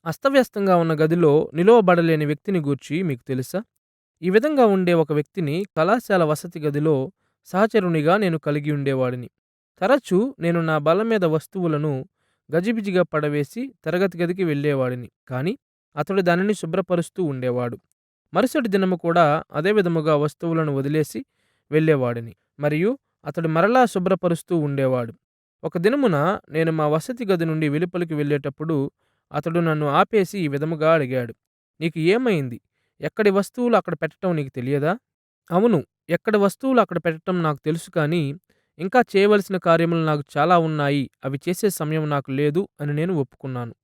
అస్తవ్యస్తంగా ఉన్న గదిలో నిలువబడలేని వ్యక్తిని గూర్చి మీకు తెలుసా? ఈ విధంగా ఉండే ఒక వ్యక్తిని కళాశాల వసతి గదిలో సహచరునిగా నేను కలిగి ఉండేవాడిని. తరచూ నేను నా బల్ల మీద వస్తువులను గజిబిజిగా పడవేసి తరగతి గదికి వెళ్ళేవాడిని. కానీ అతడు దానిని శుభ్రపరుస్తూ ఉండేవాడు. మరుసటి దినము కూడా అదే విధముగా వస్తువులను వదిలేసి వెళ్ళేవాడిని. మరియు అతడు మరలా శుభ్రపరుస్తూ ఉండేవాడు. ఒక దినమున నేను మా వసతి గది నుండి వెలుపలికి వెళ్ళేటప్పుడు అతడు నన్ను ఆపేసి ఈ విధముగా అడిగాడు. "నీకు ఏమైంది? ఎక్కడి వస్తువులు అక్కడ పెట్టటం నీకు తెలియదా?" "అవును, ఎక్కడి వస్తువులు అక్కడ పెట్టటం నాకు తెలుసు కానీ, ఇంకా చేయవలసిన కార్యములు నాకు చాలా ఉన్నాయి. అవి చేసే సమయం నాకు లేదు" అని నేను ఒప్పుకున్నాను.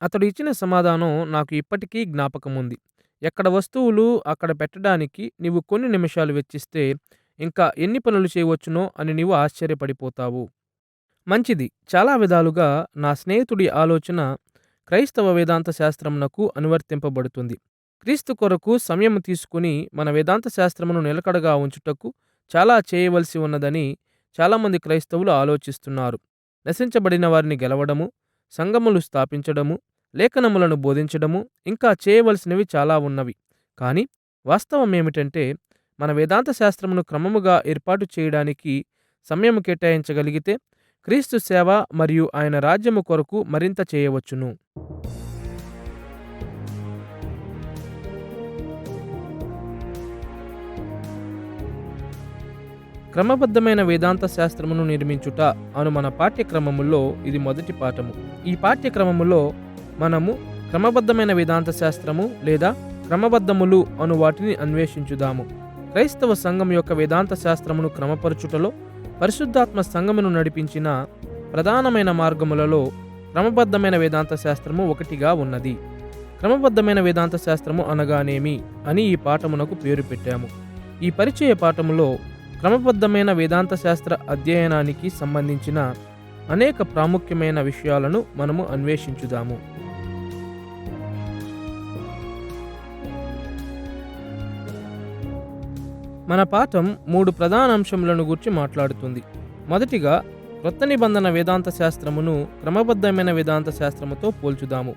అతడు ఇచ్చిన సమాధానం నాకు ఇప్పటికీ జ్ఞాపకముంది. "ఎక్కడ వస్తువులు అక్కడ పెట్టడానికి నీవు కొన్ని నిమిషాలు వెచ్చిస్తే, ఇంకా ఎన్ని పనులు చేయవచ్చునో అని నీవు ఆశ్చర్యపడిపోతావు." మంచిది. చాలా విధాలుగా నా స్నేహితుడి ఆలోచన క్రైస్తవ వేదాంత శాస్త్రమునకు అనువర్తింపబడుతుంది. క్రీస్తు కొరకు సమయం తీసుకుని మన వేదాంత శాస్త్రమును నిలకడగా ఉంచుటకు చాలా చేయవలసి ఉన్నదని చాలామంది క్రైస్తవులు ఆలోచిస్తున్నారు. నశించబడిన వారిని గెలవడము, సంఘములు స్థాపించడము, లేఖనములను బోధించడము, ఇంకా చేయవలసినవి చాలా ఉన్నవి. కానీ వాస్తవమేమిటంటే, మన వేదాంత శాస్త్రమును క్రమముగా ఏర్పాటు చేయడానికి సమయం కేటాయించగలిగితే క్రీస్తు సేవ మరియు ఆయన రాజ్యము కొరకు మరింత చేయవచ్చును. క్రమబద్ధమైన వేదాంత శాస్త్రమును నిర్మించుట అను మన పాఠ్యక్రమములో ఇది మొదటి పాఠము. ఈ పాఠ్యక్రమములో మనము క్రమబద్ధమైన వేదాంత శాస్త్రము లేదా క్రమబద్ధములు అను వాటిని అన్వేషించుదాము. క్రైస్తవ సంఘం యొక్క వేదాంత శాస్త్రమును క్రమపరచుటలో పరిశుద్ధాత్మ సంఘమును నడిపించిన ప్రధానమైన మార్గములలో క్రమబద్ధమైన వేదాంత శాస్త్రము ఒకటిగా ఉన్నది. క్రమబద్ధమైన వేదాంత శాస్త్రము అనగానేమి అని ఈ పాఠమునకు పేరు పెట్టాము. ఈ పరిచయ పాఠములో క్రమబద్ధమైన వేదాంత శాస్త్ర అధ్యయనానికి సంబంధించిన అనేక ప్రాముఖ్యమైన విషయాలను మనము అన్వేషించుదాము. మన పాఠం 3 ప్రధాన అంశములను గురించి మాట్లాడుతుంది. మొదటిగా, క్రొత్త నిబంధన వేదాంత శాస్త్రమును క్రమబద్ధమైన వేదాంత శాస్త్రముతో పోల్చుదాము.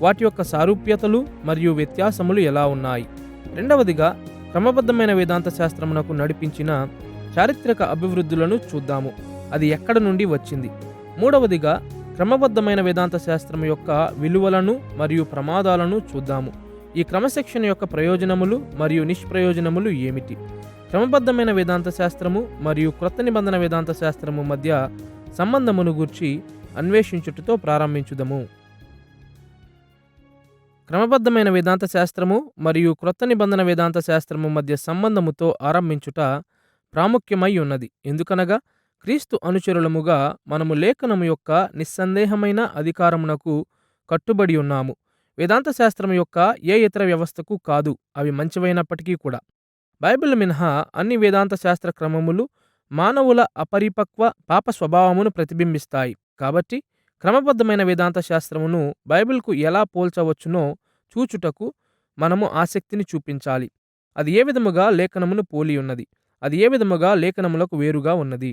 వాటి యొక్క సారూప్యతలు మరియు వ్యత్యాసములు ఎలా ఉన్నాయి. రెండవదిగా, క్రమబద్ధమైన వేదాంత శాస్త్రమునకు నడిపించిన చారిత్రక అభివృద్ధులను చూద్దాము. అది ఎక్కడ నుండి వచ్చింది. మూడవదిగా, క్రమబద్ధమైన వేదాంత శాస్త్రం యొక్క విలువలను మరియు ప్రమాదాలను చూద్దాము. ఈ క్రమశిక్షణ యొక్క ప్రయోజనములు మరియు నిష్ప్రయోజనములు ఏమిటి. క్రమబద్ధమైన వేదాంత శాస్త్రము మరియు క్రొత్త నిబంధన వేదాంత శాస్త్రము మధ్య సంబంధమును గూర్చి అన్వేషించుటతో ప్రారంభించుదము. క్రమబద్ధమైన వేదాంత శాస్త్రము మరియు క్రొత్త నిబంధన వేదాంత శాస్త్రము మధ్య సంబంధముతో ఆరంభించుట ప్రాముఖ్యమై ఉన్నది. ఎందుకనగా క్రీస్తు అనుచరులముగా మనము లేఖనము యొక్క నిస్సందేహమైన అధికారమునకు కట్టుబడి ఉన్నాము. వేదాంత శాస్త్రం యొక్క ఏ ఇతర వ్యవస్థకు కాదు. అవి మంచివైనప్పటికీ కూడా. బైబిల్ మినహా అన్ని వేదాంత శాస్త్ర క్రమములు మానవుల అపరిపక్వ పాప స్వభావమును ప్రతిబింబిస్తాయి. కాబట్టి క్రమబద్ధమైన వేదాంత శాస్త్రమును బైబిల్కు ఎలా పోల్చవచ్చునో చూచుటకు మనము ఆసక్తిని చూపించాలి. అది ఏ విధముగా లేఖనమును పోలి ఉన్నది. అది ఏ విధముగా లేఖనములకు వేరుగా ఉన్నది.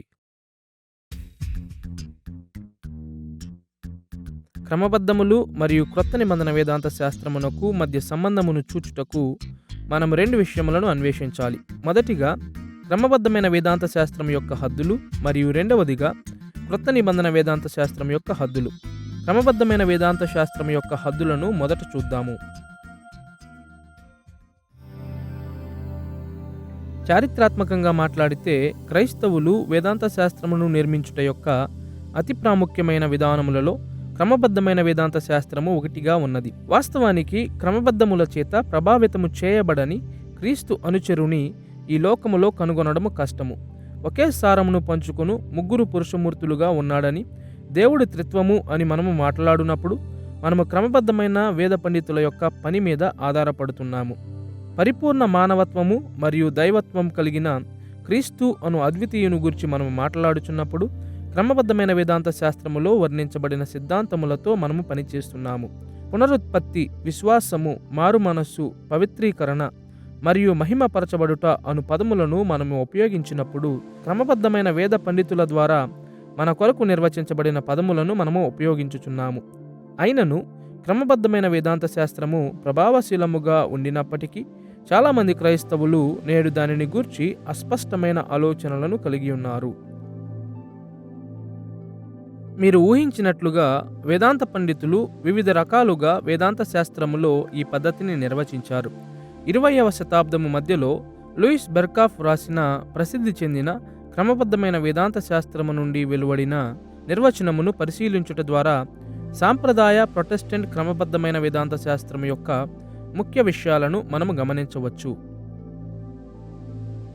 క్రమబద్ధములు మరియు క్రొత్త నిబంధన వేదాంత శాస్త్రమునకు మధ్య సంబంధమును చూచుటకు మనం 2 విషయములను అన్వేషించాలి. మొదటిగా, క్రమబద్ధమైన వేదాంత శాస్త్రం యొక్క హద్దులు మరియు రెండవదిగా, క్రొత్త నిబంధన వేదాంత శాస్త్రం యొక్క హద్దులు. క్రమబద్ధమైన వేదాంత శాస్త్రం యొక్క హద్దులను మొదట చూద్దాము. చారిత్రాత్మకంగా మాట్లాడితే క్రైస్తవులు వేదాంత శాస్త్రమును నిర్మించుట యొక్క అతి ప్రాముఖ్యమైన విధానములలో క్రమబద్ధమైన వేదాంత శాస్త్రము ఒకటిగా ఉన్నది. వాస్తవానికి క్రమబద్ధముల చేత ప్రభావితము చేయబడని క్రీస్తు అనుచరుని ఈ లోకములో కనుగొనడము కష్టము. ఒకే సారమును పంచుకొను 3 పురుషమూర్తులుగా ఉన్నాడని, దేవుడి త్రిత్వము అని మనము మాట్లాడునప్పుడు మనము క్రమబద్ధమైన వేద పండితుల యొక్క పని మీద ఆధారపడుతున్నాము. పరిపూర్ణ మానవత్వము మరియు దైవత్వం కలిగిన క్రీస్తు అను అద్వితీయుని గురించి మనము మాట్లాడుచున్నప్పుడు క్రమబద్ధమైన వేదాంత శాస్త్రములో వర్ణించబడిన సిద్ధాంతములతో మనము పనిచేస్తున్నాము. పునరుత్పత్తి, విశ్వాసము, మారు మనస్సు, పవిత్రీకరణ మరియు మహిమపరచబడుట అను పదములను మనము ఉపయోగించినప్పుడు క్రమబద్ధమైన వేద పండితుల ద్వారా మన కొరకు నిర్వచించబడిన పదములను మనము ఉపయోగించుచున్నాము. అయినను క్రమబద్ధమైన వేదాంత శాస్త్రము ప్రభావశీలముగా ఉండినప్పటికీ చాలామంది క్రైస్తవులు నేడు దానిని గూర్చి అస్పష్టమైన ఆలోచనలను కలిగి ఉన్నారు. మీరు ఊహించినట్లుగా వేదాంత పండితులు వివిధ రకాలుగా వేదాంత శాస్త్రములో ఈ పద్ధతిని నిర్వచించారు. 20వ శతాబ్దము మధ్యలో లూయిస్ బెర్కాఫ్ రాసిన ప్రసిద్ధి చెందిన క్రమబద్ధమైన వేదాంత శాస్త్రము నుండి వెలువడిన నిర్వచనమును పరిశీలించుట ద్వారా సాంప్రదాయ ప్రొటెస్టెంట్ క్రమబద్ధమైన వేదాంత శాస్త్రం యొక్క ముఖ్య విషయాలను మనము గమనించవచ్చు.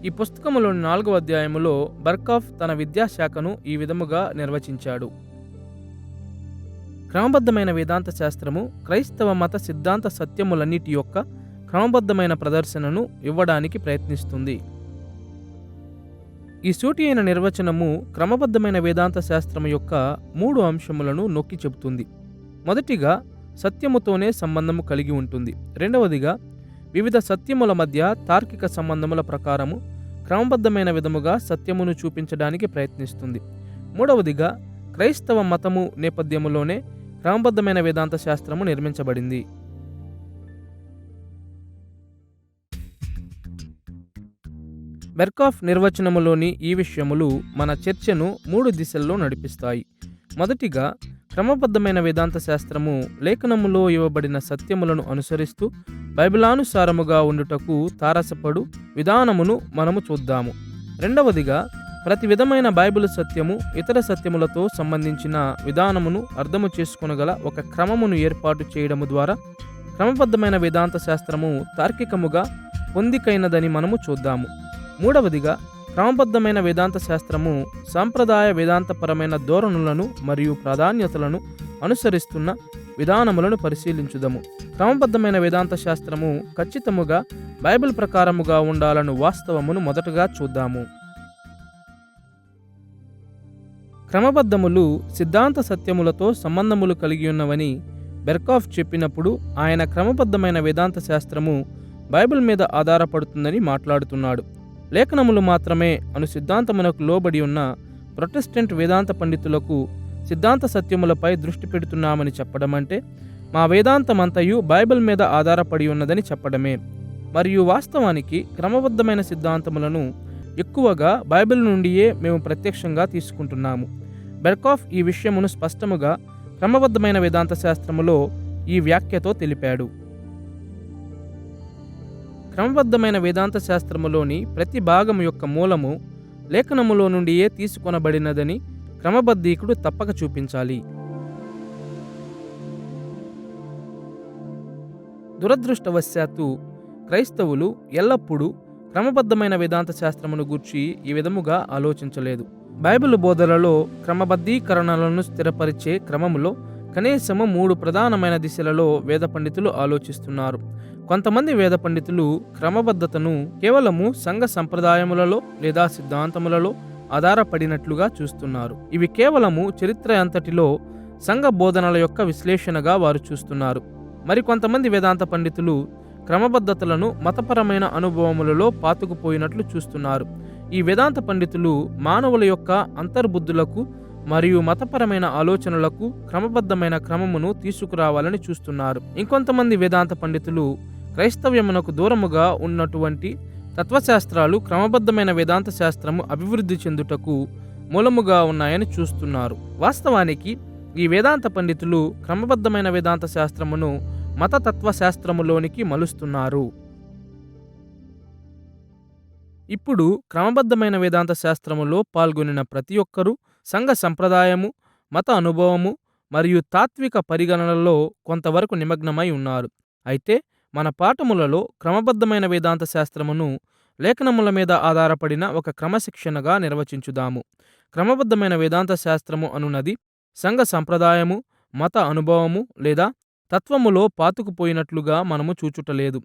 ఈ పుస్తకములోని 4వ అధ్యాయములో బర్కాఫ్ తన విద్యాశాఖను ఈ విధముగా నిర్వచించాడు. క్రమబద్ధమైన వేదాంత శాస్త్రము క్రైస్తవ మత సిద్ధాంత సత్యములన్నిటి యొక్క క్రమబద్ధమైన ప్రదర్శనను ఇవ్వడానికి ప్రయత్నిస్తుంది. ఈ సూటి అయిన నిర్వచనము క్రమబద్ధమైన వేదాంత శాస్త్రము యొక్క 3 అంశములను నొక్కి చెబుతుంది. మొదటిగా, సత్యముతోనే సంబంధము కలిగి ఉంటుంది. రెండవదిగా, వివిధ సత్యముల మధ్య తార్కిక సంబంధముల ప్రకారము క్రమబద్ధమైన విధముగా సత్యమును చూపించడానికి ప్రయత్నిస్తుంది. మూడవదిగా, క్రైస్తవ మతము నేపథ్యములోనే క్రమబద్ధమైన వేదాంత శాస్త్రము నిర్మించబడింది. బెర్కాఫ్ నిర్వచనములోని ఈ విషయములు మన చర్చను 3 దిశల్లో నడిపిస్తాయి. మొదటిగా, క్రమబద్ధమైన వేదాంత శాస్త్రము లేఖనములో ఇవ్వబడిన సత్యములను అనుసరిస్తూ బైబిలానుసారముగా ఉండుటకు తారసపడు విధానమును మనము చూద్దాము. రెండవదిగా, ప్రతి విధమైన బైబిల్ సత్యము ఇతర సత్యములతో సంబంధించిన విధానమును అర్థము చేసుకొనగల ఒక క్రమమును ఏర్పాటు చేయడము ద్వారా క్రమబద్ధమైన వేదాంత శాస్త్రము తార్కికముగా పొందికైనదని మనము చూద్దాము. మూడవదిగా, క్రమబద్ధమైన వేదాంత శాస్త్రము సాంప్రదాయ వేదాంతపరమైన ధోరణులను మరియు ప్రాధాన్యతలను అనుసరిస్తున్న విధానములను పరిశీలించుదము. క్రమబద్ధమైన వేదాంత శాస్త్రము ఖచ్చితముగా బైబిల్ ప్రకారముగా ఉండాలను వాస్తవమును మొదటగా చూద్దాము. క్రమబద్ధములు సిద్ధాంత సత్యములతో సంబంధములు కలిగి ఉన్నవని బెర్కాఫ్ చెప్పినప్పుడు ఆయన క్రమబద్ధమైన వేదాంత శాస్త్రము బైబిల్ మీద ఆధారపడుతుందని మాట్లాడుతున్నాడు. లేఖనములు మాత్రమే అను సిద్ధాంతమునకు లోబడి ఉన్న ప్రొటెస్టెంట్ వేదాంత పండితులకు సిద్ధాంత సత్యములపై దృష్టి పెడుతున్నామని చెప్పడం అంటే మా వేదాంతమంతయు బైబిల్ మీద ఆధారపడి ఉన్నదని చెప్పడమే. మరియు వాస్తవానికి క్రమబద్ధమైన సిద్ధాంతములను ఎక్కువగా బైబిల్ నుండియే మేము ప్రత్యక్షంగా తీసుకుంటున్నాము. బెర్కాఫ్ ఈ విషయమును స్పష్టముగా క్రమబద్ధమైన వేదాంత శాస్త్రములో ఈ వ్యాఖ్యతో తెలిపాడు. క్రమబద్ధమైన వేదాంత శాస్త్రములోని ప్రతి భాగము యొక్క మూలము లేఖనములో నుండియే తీసుకొనబడినదని క్రమబద్ధీకుడు తప్పక చూపించాలి. దురదృష్టవశాత్తు క్రైస్తవులు ఎల్లప్పుడూ క్రమబద్ధమైన వేదాంత శాస్త్రమును గూర్చి ఈ విధముగా ఆలోచించలేదు. బైబిల్ బోధనలో క్రమబద్ధీకరణలను స్థిరపరిచే క్రమములో కనీసము 3 ప్రధానమైన దిశలలో వేద పండితులు ఆలోచిస్తున్నారు. కొంతమంది వేద పండితులు క్రమబద్ధతను కేవలము సంఘ సంప్రదాయములలో లేదా సిద్ధాంతములలో ఆధారపడినట్లుగా చూస్తున్నారు. ఇవి కేవలము చరిత్ర అంతటిలో సంఘ బోధనల యొక్క విశ్లేషణగా వారు చూస్తున్నారు. మరికొంతమంది వేదాంత పండితులు క్రమబద్ధతలను మతపరమైన అనుభవములలో పాతుకుపోయినట్లు చూస్తున్నారు. ఈ వేదాంత పండితులు మానవుల యొక్క అంతర్బుద్ధులకు మరియు మతపరమైన ఆలోచనలకు క్రమబద్ధమైన క్రమమును తీసుకురావాలని చూస్తున్నారు. ఇంకొంతమంది వేదాంత పండితులు క్రైస్తవ్యమునకు దూరముగా ఉన్నటువంటి తత్వశాస్త్రాలు క్రమబద్ధమైన వేదాంత శాస్త్రము అభివృద్ధి చెందుటకు మూలముగా ఉన్నాయని చూస్తున్నారు. వాస్తవానికి ఈ వేదాంత పండితులు క్రమబద్ధమైన వేదాంత శాస్త్రమును మత తత్వశాస్త్రములోనికి మలుస్తున్నారు. ఇప్పుడు క్రమబద్ధమైన వేదాంత శాస్త్రములో పాల్గొనిన ప్రతి ఒక్కరూ సంఘ సంప్రదాయము, మత అనుభవము మరియు తాత్విక పరిగణనలలో కొంతవరకు నిమగ్నమై ఉన్నారు. అయితే మన పాఠములలో క్రమబద్ధమైన వేదాంత శాస్త్రమును లేఖనముల మీద ఆధారపడిన ఒక క్రమశిక్షణగా నిర్వచించుదాము. క్రమబద్ధమైన వేదాంత శాస్త్రము అనున్నది సంఘ సంప్రదాయము, మత అనుభవము లేదా తత్వములో పాతుకుపోయినట్లుగా మనము చూచుటలేదు.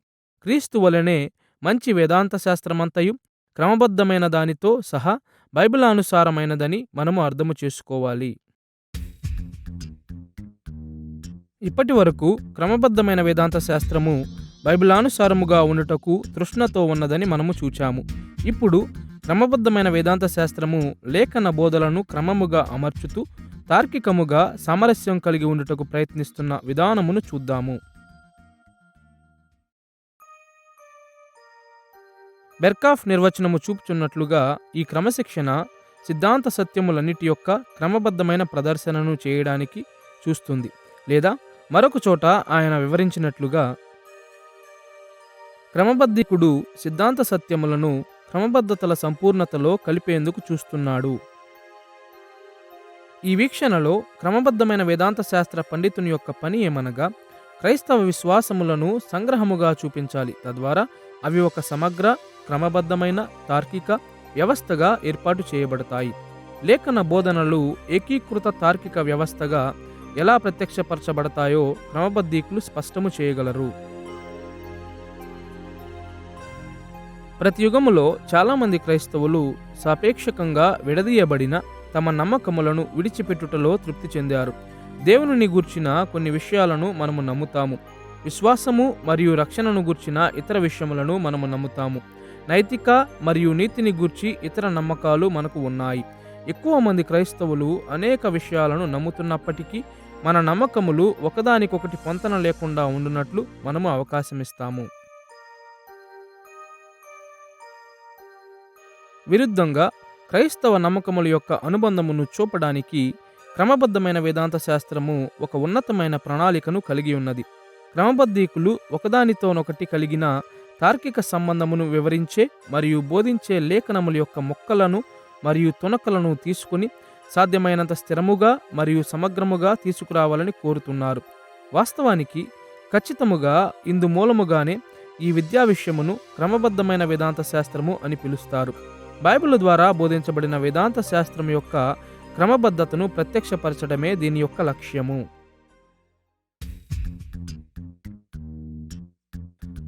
క్రీస్తు వలనే మంచి వేదాంత శాస్త్రమంతయు క్రమబద్ధమైన దానితో సహా బైబిలానుసారమైనదని మనము అర్థము చేసుకోవాలి. ఇప్పటి వరకు క్రమబద్ధమైన వేదాంత శాస్త్రము బైబిలానుసారముగా ఉండుటకు తృష్ణతో ఉన్నదని మనము చూచాము. ఇప్పుడు క్రమబద్ధమైన వేదాంత శాస్త్రము లేఖన బోధలను క్రమముగా అమర్చుతూ తార్కికముగా సామరస్యం కలిగి ఉండుటకు ప్రయత్నిస్తున్న విధానమును చూద్దాము. బెర్కాఫ్ నిర్వచనము చూపుచున్నట్లుగా ఈ క్రమశిక్షణ సిద్ధాంత సత్యములన్నిటి యొక్క క్రమబద్ధమైన ప్రదర్శనను చేయడానికి చూస్తుంది. లేదా మరొక చోట ఆయన వివరించినట్లుగా, క్రమబద్ధీకుడు సిద్ధాంత సత్యములను క్రమబద్ధతల సంపూర్ణతలో కలిపేందుకు చూస్తున్నాడు. ఈ వీక్షణలో క్రమబద్ధమైన వేదాంత శాస్త్ర పండితుని యొక్క పని ఏమనగా, క్రైస్తవ విశ్వాసములను సంగ్రహముగా చూపించాలి. తద్వారా అవి ఒక సమగ్ర, క్రమబద్ధమైన తార్కిక వ్యవస్థగా ఏర్పాటు చేయబడతాయి. లేఖన బోధనలు ఏకీకృత తార్కిక వ్యవస్థగా ఎలా ప్రత్యక్షపరచబడతాయో క్రమబద్ధీకులు స్పష్టము చేయగలరు. ప్రతి యుగములో చాలామంది క్రైస్తవులు సాపేక్షకంగా విడదీయబడిన తమ నమ్మకములను విడిచిపెట్టుటలో తృప్తి చెందారు. దేవునిని గూర్చిన కొన్ని విషయాలను మనము నమ్ముతాము. విశ్వాసము మరియు రక్షణను గూర్చిన ఇతర విషయములను మనము నమ్ముతాము. నైతిక మరియు నీతిని గూర్చి ఇతర నమ్మకాలు మనకు ఉన్నాయి. ఎక్కువ మంది క్రైస్తవులు అనేక విషయాలను నమ్ముతున్నప్పటికీ మన నమ్మకములు ఒకదానికొకటి పొంతన లేకుండా ఉండునట్లు మనము అవకాశమిస్తాము. విరుద్ధంగా క్రైస్తవ నమ్మకముల యొక్క అనుబంధమును చూపడానికి క్రమబద్ధమైన వేదాంత శాస్త్రము ఒక ఉన్నతమైన ప్రణాళికను కలిగి ఉన్నది. క్రమబద్ధీకులు ఒకదానితోనొకటి కలిగిన తార్కిక సంబంధమును వివరించే మరియు బోధించే లేఖనముల యొక్క మొక్కలను మరియు తునకలను తీసుకుని సాధ్యమైనంత స్థిరముగా మరియు సమగ్రముగా తీసుకురావాలని కోరుతున్నారు. వాస్తవానికి ఖచ్చితముగా ఇందు మూలముగానే ఈ విద్యా విషయమును క్రమబద్ధమైన వేదాంత శాస్త్రము అని పిలుస్తారు. బైబిల్ ద్వారా బోధించబడిన వేదాంత శాస్త్రం యొక్క క్రమబద్ధతను ప్రత్యక్షపరచడమే దీని యొక్క లక్ష్యము.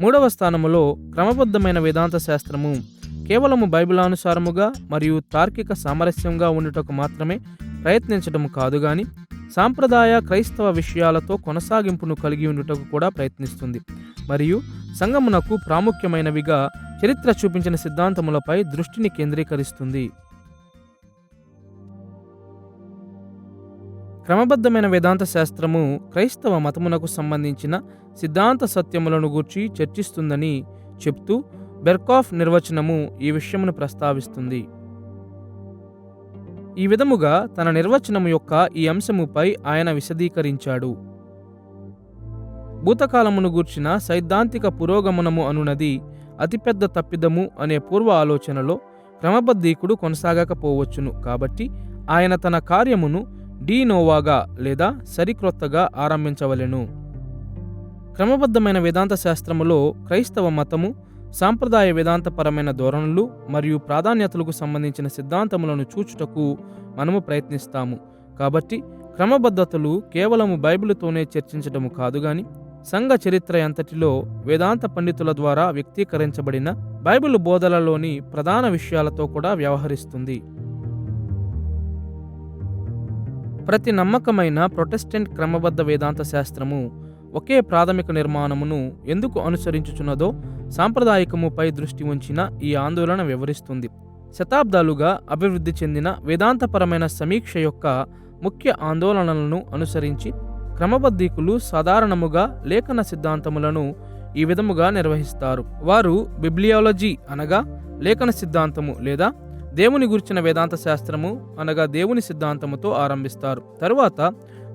మూడవ స్థానములో క్రమబద్ధమైన వేదాంత శాస్త్రము కేవలము బైబిలానుసారముగా మరియు తార్కిక సామరస్యంగా ఉండుటకు మాత్రమే ప్రయత్నించడం కాదు గాని సాంప్రదాయ క్రైస్తవ విషయాలతో కొనసాగింపును కలిగి ఉండుటకు కూడా ప్రయత్నిస్తుంది. మరియు సంఘమునకు ప్రాముఖ్యమైనవిగా చరిత్ర చూపించిన సిద్ధాంతములపై దృష్టిని కేంద్రీకరిస్తుంది. క్రమబద్ధమైన వేదాంత శాస్త్రము క్రైస్తవ మతమునకు సంబంధించిన సిద్ధాంత సత్యములను గూర్చి చర్చిస్తుందని చెప్తూ బెర్కాఫ్ నిర్వచనము ఈ విషయమును ప్రస్తావిస్తుంది. ఈ విధముగా తన నిర్వచనము యొక్క ఈ అంశముపై ఆయన విశదీకరించాడు. భూతకాలమును గూర్చిన సైద్ధాంతిక పురోగమనము అనునది అతిపెద్ద తప్పిదము అనే పూర్వ ఆలోచనలో క్రమబద్ధీకుడు కొనసాగకపోవచ్చును. కాబట్టి ఆయన తన కార్యమును డీనోవాగా లేదా సరిక్రొత్తగా ఆరంభించవలెను. క్రమబద్ధమైన వేదాంత శాస్త్రములో క్రైస్తవ మతము సాంప్రదాయ వేదాంతపరమైన ధోరణులు మరియు ప్రాధాన్యతలకు సంబంధించిన సిద్ధాంతములను చూచుటకు మనము ప్రయత్నిస్తాము. కాబట్టి క్రమబద్ధతలు కేవలము బైబిలుతోనే చర్చించడము కాదుగాని సంఘ చరిత్ర అంతటిలో వేదాంత పండితుల ద్వారా వ్యక్తీకరించబడిన బైబిల్ బోధనలోని ప్రధాన విషయాలతో కూడా వ్యవహరిస్తుంది. ప్రతి నమ్మకమైన ప్రొటెస్టెంట్ క్రమబద్ధ వేదాంత శాస్త్రము ఒకే ప్రాథమిక నిర్మాణమును ఎందుకు అనుసరించుచున్నదో సాంప్రదాయకముపై దృష్టి ఉంచిన ఈ ఆందోళన వివరిస్తుంది. శతాబ్దాలుగా అభివృద్ధి చెందిన వేదాంతపరమైన సమీక్ష యొక్క ముఖ్య ఆందోళనలను అనుసరించి క్రమబద్ధీకులు సాధారణముగా లేఖన సిద్ధాంతములను ఈ విధముగా నిర్వహిస్తారు. వారు బిబ్లియాలజీ అనగా లేఖన సిద్ధాంతము లేదా దేవుని గురించిన వేదాంత శాస్త్రము అనగా దేవుని సిద్ధాంతముతో ఆరంభిస్తారు. తరువాత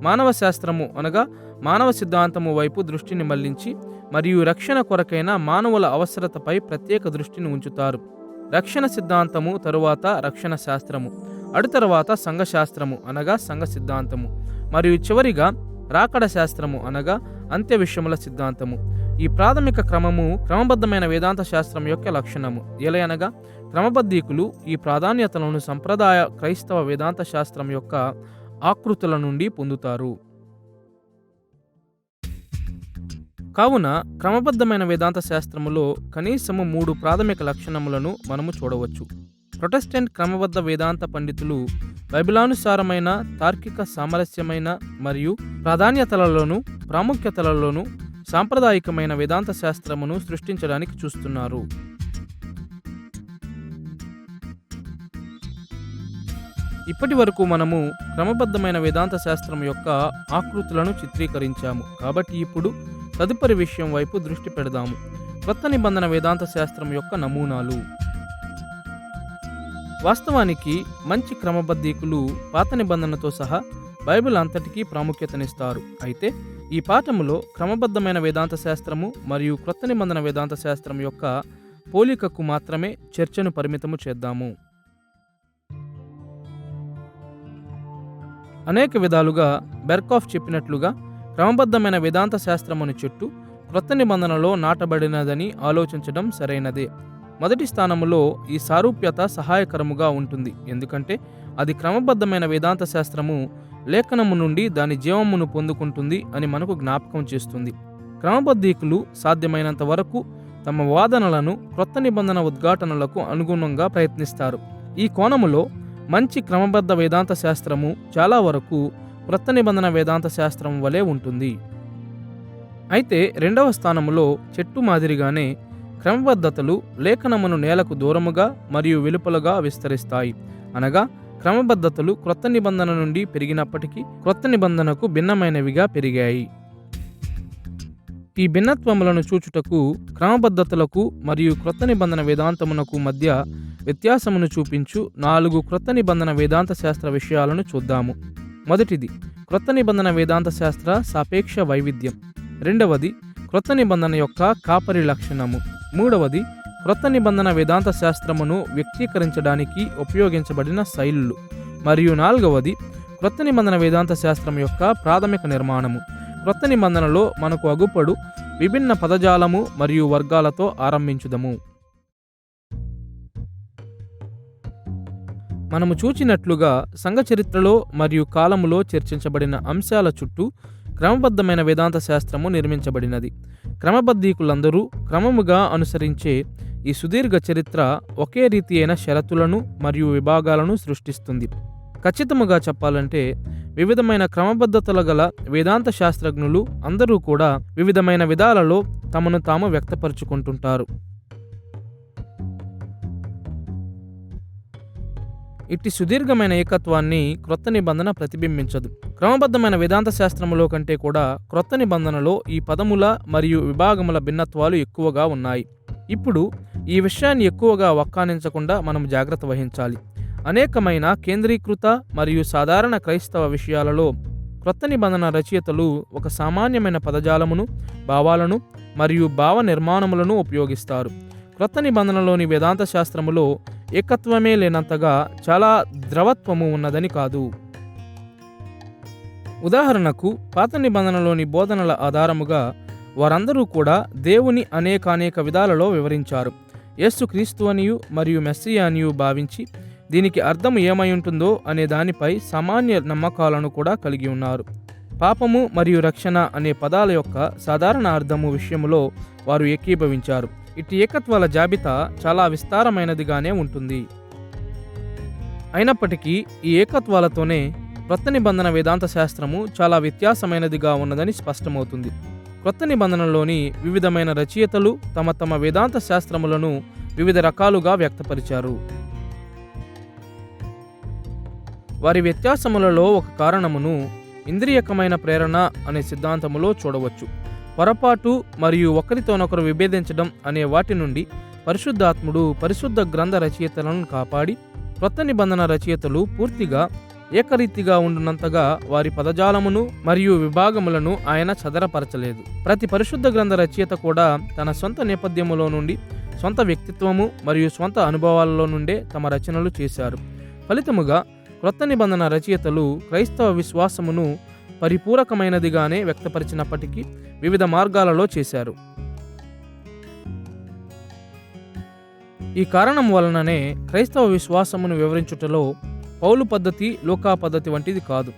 మానవ శాస్త్రము అనగా మానవ సిద్ధాంతము వైపు దృష్టిని మళ్లించి మరియు రక్షణ కొరకైన మానవుల అవసరతపై ప్రత్యేక దృష్టిని ఉంచుతారు. రక్షణ సిద్ధాంతము తరువాత రక్షణ శాస్త్రము, అటు తర్వాత సంఘశాస్త్రము అనగా సంఘ సిద్ధాంతము, మరియు చివరిగా రాకడ శాస్త్రము అనగా అంత్య విషయముల సిద్ధాంతము. ఈ ప్రాథమిక క్రమము క్రమబద్ధమైన వేదాంత శాస్త్రం యొక్క లక్షణము. ఎలయనగా క్రమబద్ధీకులు ఈ ప్రాధాన్యతలను సంప్రదాయ క్రైస్తవ వేదాంత శాస్త్రం యొక్క ఆకృతుల నుండి పొందుతారు. కావున క్రమబద్ధమైన వేదాంత శాస్త్రములో కనీసము 3 ప్రాథమిక లక్షణములను మనము చూడవచ్చు. ప్రొటెస్టెంట్ క్రమబద్ధ వేదాంత పండితులు బైబిలానుసారమైన తార్కిక సామరస్యమైన మరియు ప్రాధాన్యతలలోను ప్రాముఖ్యతలలోను సాంప్రదాయికమైన వేదాంత శాస్త్రమును సృష్టించడానికి చూస్తున్నారు. ఇప్పటి వరకు మనము క్రమబద్ధమైన వేదాంత శాస్త్రం యొక్క ఆకృతులను చిత్రీకరించాము. కాబట్టి ఇప్పుడు తదుపరి విషయం వైపు దృష్టి పెడదాము. క్రొత్త నిబంధన వేదాంత శాస్త్రం యొక్క నమూనాలు. వాస్తవానికి మంచి క్రమబద్ధీకులు పాత నిబంధనతో సహా బైబిల్ అంతటికీ ప్రాముఖ్యతనిస్తారు. అయితే ఈ పాఠములో క్రమబద్ధమైన వేదాంత శాస్త్రము మరియు క్రొత్త నిబంధన వేదాంత శాస్త్రం యొక్క పోలికకు మాత్రమే చర్చను పరిమితము చేద్దాము. అనేక విధాలుగా బెర్కాఫ్ చెప్పినట్లుగా క్రమబద్ధమైన వేదాంత శాస్త్రముని చెట్టు క్రొత్త నిబంధనలో నాటబడినదని ఆలోచించడం సరైనదే. మొదటి స్థానములో ఈ సారూప్యత సహాయకరముగా ఉంటుంది. ఎందుకంటే అది క్రమబద్ధమైన వేదాంత శాస్త్రము లేఖనము నుండి దాని జీవమును పొందుకుంటుంది అని మనకు జ్ఞాపకం చేస్తుంది. క్రమబద్ధీకులు సాధ్యమైనంత వరకు తమ వాదనలను క్రొత్త నిబంధన ఉద్ఘాటనలకు అనుగుణంగా ప్రయత్నిస్తారు. ఈ కోణములో మంచి క్రమబద్ధ వేదాంత శాస్త్రము చాలా వరకు క్రొత్త నిబంధన వేదాంత శాస్త్రం వలె ఉంటుంది. అయితే రెండవ స్థానములో చెట్టు మాదిరిగానే క్రమబద్ధతలు లేఖనమును నేలకు దూరముగా మరియు వెలుపలగా విస్తరిస్తాయి. అనగా క్రమబద్ధతలు క్రొత్త నిబంధన నుండి పెరిగినప్పటికీ క్రొత్త నిబంధనకు భిన్నమైనవిగా పెరిగాయి. ఈ భిన్నత్వములను చూచుటకు క్రమబద్ధతలకు మరియు క్రొత్త నిబంధన వేదాంతమునకు మధ్య వ్యత్యాసమును చూపించు 4 క్రొత్త నిబంధన వేదాంత శాస్త్ర విషయాలను చూద్దాము. మొదటిది క్రొత్త నిబంధన వేదాంత శాస్త్ర సాపేక్ష వైవిధ్యం. రెండవది క్రొత్త నిబంధన యొక్క కాపరి లక్షణము. మూడవది క్రొత్త నిబంధన వేదాంత శాస్త్రమును వ్యక్తీకరించడానికి ఉపయోగించబడిన శైలులు. మరియు నాలుగవది క్రొత్త నిబంధన వేదాంత శాస్త్రం యొక్క ప్రాథమిక నిర్మాణము. క్రొత్త నిబంధనలో మనకు అగుపడు విభిన్న పదజాలము మరియు వర్గాలతో ఆరంభించుదము. మనము చూచినట్లుగా సంఘ చరిత్రలో మరియు కాలములో చర్చించబడిన అంశాల చుట్టూ క్రమబద్ధమైన వేదాంత శాస్త్రము నిర్మించబడినది. క్రమబద్ధీకులందరూ క్రమముగా అనుసరించే ఈ సుదీర్ఘ చరిత్ర ఒకే రీతి అయిన షరతులను మరియు విభాగాలను సృష్టిస్తుంది. ఖచ్చితముగా చెప్పాలంటే వివిధమైన క్రమబద్ధతల గల వేదాంత శాస్త్రజ్ఞులు అందరూ కూడా వివిధమైన విధాలలో తమను తాము వ్యక్తపరుచుకుంటుంటారు. ఇట్టి సుదీర్ఘమైన ఏకత్వాన్ని క్రొత్త నిబంధన ప్రతిబింబించదు. క్రమబద్ధమైన వేదాంత శాస్త్రములో కంటే కూడా క్రొత్త నిబంధనలో ఈ పదముల మరియు విభాగముల భిన్నత్వాలు ఎక్కువగా ఉన్నాయి. ఇప్పుడు ఈ విషయాన్ని ఎక్కువగా వక్కానించకుండా మనం జాగ్రత్త వహించాలి. అనేకమైన కేంద్రీకృత మరియు సాధారణ క్రైస్తవ విషయాలలో క్రొత్త నిబంధన రచయితలు ఒక సామాన్యమైన పదజాలమును, భావాలను మరియు భావ నిర్మాణములను ఉపయోగిస్తారు. క్రొత్త నిబంధనలోని వేదాంత శాస్త్రములో ఏకత్వమే లేనంతగా చాలా ద్రవత్వము ఉన్నదని కాదు. ఉదాహరణకు పాత నిబంధనలోని బోధనల ఆధారముగా వారందరూ కూడా దేవుని అనేక విధాలలో వివరించారు. యేసు క్రీస్తు అనియు మరియు మెస్సియా అనియు భావించి దీనికి అర్థం ఏమై ఉంటుందో అనే దానిపై సామాన్య నమ్మకాలను కూడా కలిగి ఉన్నారు. పాపము మరియు రక్షణ అనే పదాల యొక్క సాధారణ అర్థము విషయములో వారు ఏకీభవించారు. ఇటు ఏకత్వాల జాబితా చాలా విస్తారమైనదిగానే ఉంటుంది. అయినప్పటికీ ఈ ఏకత్వాలతోనే క్రొత్త నిబంధన వేదాంత శాస్త్రము చాలా వ్యత్యాసమైనదిగా ఉన్నదని స్పష్టమవుతుంది. క్రొత్త నిబంధనలోని వివిధమైన రచయితలు తమ తమ వేదాంత శాస్త్రములను వివిధ రకాలుగా వ్యక్తపరిచారు. వారి వ్యత్యాసములలో ఒక కారణమును ఇంద్రియకమైన ప్రేరణ అనే సిద్ధాంతములో చూడవచ్చు. పొరపాటు మరియు ఒకరితోనొకరు విభేదించడం అనే వాటి నుండి పరిశుద్ధాత్ముడు పరిశుద్ధ గ్రంథ రచయితలను కాపాడి క్రొత్త నిబంధన రచయితలు పూర్తిగా ఏకరీతిగా ఉండునంతగా వారి పదజాలమును మరియు విభాగములను ఆయన చదరపరచలేదు. ప్రతి పరిశుద్ధ గ్రంథ రచయిత కూడా తన సొంత నేపథ్యములో నుండి, సొంత వ్యక్తిత్వము మరియు సొంత అనుభవాలలో నుండే తమ రచనలు చేశారు. ఫలితముగా క్రొత్త నిబంధన రచయితలు క్రైస్తవ విశ్వాసమును పరిపూరకమైనదిగానే వ్యక్తపరిచినప్పటికీ వివిధ మార్గాలలో చేశారు. ఈ కారణం వలననే క్రైస్తవ విశ్వాసమును వివరించుటలో పౌలు పద్ధతి, లూకా పద్ధతి వంటిది కాదు.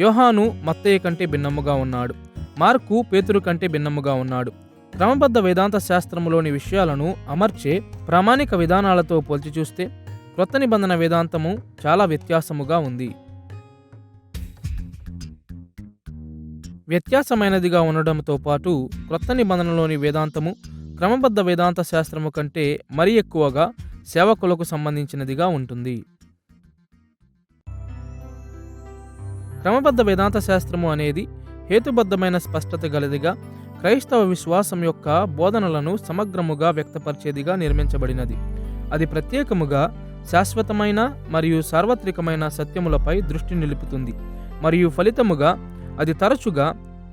యోహాను మత్తయి కంటే భిన్నముగా ఉన్నాడు. మార్కు పేతురు కంటే భిన్నముగా ఉన్నాడు. క్రమబద్ధ వేదాంత శాస్త్రములోని విషయాలను అమర్చే ప్రామాణిక విధానాలతో పోల్చి చూస్తే క్రొత్త నిబంధన వేదాంతము చాలా వ్యత్యాసముగా ఉంది. వ్యత్యాసమైనదిగా ఉండడంతో పాటు క్రొత్త నిబంధనలోని వేదాంతము క్రమబద్ధ వేదాంత శాస్త్రము కంటే మరీ ఎక్కువగా సేవకులకు సంబంధించినదిగా ఉంటుంది. క్రమబద్ధ వేదాంత శాస్త్రము అనేది హేతుబద్ధమైన స్పష్టత గలదిగా, క్రైస్తవ విశ్వాసం యొక్క బోధనలను సమగ్రముగా వ్యక్తపరిచేదిగా నిర్మించబడినది. అది ప్రత్యేకముగా శాశ్వతమైన మరియు సార్వత్రికమైన సత్యములపై దృష్టి నిలుపుతుంది మరియు ఫలితముగా అది తరచుగా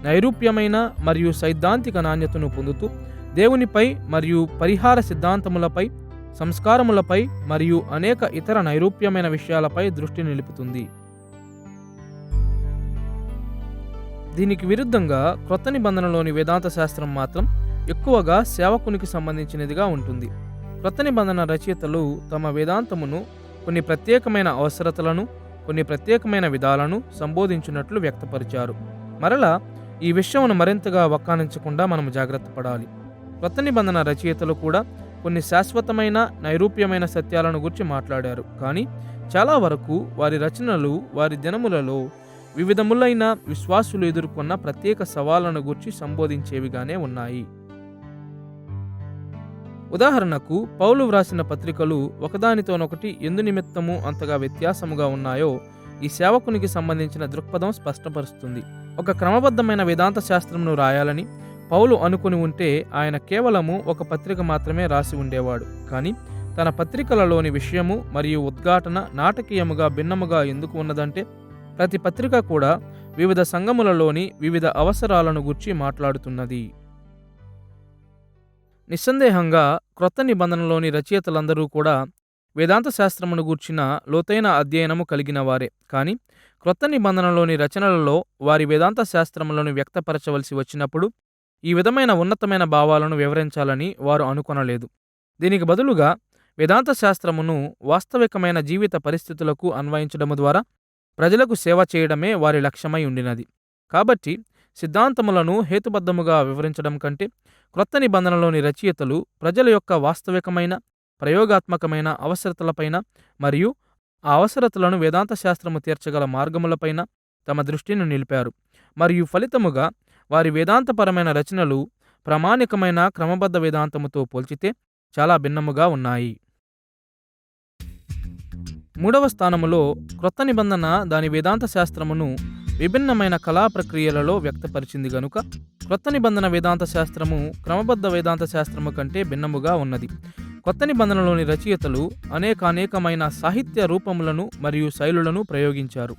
నైరూప్యమైన మరియు సైద్ధాంతిక నాణ్యతను పొందుతూ దేవునిపై మరియు పరిహార సిద్ధాంతములపై, సంస్కారములపై మరియు అనేక ఇతర నైరూప్యమైన విషయాలపై దృష్టి నిలుపుతుంది. దీనికి విరుద్ధంగా క్రొత్త నిబంధనలోని వేదాంత శాస్త్రం మాత్రం ఎక్కువగా సేవకునికి సంబంధించినదిగా ఉంటుంది. క్రొత్త నిబంధన రచయితలు తమ వేదాంతమును కొన్ని ప్రత్యేకమైన అవసరతలను, కొన్ని ప్రత్యేకమైన విధాలను సంబోధించినట్లు వ్యక్తపరిచారు. మరలా ఈ విషయమును మరింతగా వక్కానించకుండా మనం జాగ్రత్త పడాలి. క్రొత్త నిబంధన రచయితలు కూడా కొన్ని శాశ్వతమైన నైరూప్యమైన సత్యాలను గురించి మాట్లాడారు. కానీ చాలా వరకు వారి రచనలు వారి దినములలో వివిధములైన విశ్వాసులు ఎదుర్కొన్న ప్రత్యేక సవాళ్లను గురించి సంబోధించేవిగానే ఉన్నాయి. ఉదాహరణకు పౌలు వ్రాసిన పత్రికలు ఒకదానితోనొకటి ఎందు నిమిత్తము అంతగా వ్యత్యాసముగా ఉన్నాయో ఈ సేవకునికి సంబంధించిన దృక్పథం స్పష్టపరుస్తుంది. ఒక క్రమబద్ధమైన వేదాంత శాస్త్రమును రాయాలని పౌలు అనుకుని ఉంటే ఆయన కేవలము ఒక పత్రిక మాత్రమే రాసి ఉండేవాడు. కానీ తన పత్రికలలోని విషయము మరియు ఉద్ఘాటన నాటకీయముగా భిన్నముగా ఎందుకు ఉన్నదంటే ప్రతి పత్రిక కూడా వివిధ సంఘములలోని వివిధ అవసరాలను గురించి మాట్లాడుతున్నది. నిస్సందేహంగా క్రొత్త నిబంధనలోని రచయితలందరూ కూడా వేదాంత శాస్త్రమును గూర్చిన లోతైన అధ్యయనము కలిగిన వారే. కానీ క్రొత్త నిబంధనలోని రచనలలో వారి వేదాంత శాస్త్రములను వ్యక్తపరచవలసి వచ్చినప్పుడు ఈ విధమైన ఉన్నతమైన భావాలను వివరించాలని వారు అనుకొనలేదు. దీనికి బదులుగా వేదాంత శాస్త్రమును వాస్తవికమైన జీవిత పరిస్థితులకు అన్వయించడము ద్వారా ప్రజలకు సేవ చేయడమే వారి లక్ష్యమై ఉండినది. కాబట్టి సిద్ధాంతములను హేతుబద్ధముగా వివరించడం కంటే క్రొత్త నిబంధనలోని రచయితలు ప్రజల యొక్క వాస్తవికమైన ప్రయోగాత్మకమైన అవసరతలపైన మరియు ఆ అవసరతలను వేదాంత శాస్త్రము తీర్చగల మార్గములపైన తమ దృష్టిని నిలిపారు. మరియు ఫలితముగా వారి వేదాంతపరమైన రచనలు ప్రామాణికమైన క్రమబద్ధ వేదాంతముతో పోల్చితే చాలా భిన్నముగా ఉన్నాయి. మూడవ స్థానములో క్రొత్త నిబంధన దాని వేదాంత శాస్త్రమును విభిన్నమైన కళా ప్రక్రియలలో వ్యక్తపరిచింది గనుక క్రొత్త నిబంధన వేదాంత శాస్త్రము క్రమబద్ధ వేదాంత శాస్త్రము కంటే భిన్నముగా ఉన్నది. కొత్త నిబంధనలోని రచయితలు అనేకమైన సాహిత్య రూపములను మరియు శైలులను ప్రయోగించారు.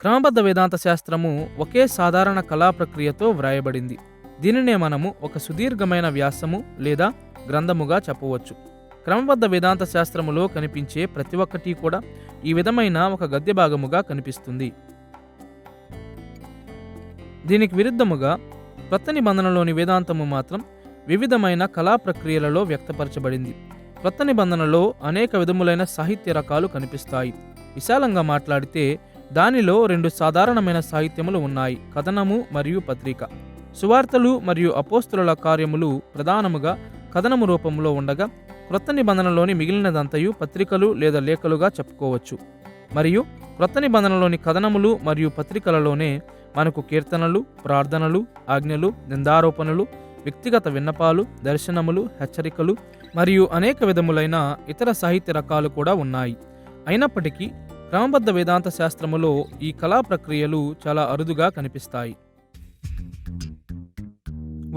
క్రమబద్ధ వేదాంత శాస్త్రము ఒకే సాధారణ కళా ప్రక్రియతో వ్రాయబడింది. దీనినే మనము ఒక సుదీర్ఘమైన వ్యాసము లేదా గ్రంథముగా చెప్పవచ్చు. క్రమబద్ధ వేదాంత శాస్త్రములో కనిపించే ప్రతి ఒక్కటి కూడా ఈ విధమైన ఒక గద్య భాగముగా కనిపిస్తుంది. దీనికి విరుద్ధముగా క్రొత్త నిబంధనలోని వేదాంతము మాత్రం వివిధమైన కళా ప్రక్రియలలో వ్యక్తపరచబడింది. క్రొత్త నిబంధనలో అనేక విధములైన సాహిత్య రకాలు కనిపిస్తాయి. విశాలంగా మాట్లాడితే దానిలో రెండు సాధారణమైన సాహిత్యములు ఉన్నాయి: కథనము మరియు పత్రిక. సువార్తలు మరియు అపోస్తుల కార్యములు ప్రధానముగా కథనము రూపంలో ఉండగా క్రొత్త నిబంధనలోని మిగిలినదంతయు పత్రికలు లేదా లేఖలుగా చెప్పుకోవచ్చు. మరియు క్రొత్త నిబంధనలోని కథనములు మరియు పత్రికలలోనే మనకు కీర్తనలు, ప్రార్థనలు, ఆజ్ఞలు, నిందారోపణలు, వ్యక్తిగత విన్నపాలు, దర్శనములు, హెచ్చరికలు మరియు అనేక విధములైన ఇతర సాహిత్య రకాలు కూడా ఉన్నాయి. అయినప్పటికీ క్రమబద్ధ వేదాంత శాస్త్రములో ఈ కళా ప్రక్రియలు చాలా అరుదుగా కనిపిస్తాయి.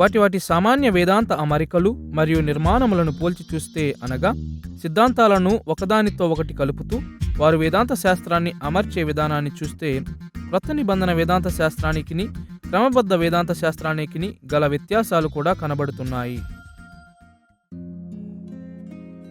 వాటి సామాన్య వేదాంత అమరికలు మరియు నిర్మాణములను పోల్చి చూస్తే, అనగా సిద్ధాంతాలను ఒకదానితో ఒకటి కలుపుతూ వారు వేదాంత శాస్త్రాన్ని అమర్చే విధానాన్ని చూస్తే, క్రొత్త నిబంధన వేదాంత శాస్త్రానికిని క్రమబద్ధ వేదాంత శాస్త్రానికిని గల వ్యత్యాసాలు కూడా కనబడుతున్నాయి.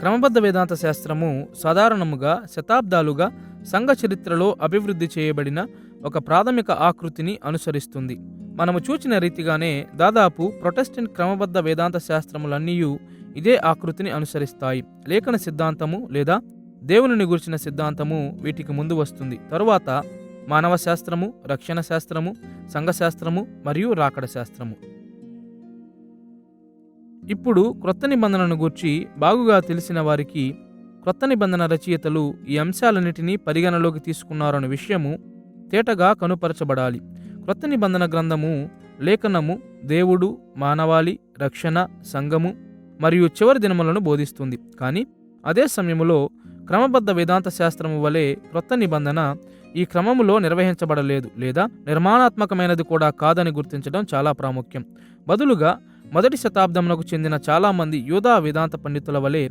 క్రమబద్ధ వేదాంత శాస్త్రము సాధారణముగా శతాబ్దాలుగా సంఘ చరిత్రలో అభివృద్ధి చేయబడిన ఒక ప్రాథమిక ఆకృతిని అనుసరిస్తుంది. మనము చూచిన రీతిగానే దాదాపు ప్రొటెస్టెంట్ క్రమబద్ధ వేదాంత శాస్త్రములన్నీయూ ఇదే ఆకృతిని అనుసరిస్తాయి. లేఖన సిద్ధాంతము లేదా దేవునిని గురించిన సిద్ధాంతము వీటికి ముందు వస్తుంది. తరువాత మానవ శాస్త్రము, రక్షణ శాస్త్రము, సంఘశాస్త్రము మరియు రాకడ శాస్త్రము. ఇప్పుడు క్రొత్త నిబంధనను గూర్చి బాగుగా తెలిసిన వారికి క్రొత్త నిబంధన రచయితలు ఈ అంశాలన్నిటినీ పరిగణలోకి తీసుకున్నారన్న విషయము తేటగా కనుపరచబడాలి. క్రొత్త నిబంధన గ్రంథము లేఖనము దేవుడు, మానవాళి, రక్షణ, సంఘము మరియు చివరి దినములను బోధిస్తుంది. కానీ అదే సమయంలో క్రమబద్ధ వేదాంత శాస్త్రము వలె క్రొత్త నిబంధన ఈ క్రమములో నిర్వహించబడలేదు లేదా నిర్మాణాత్మకమైనది కూడా కాదని గుర్తించడం చాలా ప్రాముఖ్యం. బదులుగా మొదటి శతాబ్దమునకు చెందిన చాలామంది యూదా వేదాంత పండితుల వలె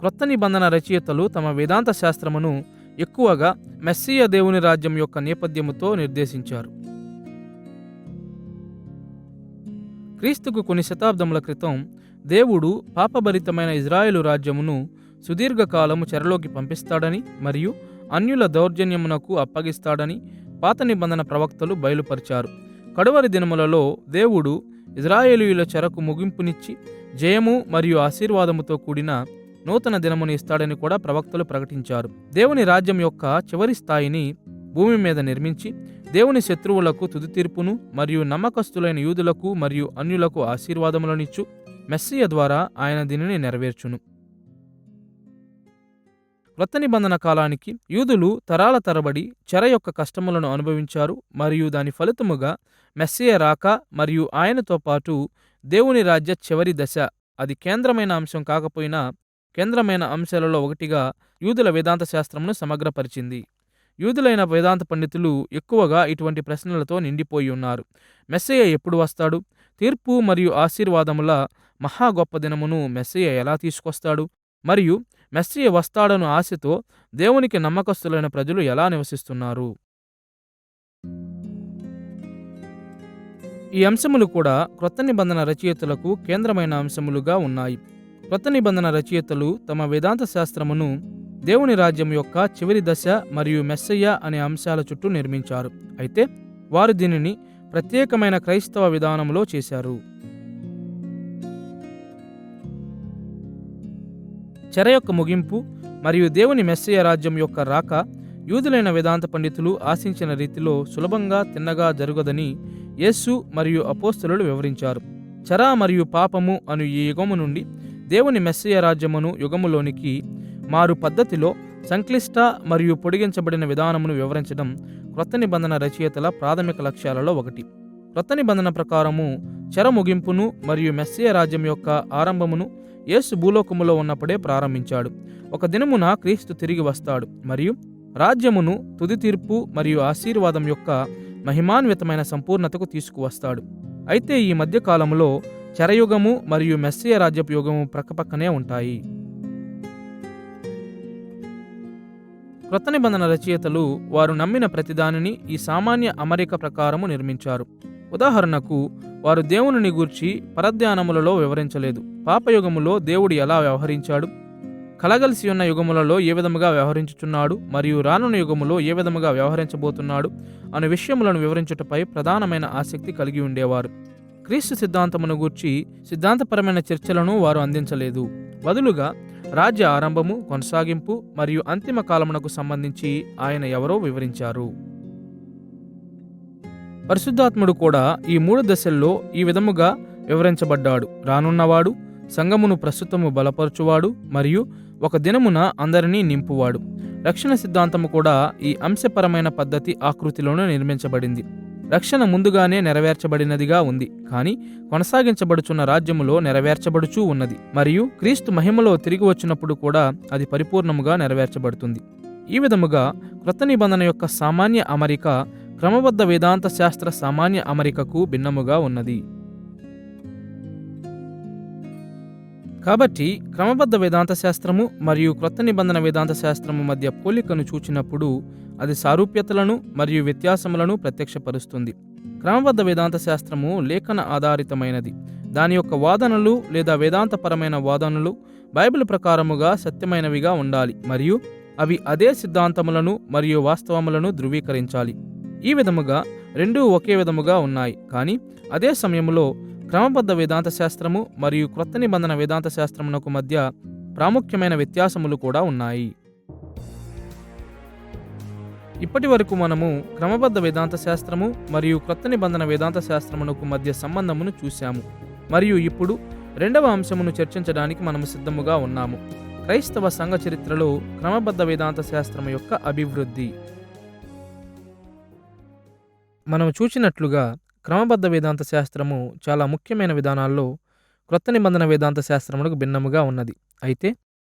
క్రొత్త నిబంధన రచయితలు తమ వేదాంత శాస్త్రమును ఎక్కువగా మెస్సియ దేవుని రాజ్యం యొక్క నేపథ్యముతో నిర్దేశించారు. క్రీస్తుకు కొన్ని శతాబ్దముల క్రితం దేవుడు పాపభరితమైన ఇజ్రాయేలు రాజ్యమును సుదీర్ఘకాలము చెరలోకి పంపిస్తాడని మరియు అన్యుల దౌర్జన్యమునకు అప్పగిస్తాడని పాత నిబంధన ప్రవక్తలు బయలుపరిచారు. కడవరి దినములలో దేవుడు ఇజ్రాయేలీయుల చెరకు ముగింపునిచ్చి జయము మరియు ఆశీర్వాదముతో కూడిన నూతన దినమును ఇస్తాడని కూడా ప్రవక్తలు ప్రకటించారు. దేవుని రాజ్యం యొక్క చివరి స్థాయిని భూమి మీద నిర్మించి దేవుని శత్రువులకు తుది తీర్పును మరియు నమ్మకస్తులైన యూదులకు మరియు అన్యులకు ఆశీర్వాదములనిచ్చు మెస్సియ ద్వారా ఆయన దీనిని నెరవేర్చును. క్రొత్త నిబంధన కాలానికి యూదులు తరాల తరబడి చెర యొక్క కష్టములను అనుభవించారు మరియు దాని ఫలితముగా మెస్సియ రాక మరియు ఆయనతో పాటు దేవుని రాజ్య చివరి దశ అది కేంద్రమైన అంశం కాకపోయినా కేంద్రమైన అంశాలలో ఒకటిగా యూదుల వేదాంత శాస్త్రమును సమగ్రపరిచింది. యూదులైన వేదాంత పండితులు ఎక్కువగా ఇటువంటి ప్రశ్నలతో నిండిపోయి ఉన్నారు. మెస్సియ ఎప్పుడు వస్తాడు? తీర్పు మరియు ఆశీర్వాదముల మహా గొప్ప దినమును మెస్సియ ఎలా తీసుకొస్తాడు? మరియు మెస్సియ వస్తాడను ఆశతో దేవునికి నమ్మకస్తులైన ప్రజలు ఎలా నివసిస్తున్నారు? ఈ అంశములు కూడా క్రొత్త నిబంధన రచయితలకు కేంద్రమైన అంశములుగా ఉన్నాయి. క్రొత్త నిబంధన రచయితలు తమ వేదాంత శాస్త్రమును దేవుని రాజ్యం యొక్క చివరి దశ మరియు మెస్సయ్య అనే అంశాల చుట్టూ నిర్మించారు. అయితే వారు దీనిని ప్రత్యేకమైన క్రైస్తవ విధానంలో చేశారు. చెర యొక్క ముగింపు మరియు దేవుని మెస్సయ్య రాజ్యం యొక్క రాక యూదులైన వేదాంత పండితులు ఆశించిన రీతిలో సులభంగా తిన్నగా జరగదని యేసు మరియు అపోస్తలులు వివరించారు. చెర మరియు పాపము అను ఈ యుగము నుండి దేవుని మెస్సయ్య రాజ్యమును యుగములోనికి మారు పద్ధతిలో సంక్లిష్ట మరియు పొడిగించబడిన విధానమును వివరించడం క్రొత్త నిబంధన రచయితల ప్రాథమిక లక్ష్యాలలో ఒకటి. క్రొత్త నిబంధన ప్రకారము చెర ముగింపును మరియు మెస్సయ్య రాజ్యం యొక్క ఆరంభమును యేసు భూలోకములో ఉన్నప్పుడే ప్రారంభించాడు. ఒక దినమున క్రీస్తు తిరిగి వస్తాడు మరియు రాజ్యమును తుది తీర్పు మరియు ఆశీర్వాదం యొక్క మహిమాన్వితమైన సంపూర్ణతకు తీసుకువస్తాడు. అయితే ఈ మధ్యకాలంలో చెరయుగము మరియు మెస్సయ్య రాజ్యపు యుగము ప్రక్కపక్కనే ఉంటాయి. క్రొత్త నిబంధన రచయితలు వారు నమ్మిన ప్రతిదానిని ఈ సామాన్య అమరిక ప్రకారము నిర్మించారు. ఉదాహరణకు వారు దేవునిని గూర్చి పరధ్యానములలో వివరించలేదు. పాపయుగములో దేవుడు ఎలా వ్యవహరించాడు, కలగలిసి ఉన్న యుగములలో ఏ విధముగా వ్యవహరించుచున్నాడు మరియు రానున్న యుగములో ఏ విధముగా వ్యవహరించబోతున్నాడు అనే విషయములను వివరించుటపై ప్రధానమైన ఆసక్తి కలిగి ఉండేవారు. క్రీస్తు సిద్ధాంతమును గూర్చి సిద్ధాంతపరమైన చర్చలను వారు అందించలేదు. బదులుగా రాజ్య ఆరంభము, కొనసాగింపు మరియు అంతిమ కాలమునకు సంబంధించి ఆయన ఎవరో వివరించారు. పరిశుద్ధాత్ముడు కూడా ఈ 3 దశల్లో ఈ విధముగా వివరించబడ్డాడు. రానున్నవాడు, సంఘమును ప్రస్తుతము బలపరచువాడు మరియు ఒక దినమున అందరినీ నింపువాడు. రక్షణ సిద్ధాంతము కూడా ఈ అంశపరమైన పద్ధతి ఆకృతిలోనే నిర్మించబడింది. రక్షణ ముందుగానే నెరవేర్చబడినదిగా ఉంది, కానీ కొనసాగించబడుచున్న రాజ్యములో నెరవేర్చబడుచూ ఉన్నది మరియు క్రీస్తు మహిమలో తిరిగి వచ్చినప్పుడు కూడా అది పరిపూర్ణముగా నెరవేర్చబడుతుంది. ఈ విధముగా క్రొత్త నిబంధన యొక్క సామాన్య అమరిక క్రమబద్ధ వేదాంత శాస్త్ర సామాన్య అమరికకు భిన్నముగా ఉన్నది. కాబట్టి క్రమబద్ధ వేదాంత శాస్త్రము మరియు క్రొత్త నిబంధన వేదాంత శాస్త్రము మధ్య పోలికను చూచినప్పుడు అది సారూప్యతలను మరియు వ్యత్యాసములను ప్రత్యక్షపరుస్తుంది. క్రమబద్ధ వేదాంత శాస్త్రము లేఖన ఆధారితమైనది. దాని యొక్క వాదనలు లేదా వేదాంతపరమైన వాదనలు బైబిల్ ప్రకారముగా సత్యమైనవిగా ఉండాలి మరియు అవి అదే సిద్ధాంతములను మరియు వాస్తవములను ధృవీకరించాలి. ఈ విధముగా రెండూ ఒకే విధముగా ఉన్నాయి, కానీ అదే సమయంలో క్రమబద్ధ వేదాంత శాస్త్రము మరియు క్రొత్త నిబంధన వేదాంత శాస్త్రమునకు మధ్య ప్రాముఖ్యమైన వ్యత్యాసములు కూడా ఉన్నాయి. ఇప్పటి వరకు మనము క్రమబద్ధ వేదాంత శాస్త్రము మరియు క్రొత్త నిబంధన వేదాంత శాస్త్రమునకు మధ్య సంబంధమును చూశాము మరియు ఇప్పుడు రెండవ అంశమును చర్చించడానికి మనము సిద్ధముగా ఉన్నాము. క్రైస్తవ సంఘ చరిత్రలో క్రమబద్ధ వేదాంత శాస్త్రము యొక్క అభివృద్ధి. మనము చూచినట్లుగా క్రమబద్ధ వేదాంత శాస్త్రము చాలా ముఖ్యమైన విధానాల్లో క్రొత్త నిబంధన వేదాంత శాస్త్రమునకు భిన్నముగా ఉన్నది. అయితే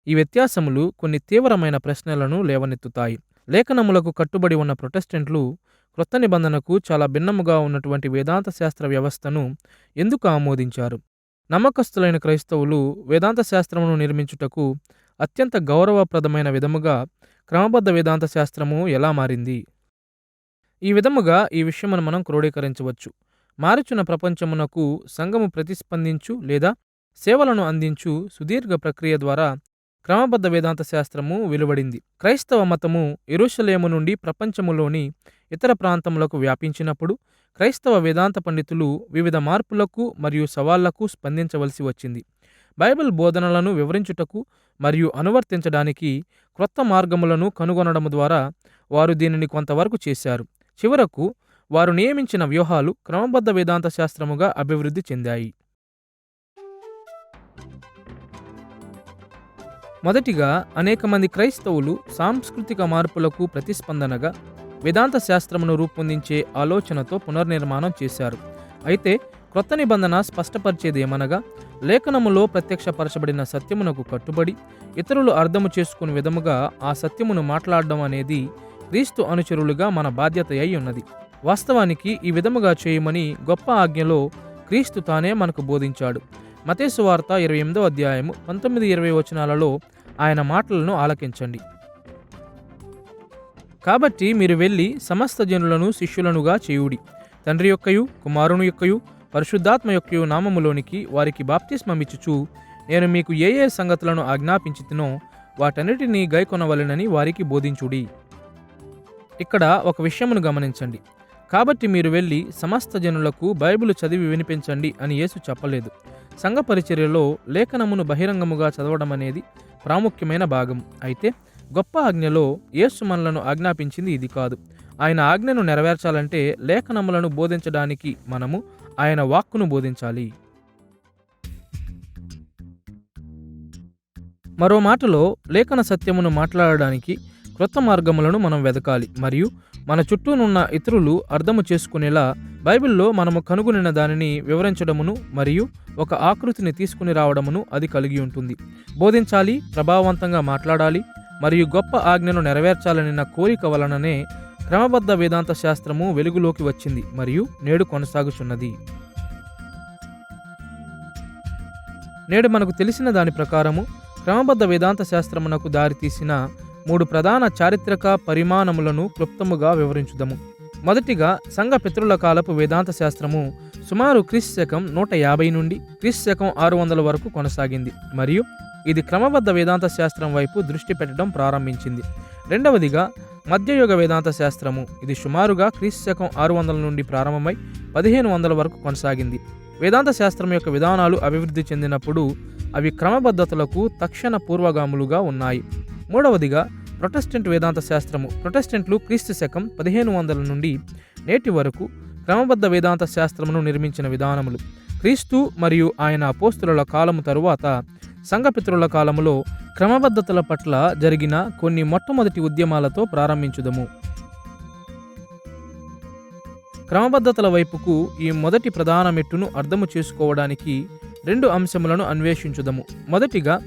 ఈ వ్యత్యాసములు కొన్ని తీవ్రమైన ప్రశ్నలను లేవనెత్తుతాయి. లేఖనములకు కట్టుబడి ఉన్న ప్రొటెస్టెంట్లు క్రొత్త నిబంధనకు చాలా భిన్నముగా ఉన్నటువంటి వేదాంత శాస్త్ర వ్యవస్థను ఎందుకు ఆమోదించారు? నమ్మకస్తులైన క్రైస్తవులు వేదాంత శాస్త్రమును నిర్మించుటకు అత్యంత గౌరవప్రదమైన విధముగా క్రమబద్ధ వేదాంత శాస్త్రము ఎలా మారింది? ఈ విధముగా ఈ విషయమును మనం క్రోడీకరించవచ్చు. మారుచున్న ప్రపంచమునకు సంఘము ప్రతిస్పందించు లేదా సేవలను అందించు సుదీర్ఘ ప్రక్రియ ద్వారా క్రమబద్ధ వేదాంత శాస్త్రము వెలువడింది. క్రైస్తవ మతము యెరూషలేము నుండి ప్రపంచములోని ఇతర ప్రాంతములకు వ్యాపించినప్పుడు క్రైస్తవ వేదాంత పండితులు వివిధ మార్పులకు మరియు సవాళ్లకు స్పందించవలసి వచ్చింది. బైబిల్ బోధనలను వివరించుటకు మరియు అనువర్తించడానికి క్రొత్త మార్గములను కనుగొనడం ద్వారా వారు దీనిని కొంతవరకు చేశారు. చివరకు వారు నియమించిన వ్యూహాలు క్రమబద్ధ వేదాంత శాస్త్రముగా అభివృద్ధి చెందాయి. మొదటిగా అనేక మంది క్రైస్తవులు సాంస్కృతిక మార్పులకు ప్రతిస్పందనగా వేదాంత శాస్త్రమును రూపొందించే ఆలోచనతో పునర్నిర్మాణం చేశారు. అయితే క్రొత్త నిబంధన స్పష్టపరిచేదేమనగా లేఖనములో ప్రత్యక్షపరచబడిన సత్యమునకు కట్టుబడి ఇతరులు అర్థము చేసుకునే విధముగా ఆ సత్యమును మాట్లాడడం అనేది క్రీస్తు అనుచరులుగా మన బాధ్యత అయి ఉన్నది. వాస్తవానికి ఈ విధముగా చేయమని గొప్ప ఆజ్ఞలో క్రీస్తు తానే మనకు బోధించాడు. మత్తయి సువార్త 28వ అధ్యాయము 19-20 వచనాలలో ఆయన మాటలను ఆలకించండి. కాబట్టి మీరు వెళ్ళి సమస్త జనులను శిష్యులనుగా చేయుడి, తండ్రి యొక్కయు కుమారుని యొక్కయు పరిశుద్ధాత్మ యొక్కయు నామములోనికి వారికి బాప్తిస్మమిచ్చుచు నేను మీకు ఏ ఏ సంగతులను ఆజ్ఞాపించితినో వాటన్నిటినీ గైకొనవలెనని వారికి బోధించుడి. ఇక్కడ ఒక విషయమును గమనించండి. కాబట్టి మీరు వెళ్ళి సమస్త జనులకు బైబిలు చదివి వినిపించండి అని యేసు చెప్పలేదు. సంఘ పరిచర్యలో లేఖనమును బహిరంగముగా చదవడం అనేది ప్రాముఖ్యమైన భాగం. అయితే గొప్ప ఆజ్ఞలో యేసు మనలను ఆజ్ఞాపించింది ఇది కాదు. ఆయన ఆజ్ఞను నెరవేర్చాలంటే లేఖనములను బోధించడానికి మనము ఆయన వాక్కును బోధించాలి. మరో మాటలో లేఖన సత్యమును మాట్లాడడానికి క్రొత్త మార్గములను మనం వెదకాలి మరియు మన చుట్టూనున్న ఇతరులు అర్థము చేసుకునేలా బైబిల్లో మనము కనుగొనిన దానిని వివరించడమును మరియు ఒక ఆకృతిని తీసుకుని రావడమును అది కలిగి ఉంటుంది. బోధించాలి, ప్రభావవంతంగా మాట్లాడాలి మరియు గొప్ప ఆజ్ఞను నెరవేర్చాలనిన కోరిక వలననే క్రమబద్ధ వేదాంత శాస్త్రము వెలుగులోకి వచ్చింది మరియు నేడు కొనసాగుచున్నది. నేడు మనకు తెలిసిన దాని ప్రకారము క్రమబద్ధ వేదాంత శాస్త్రమునకు దారితీసిన 3 ప్రధాన చారిత్రక పరిమాణములను క్లుప్తముగా వివరించుదము. మొదటిగా సంఘ పితరుల కాలపు వేదాంత శాస్త్రము సుమారు క్రీస్తు 150 నుండి క్రీస్తు 600 వరకు కొనసాగింది మరియు ఇది క్రమబద్ధ వేదాంత శాస్త్రం వైపు దృష్టి పెట్టడం ప్రారంభించింది. రెండవదిగా మధ్యయుగ వేదాంత శాస్త్రము ఇది సుమారుగా క్రీస్తు 600 నుండి ప్రారంభమై 1500 వరకు కొనసాగింది. వేదాంత శాస్త్రం యొక్క విధానాలు అభివృద్ధి చెందినప్పుడు అవి క్రమబద్ధతలకు తక్షణ పూర్వగాములుగా ఉన్నాయి. మూడవదిగా ప్రొటెస్టెంట్ వేదాంత శాస్త్రము. ప్రొటెస్టెంట్లు క్రీస్తు 1500 నుండి నేటి వరకు క్రమబద్ధ వేదాంత శాస్త్రమును నిర్మించిన విధానములు. క్రీస్తు మరియు ఆయన అపోస్తుల కాలము తరువాత సంఘపితరుల కాలములో క్రమబద్ధతల పట్ల జరిగిన కొన్ని మొట్టమొదటి ఉద్యమాలతో ప్రారంభించుదము. క్రమబద్ధతల వైపుకు ఈ మొదటి ప్రధాన మెట్టును అర్థము చేసుకోవడానికి 2 అంశములను అన్వేషించుదము. మొదటిగా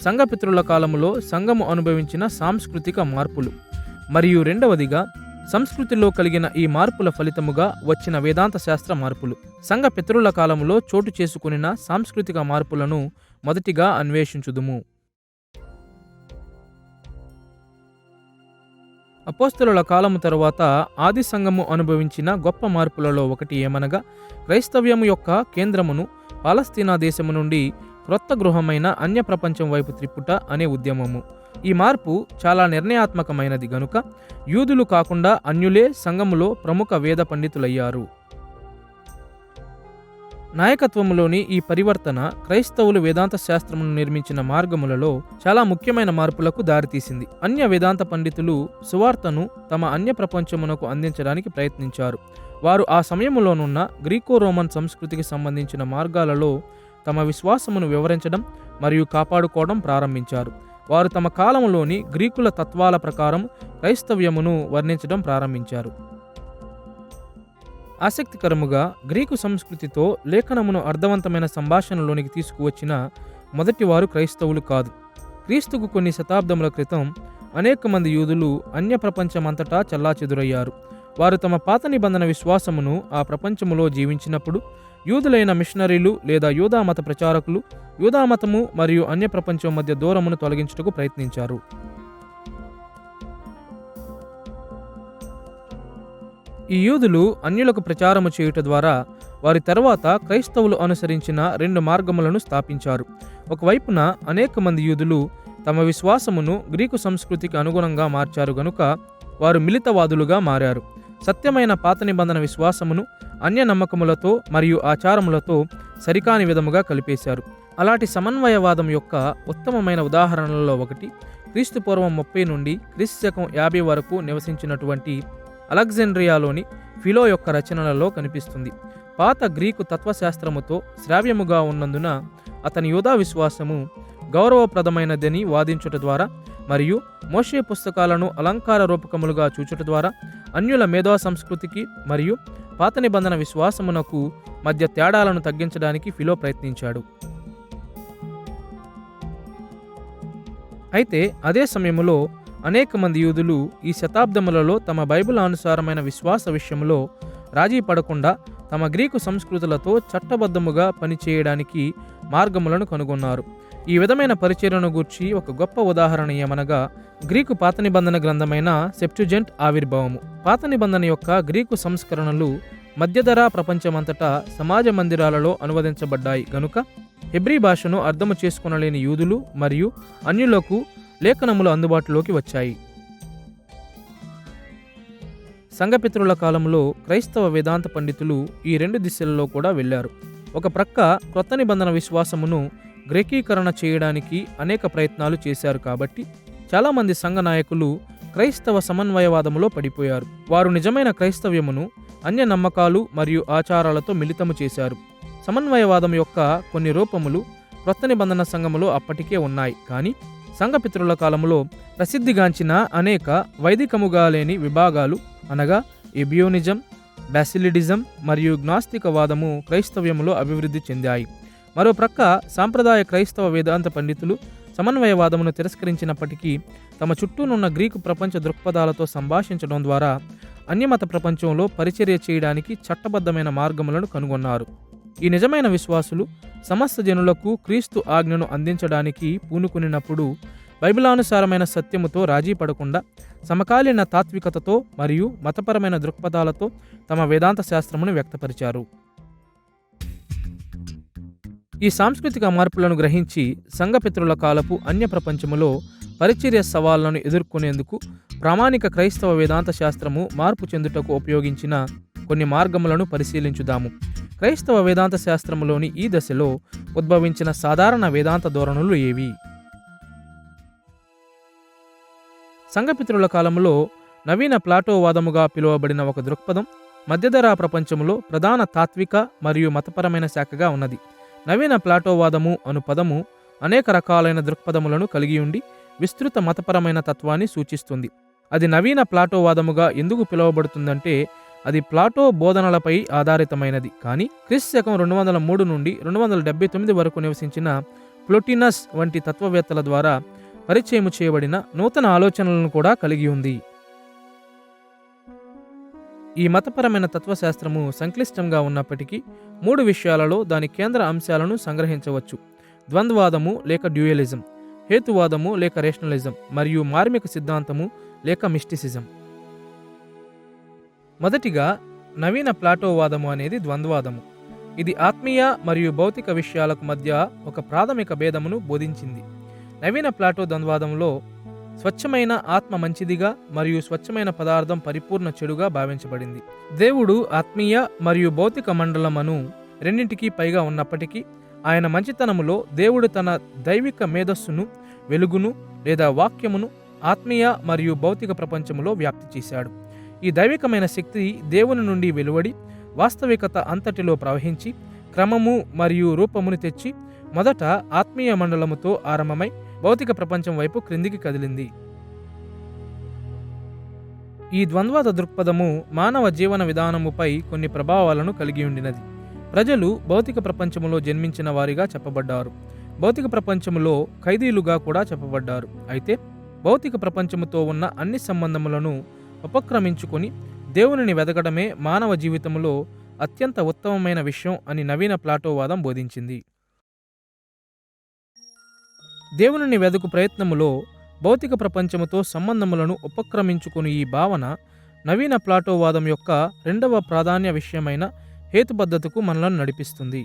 సంఘపితరుల కాలములో సంఘము అనుభవించిన సాంస్కృతిక మార్పులు మరియు రెండవదిగా సంస్కృతిలో కలిగిన ఈ మార్పుల ఫలితముగా వచ్చిన వేదాంత శాస్త్ర మార్పులు. సంఘ పితరుల కాలములో చోటు చేసుకునిన సాంస్కృతిక మార్పులను మొదటిగా అన్వేషించుదుము. అపోస్తలుల కాలము తరువాత ఆది సంఘము అనుభవించిన గొప్ప మార్పులలో ఒకటి ఏమనగా క్రైస్తవ్యము యొక్క కేంద్రమును పాలస్తీనా దేశము నుండి క్రొత్త గృహమైన అన్య ప్రపంచం వైపు త్రిప్పుట అనే ఉద్యమము. ఈ మార్పు చాలా నిర్ణయాత్మకమైనది గనుక యూదులు కాకుండా అన్యులే సంఘములో ప్రముఖ వేద పండితులయ్యారు. నాయకత్వములోని ఈ పరివర్తన క్రైస్తవులు వేదాంత శాస్త్రమును నిర్మించిన మార్గములలో చాలా ముఖ్యమైన మార్పులకు దారితీసింది. అన్య వేదాంత పండితులు సువార్తను తమ అన్య ప్రపంచమునకు అందించడానికి ప్రయత్నించారు. వారు ఆ సమయములోనున్న గ్రీకో రోమన్ సంస్కృతికి సంబంధించిన మార్గాలలో తమ విశ్వాసమును వివరించడం మరియు కాపాడుకోవడం ప్రారంభించారు. వారు తమ కాలములోని గ్రీకుల తత్వాల ప్రకారం క్రైస్తవ్యమును వర్ణించడం ప్రారంభించారు. ఆసక్తికరముగా గ్రీకు సంస్కృతితో లేఖనమును అర్థవంతమైన సంభాషణలోనికి తీసుకువచ్చిన మొదటివారు క్రైస్తవులు కాదు. క్రీస్తుకు కొన్ని శతాబ్దముల క్రితం అనేక మంది యూదులు అన్య ప్రపంచమంతటా చెల్లాచెదురయ్యారు. వారు తమ పాత నిబంధన విశ్వాసమును ఆ ప్రపంచములో జీవించినప్పుడు యూదులైన మిషనరీలు లేదా యూదామత ప్రచారకులు యూదామతము మరియు అన్య ప్రపంచం మధ్య దూరమును తొలగించుటకు ప్రయత్నించారు. ఈ యూదులు అన్యులకు ప్రచారము చేయుట ద్వారా వారి తర్వాత క్రైస్తవులు అనుసరించిన 2 మార్గములను స్థాపించారు. ఒకవైపున అనేక మంది యూదులు తమ విశ్వాసమును గ్రీకు సంస్కృతికి అనుగుణంగా మార్చారు గనుక వారు మిలితవాదులుగా మారారు. సత్యమైన పాత నిబంధన విశ్వాసమును అన్య నమ్మకములతో మరియు ఆచారములతో సరికాని విధముగా కలిపేశారు. అలాంటి సమన్వయవాదం యొక్క ఉత్తమమైన ఉదాహరణలలో ఒకటి క్రీస్తుపూర్వం 30 నుండి క్రీస్తుశకం 50 వరకు నివసించినటువంటి అలెగ్జాండ్రియాలోని ఫిలో యొక్క రచనలలో కనిపిస్తుంది. పాత గ్రీకు తత్వశాస్త్రముతో శ్రావ్యముగా ఉన్నందున అతని యూదా విశ్వాసము గౌరవప్రదమైనదని వాదించుట ద్వారా మరియు మోషే పుస్తకాలను అలంకార రూపకములుగా చూచుట ద్వారా అన్యుల మేధో సంస్కృతికి మరియు పాత నిబంధన విశ్వాసమునకు మధ్య తేడాలను తగ్గించడానికి ఫిలో ప్రయత్నించాడు. అయితే అదే సమయంలో అనేక మంది యూదులు ఈ శతాబ్దములలో తమ బైబిల్ అనుసారమైన విశ్వాస విషయంలో రాజీ పడకుండా తమ గ్రీకు సంస్కృతులతో చట్టబద్ధముగా పనిచేయడానికి మార్గములను కనుగొన్నారు. ఈ విధమైన పరిచర్యను గూర్చి ఒక గొప్ప ఉదాహరణ ఏమనగా గ్రీకు పాత నిబంధన గ్రంథమైన సెప్టుజెంట్ ఆవిర్భావము. పాత నిబంధన యొక్క గ్రీకు సంస్కరణలు మధ్యధరా ప్రపంచమంతటా సమాజ మందిరాలలో అనువదించబడ్డాయి గనుక హెబ్రీ భాషను అర్థము చేసుకొనలేని యూదులు మరియు అన్యులకు లేఖనములు అందుబాటులోకి వచ్చాయి. సంఘపితరుల కాలంలో క్రైస్తవ వేదాంత పండితులు ఈ 2 దిశలలో కూడా వెళ్ళారు. ఒక ప్రక్క క్రొత్త నిబంధన విశ్వాసమును గ్రీకీకరణ చేయడానికి అనేక ప్రయత్నాలు చేశారు. కాబట్టి చాలామంది సంఘ నాయకులు క్రైస్తవ సమన్వయవాదములో పడిపోయారు. వారు నిజమైన క్రైస్తవ్యమును అన్య నమ్మకాలు మరియు ఆచారాలతో మిళితము చేశారు. సమన్వయవాదం యొక్క కొన్ని రూపములు క్రొత్త నిబంధన సంఘములో అప్పటికే ఉన్నాయి. కానీ సంఘపితరుల కాలంలో ప్రసిద్ధిగాంచిన అనేక వైదికముగా లేని విభాగాలు అనగా ఎబియోనిజం, బాసిలిడిజం మరియు జ్ఞాస్తికవాదము క్రైస్తవ్యములో అభివృద్ధి చెందాయి. మరో ప్రక్క సాంప్రదాయ క్రైస్తవ వేదాంత పండితులు సమన్వయవాదమును తిరస్కరించినప్పటికీ తమ చుట్టూనున్న గ్రీకు ప్రపంచ దృక్పథాలతో సంభాషించడం ద్వారా అన్యమత ప్రపంచంలో పరిచర్య చేయడానికి చట్టబద్ధమైన మార్గములను కనుగొన్నారు. ఈ నిజమైన విశ్వాసులు సమస్త జనులకు క్రీస్తు ఆజ్ఞను అందించడానికి పూనుకునినప్పుడు బైబిలానుసారమైన సత్యముతో రాజీ పడకుండా సమకాలీన తాత్వికతతో మరియు మతపరమైన దృక్పథాలతో తమ వేదాంత శాస్త్రమును వ్యక్తపరిచారు. ఈ సాంస్కృతిక మార్పులను గ్రహించి సంఘపితరుల కాలపు అన్య ప్రపంచములో పరిచర్య సవాళ్లను ఎదుర్కొనేందుకు ప్రామాణిక క్రైస్తవ వేదాంత శాస్త్రము మార్పు చెందుటకు ఉపయోగించిన కొన్ని మార్గములను పరిశీలించుదాము. క్రైస్తవ వేదాంత శాస్త్రములోని ఈ దశలో ఉద్భవించిన సాధారణ వేదాంత ధోరణులు ఏవి? సంఘపితరుల కాలంలో నవీన ప్లాటోవాదముగా పిలువబడిన ఒక దృక్పథం మధ్యధరా ప్రపంచములో ప్రధాన తాత్విక మరియు మతపరమైన శాఖగా ఉన్నది. నవీన ప్లాటోవాదము అను పదము అనేక రకాలైన దృక్పథములను కలిగి ఉండి విస్తృత మతపరమైన తత్వాన్ని సూచిస్తుంది. అది నవీన ప్లాటోవాదముగా ఎందుకు పిలువబడుతుందంటే అది ప్లాటో బోధనలపై ఆధారితమైనది. కానీ క్రీస్తుశకం 203 నుండి 279 వరకు నివసించిన ప్లోటినస్ వంటి తత్వవేత్తల ద్వారా పరిచయము చేయబడిన నూతన ఆలోచనలను కూడా కలిగి ఉంది. ఈ మతపరమైన తత్వశాస్త్రము సంక్లిష్టంగా ఉన్నప్పటికీ 3 విషయాలలో దాని కేంద్ర అంశాలను సంగ్రహించవచ్చు: ద్వంద్వాదము లేక డ్యూయలిజం, హేతువాదము లేక రేషనలిజం మరియు మార్మిక సిద్ధాంతము లేక మిస్టిసిజం. మొదటిగా నవీన ప్లాటోవాదము అనేది ద్వంద్వాదము. ఇది ఆత్మీయ మరియు భౌతిక విషయాలకు మధ్య ఒక ప్రాథమిక భేదమును బోధించింది. నవీన ప్లాటో ద్వంద్వాదంలో స్వచ్ఛమైన ఆత్మ మంచిదిగా మరియు స్వచ్ఛమైన పదార్థం పరిపూర్ణ చెడుగా భావించబడింది. దేవుడు ఆత్మీయ మరియు భౌతిక మండలమును రెండింటికి పైగా ఉన్నప్పటికీ ఆయన మంచితనములో దేవుడు తన దైవిక మేధస్సును, వెలుగును లేదా వాక్యమును ఆత్మీయ మరియు భౌతిక ప్రపంచములో వ్యాప్తి చేశాడు. ఈ దైవికమైన శక్తి దేవుని నుండి వెలువడి వాస్తవికత అంతటిలో ప్రవహించి క్రమము మరియు రూపమును తెచ్చి మొదట ఆత్మీయ మండలముతో ఆరంభమై భౌతిక ప్రపంచం వైపు క్రిందికి కదిలింది. ఈ ద్వంద్వాద దృక్పథము మానవ జీవన విధానముపై కొన్ని ప్రభావాలను కలిగి ఉండినది. ప్రజలు భౌతిక ప్రపంచములో జన్మించిన వారిగా చెప్పబడ్డారు. భౌతిక ప్రపంచములో ఖైదీలుగా కూడా చెప్పబడ్డారు. అయితే భౌతిక ప్రపంచముతో ఉన్న అన్ని సంబంధములను ఉపక్రమించుకొని దేవునిని వెదకడమే మానవ జీవితంలో అత్యంత ఉత్తమమైన విషయం అని నవీన ప్లాటోవాదం బోధించింది. దేవునిని వెదుకు ప్రయత్నములో భౌతిక ప్రపంచముతో సంబంధములను ఉపక్రమించుకుని ఈ భావన నవీన ప్లాటోవాదం యొక్క రెండవ ప్రాధాన్య విషయమైన హేతుబద్ధతకు మనలను నడిపిస్తుంది.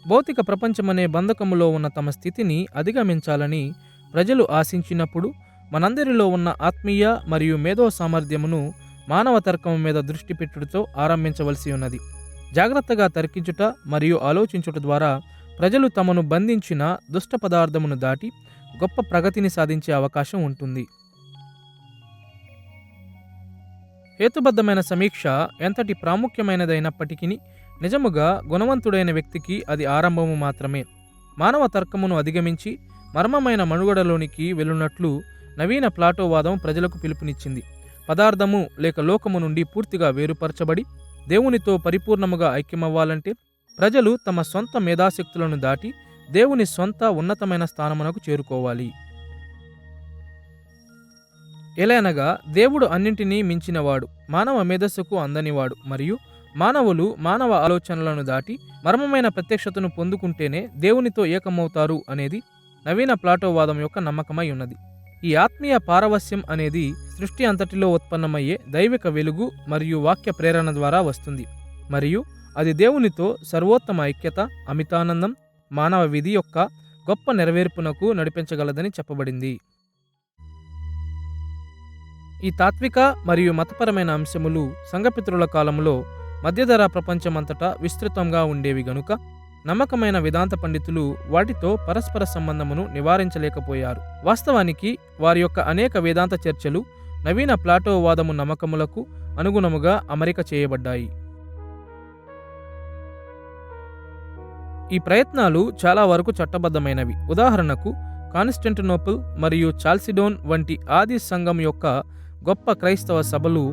భౌతిక ప్రపంచమనే బంధకములో ఉన్న తమ స్థితిని అధిగమించాలని ప్రజలు ఆశించినప్పుడు మనందరిలో ఉన్న ఆత్మీయ మరియు మేధో సామర్థ్యమును మానవ తర్కం మీద దృష్టి పెట్టుటతో ఆరంభించవలసి ఉన్నది. జాగ్రత్తగా తర్కించుట మరియు ఆలోచించుట ద్వారా ప్రజలు తమను బంధించిన దుష్ట పదార్థమును దాటి గొప్ప ప్రగతిని సాధించే అవకాశం ఉంటుంది. హేతుబద్ధమైన సమీక్ష ఎంతటి ప్రాముఖ్యమైనదైనప్పటికీ నిజముగా గుణవంతుడైన వ్యక్తికి అది ఆరంభము మాత్రమే. మానవ తర్కమును అధిగమించి మర్మమైన మనుగడలోనికి వెళ్ళున్నట్లు నవీన ప్లాటోవాదం ప్రజలకు పిలుపునిచ్చింది. పదార్థము లేక లోకము నుండి పూర్తిగా వేరుపరచబడి దేవునితో పరిపూర్ణముగా ఐక్యమవ్వాలంటే ప్రజలు తమ సొంత మేధాశక్తులను దాటి దేవుని సొంత ఉన్నతమైన స్థానమునకు చేరుకోవాలి. ఎలానగా దేవుడు అన్నింటినీ మించినవాడు, మానవ మేధస్సుకు అందనివాడు మరియు మానవులు మానవ ఆలోచనలను దాటి మర్మమైన ప్రత్యక్షతను పొందుకుంటేనే దేవునితో ఏకమవుతారు అనేది నవీన ప్లాటోవాదం యొక్క నమ్మకమై ఉన్నది. ఈ ఆత్మీయ పారవస్యం అనేది సృష్టి అంతటిలో ఉత్పన్నమయ్యే దైవిక వెలుగు మరియు వాక్య ప్రేరణ ద్వారా వస్తుంది మరియు అది దేవునితో సర్వోత్తమ ఐక్యత, అమితానందం, మానవ విధి యొక్క గొప్ప నెరవేర్పునకు నడిపించగలదని చెప్పబడింది. ఈ తాత్విక మరియు మతపరమైన అంశములు సంఘపితరుల కాలంలో మధ్యధరా ప్రపంచమంతటా విస్తృతంగా ఉండేవి గనుక నమ్మకమైన వేదాంత పండితులు వాటితో పరస్పర సంబంధమును నివారించలేకపోయారు. వాస్తవానికి వారి యొక్క అనేక వేదాంత చర్చలు నవీన ప్లాటోవాదము నమ్మకములకు అనుగుణముగా అమరిక చేయబడ్డాయి. ఈ ప్రయత్నాలు చాలా వరకు చట్టబద్ధమైనవి. ఉదాహరణకు కాన్స్టాంటినోపుల్ మరియు చాల్సిడోన్ వంటి ఆది సంఘం యొక్క గొప్ప క్రైస్తవ సభలు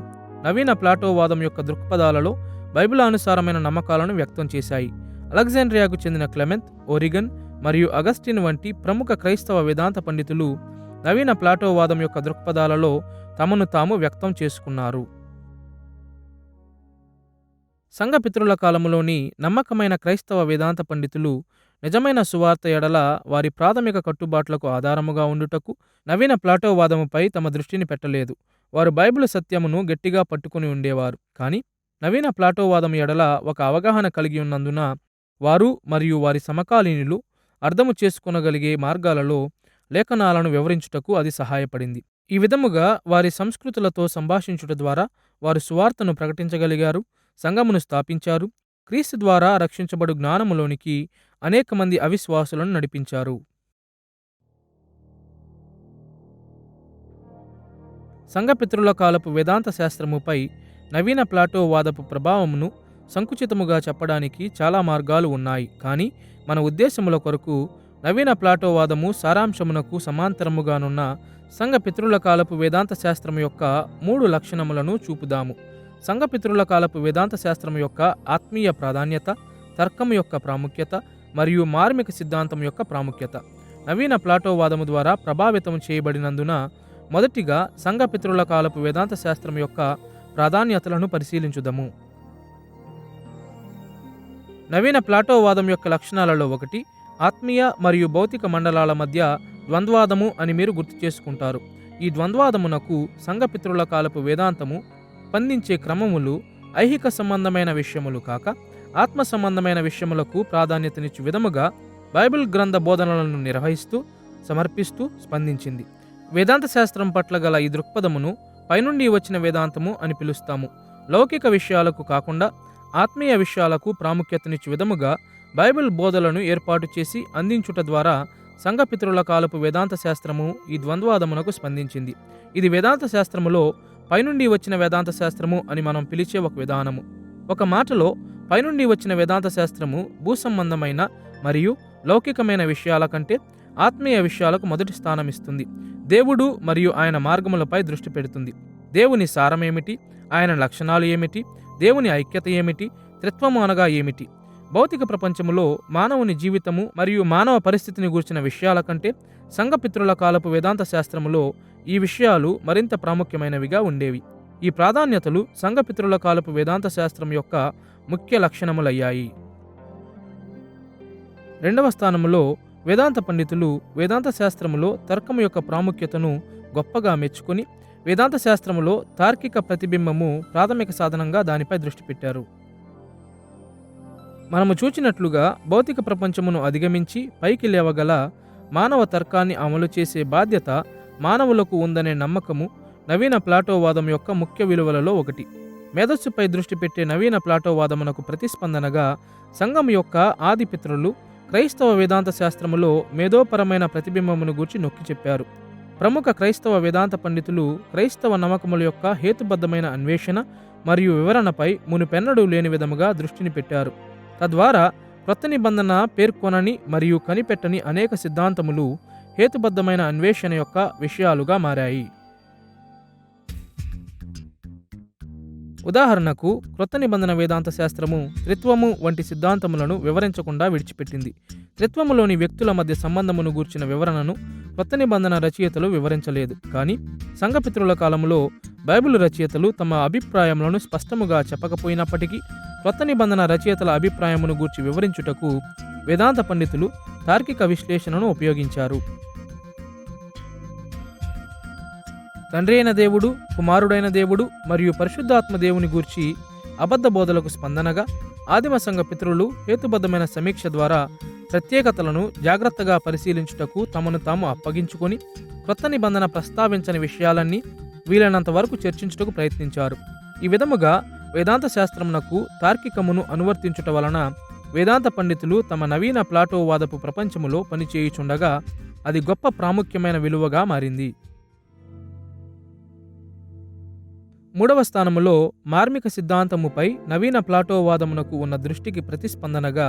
నవీన ప్లాటోవాదం యొక్క దృక్పథాలలో బైబిలానుసారమైన నమ్మకాలను వ్యక్తం చేశాయి. అలెగ్జాండ్రియాకు చెందిన క్లెమెంత్, ఓరిగన్ మరియు అగస్టిన్ వంటి ప్రముఖ క్రైస్తవ వేదాంత పండితులు నవీన ప్లాటోవాదం యొక్క దృక్పథాలలో తమను తాము వ్యక్తం చేసుకున్నారు. సంఘపితరుల కాలములోని నమ్మకమైన క్రైస్తవ వేదాంత పండితులు నిజమైన సువార్త ఎడల వారి ప్రాథమిక కట్టుబాట్లకు ఆధారముగా ఉండుటకు నవీన ప్లాటోవాదముపై తమ దృష్టిని పెట్టలేదు. వారు బైబిలు సత్యమును గట్టిగా పట్టుకుని ఉండేవారు. కానీ నవీన ప్లాటోవాదం ఎడల ఒక అవగాహన కలిగి ఉన్నందున వారు మరియు వారి సమకాలీనులు అర్థము చేసుకొనగలిగే మార్గాలలో లేఖనాలను వివరించుటకు అది సహాయపడింది. ఈ విధముగా వారి సంస్కృతులతో సంభాషించుట ద్వారా వారు సువార్తను ప్రకటించగలిగారు, సంఘమును స్థాపించారు, క్రీస్తు ద్వారా రక్షించబడు జ్ఞానములోనికి అనేక మంది అవిశ్వాసులను నడిపించారు. సంఘపితరుల కాలపు వేదాంత శాస్త్రముపై నవీన ప్లాటోవాదపు ప్రభావమును సంకుచితముగా చెప్పడానికి చాలా మార్గాలు ఉన్నాయి. కానీ మన ఉద్దేశముల కొరకు నవీన ప్లాటోవాదము సారాంశమునకు సమాంతరముగానున్న సంఘపితరుల కాలపు వేదాంత శాస్త్రము యొక్క 3 లక్షణములను చూపుదాము. సంఘపితరుల కాలపు వేదాంత శాస్త్రము యొక్క ఆత్మీయ ప్రాధాన్యత, తర్కము యొక్క ప్రాముఖ్యత మరియు మార్మిక సిద్ధాంతం యొక్క ప్రాముఖ్యత నవీన ప్లాటోవాదము ద్వారా ప్రభావితం చేయబడినందున మొదటిగా సంఘపితరుల కాలపు వేదాంత శాస్త్రం యొక్క ప్రాధాన్యతలను పరిశీలించుదము. నవీన ప్లాటోవాదం యొక్క లక్షణాలలో ఒకటి ఆత్మీయ మరియు భౌతిక మండలాల మధ్య ద్వంద్వాదము అని మీరు గుర్తు చేసుకుంటారు. ఈ ద్వంద్వాదమునకు సంఘపితరుల కాలపు వేదాంతము స్పందించే క్రమములు ఐహిక సంబంధమైన విషయములు కాక ఆత్మ సంబంధమైన విషయములకు ప్రాధాన్యతనిచ్చు విధముగా బైబిల్ గ్రంథ బోధనలను నిర్వహిస్తూ సమర్పిస్తూ స్పందించింది. వేదాంత శాస్త్రం పట్ల గల ఈ దృక్పథమును పైనుండి వచ్చిన వేదాంతము అని పిలుస్తాము. లౌకిక విషయాలకు కాకుండా ఆత్మీయ విషయాలకు ప్రాముఖ్యతనిచ్చు విధముగా బైబిల్ బోధలను ఏర్పాటు చేసి అందించుట ద్వారా సంఘపితరుల కాలపు వేదాంత శాస్త్రము ఈ ద్వంద్వాదమునకు స్పందించింది. ఇది వేదాంత శాస్త్రములో పైనుండి వచ్చిన వేదాంత శాస్త్రము అని మనం పిలిచే ఒక విధానము. ఒక మాటలో పైనుండి వచ్చిన వేదాంత శాస్త్రము భూసంబంధమైన మరియు లౌకికమైన విషయాల కంటే ఆత్మీయ విషయాలకు మొదటి స్థానమిస్తుంది. దేవుడు మరియు ఆయన మార్గములపై దృష్టి పెడుతుంది. దేవుని సారమేమిటి, ఆయన లక్షణాలు ఏమిటి, దేవుని ఐక్యత ఏమిటి, త్రిత్వము అనగా ఏమిటి, భౌతిక ప్రపంచములో మానవుని జీవితము మరియు మానవ పరిస్థితిని గూర్చిన విషయాల కంటే సంఘపితరుల కాలపు వేదాంత శాస్త్రములో ఈ విషయాలు మరింత ప్రాముఖ్యమైనవిగా ఉండేవి. ఈ ప్రాధాన్యతలు సంఘపితరుల కాలపు వేదాంత శాస్త్రం యొక్క ముఖ్య లక్షణములయ్యాయి. రెండవ స్థానములో వేదాంత పండితులు వేదాంత శాస్త్రములో తర్కము యొక్క ప్రాముఖ్యతను గొప్పగా మెచ్చుకొని వేదాంత శాస్త్రములో తార్కిక ప్రతిబింబము ప్రాథమిక సాధనంగా దానిపై దృష్టి పెట్టారు. మనము చూచినట్లుగా భౌతిక ప్రపంచమును అధిగమించి పైకి లేవగల మానవ తర్కాన్ని అమలు చేసే బాధ్యత మానవులకు ఉందనే నమ్మకము నవీన ప్లాటోవాదం యొక్క ముఖ్య విలువలలో ఒకటి. మేధస్సుపై దృష్టి పెట్టే నవీన ప్లాటోవాదమునకు ప్రతిస్పందనగా సంఘం యొక్క ఆది పితరులు క్రైస్తవ వేదాంత శాస్త్రములో మేధోపరమైన ప్రతిబింబమును గూర్చి నొక్కి చెప్పారు. ప్రముఖ క్రైస్తవ వేదాంత పండితులు క్రైస్తవ నమ్మకముల యొక్క హేతుబద్ధమైన అన్వేషణ మరియు వివరణపై మునుపెన్నడూ లేని విధముగా దృష్టిని పెట్టారు. తద్వారా క్రొత్త నిబంధన పేర్కొనని మరియు కనిపెట్టని అనేక సిద్ధాంతములు హేతుబద్ధమైన అన్వేషణ యొక్క విషయాలుగా మారాయి. ఉదాహరణకు క్రొత్త నిబంధన వేదాంత శాస్త్రము త్రిత్వము వంటి సిద్ధాంతములను వివరించకుండా విడిచిపెట్టింది. త్రిత్వములోని వ్యక్తుల మధ్య సంబంధమును గూర్చిన వివరణను క్రొత్త నిబంధన రచయితలు వివరించలేదు. కానీ సంఘపితరుల కాలంలో బైబిల్ రచయితలు తమ అభిప్రాయములను స్పష్టముగా చెప్పకపోయినప్పటికీ క్రొత్త నిబంధన రచయితల అభిప్రాయమును గూర్చి వివరించుటకు వేదాంత పండితులు తార్కిక విశ్లేషణను ఉపయోగించారు. తండ్రి అయిన దేవుడు, కుమారుడైన దేవుడు మరియు పరిశుద్ధాత్మ దేవుని గూర్చి అబద్ధ బోధలకు స్పందనగా ఆదిమ సంఘ పితరులు హేతుబద్ధమైన సమీక్ష ద్వారా ప్రత్యేకతలను జాగ్రత్తగా పరిశీలించుటకు తమను తాము అప్పగించుకొని క్రొత్త నిబంధన ప్రస్తావించని విషయాలన్నీ వీలైనంత వరకు చర్చించుటకు ప్రయత్నించారు. ఈ విధముగా వేదాంత శాస్త్రమునకు తార్కికమును అనువర్తించుట వలన వేదాంత పండితులు తమ నవీన ప్లాటోవాదపు ప్రపంచములో పనిచేయుచుండగా అది గొప్ప ప్రాముఖ్యమైన విలువగా మారింది. మూడవ స్థానములో మార్మిక సిద్ధాంతముపై నవీన ప్లాటోవాదమునకు ఉన్న దృష్టికి ప్రతిస్పందనగా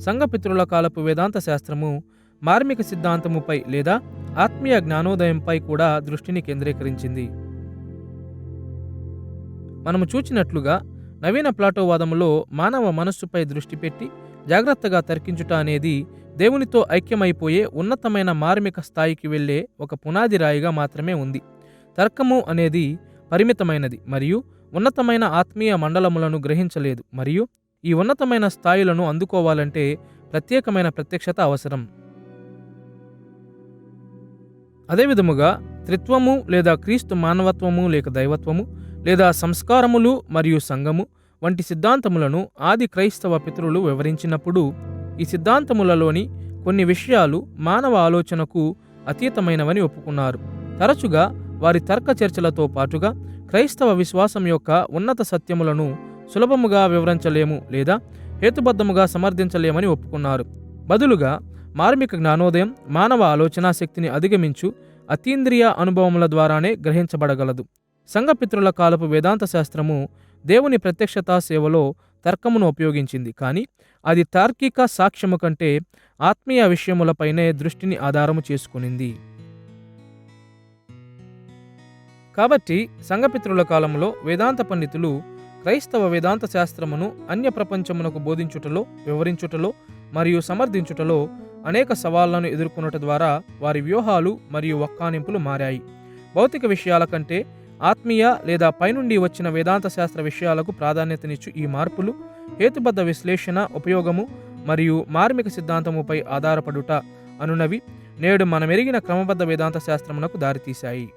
సంఘపితరుల కాలపు వేదాంత శాస్త్రము మార్మిక సిద్ధాంతముపై లేదా ఆత్మీయ జ్ఞానోదయంపై కూడా దృష్టిని కేంద్రీకరించింది. మనము చూచినట్లుగా నవీన ప్లాటోవాదములో మానవ మనస్సుపై దృష్టి పెట్టి జాగ్రత్తగా తర్కించుట అనేది దేవునితో ఐక్యమైపోయే ఉన్నతమైన మార్మిక స్థాయికి వెళ్లే ఒక పునాది రాయిగా మాత్రమే ఉంది. తర్కము అనేది పరిమితమైనది మరియు ఉన్నతమైన ఆత్మీయ మండలములను గ్రహించలేదు మరియు ఈ ఉన్నతమైన స్థాయిలను అందుకోవాలంటే ప్రత్యేకమైన ప్రత్యక్షత అవసరం. అదేవిధముగా త్రిత్వము లేదా క్రీస్తు మానవత్వము లేక దైవత్వము లేదా సంస్కారములు మరియు సంఘము వంటి సిద్ధాంతములను ఆది క్రైస్తవ పితరులు వివరించినప్పుడు ఈ సిద్ధాంతములలోని కొన్ని విషయాలు మానవ ఆలోచనకు అతీతమైనవని ఒప్పుకున్నారు. తరచుగా వారి తర్క చర్చలతో పాటుగా క్రైస్తవ విశ్వాసం యొక్క ఉన్నత సత్యములను సులభముగా వివరించలేము లేదా హేతుబద్ధముగా సమర్థించలేమని ఒప్పుకున్నారు. బదులుగా మార్మిక జ్ఞానోదయం మానవ ఆలోచనా శక్తిని అధిగమించు అతీంద్రియ అనుభవముల ద్వారానే గ్రహించబడగలదు. సంఘపితరుల కాలపు వేదాంత శాస్త్రము దేవుని ప్రత్యక్షతా సేవలో తర్కమును ఉపయోగించింది, కానీ అది తార్కిక సాక్ష్యము కంటే ఆత్మీయ విషయములపైనే దృష్టిని ఆధారము చేసుకునింది. కాబట్టి సంఘపితరుల కాలంలో వేదాంత పండితులు క్రైస్తవ వేదాంత శాస్త్రమును అన్య ప్రపంచమునకు బోధించుటలో, వివరించుటలో మరియు సమర్థించుటలో అనేక సవాళ్లను ఎదుర్కొనుట ద్వారా వారి వ్యూహాలు మరియు వక్కానింపులు మారాయి. భౌతిక విషయాల కంటే ఆత్మీయ లేదా పైనుండి వచ్చిన వేదాంత శాస్త్ర విషయాలకు ప్రాధాన్యతనిచ్చు ఈ మార్పులు హేతుబద్ధ విశ్లేషణ, ఉపయోగము మరియు మార్మిక సిద్ధాంతముపై ఆధారపడుట అనునవి నేడు మనమెరిగిన క్రమబద్ధ వేదాంత శాస్త్రమునకు దారితీశాయి.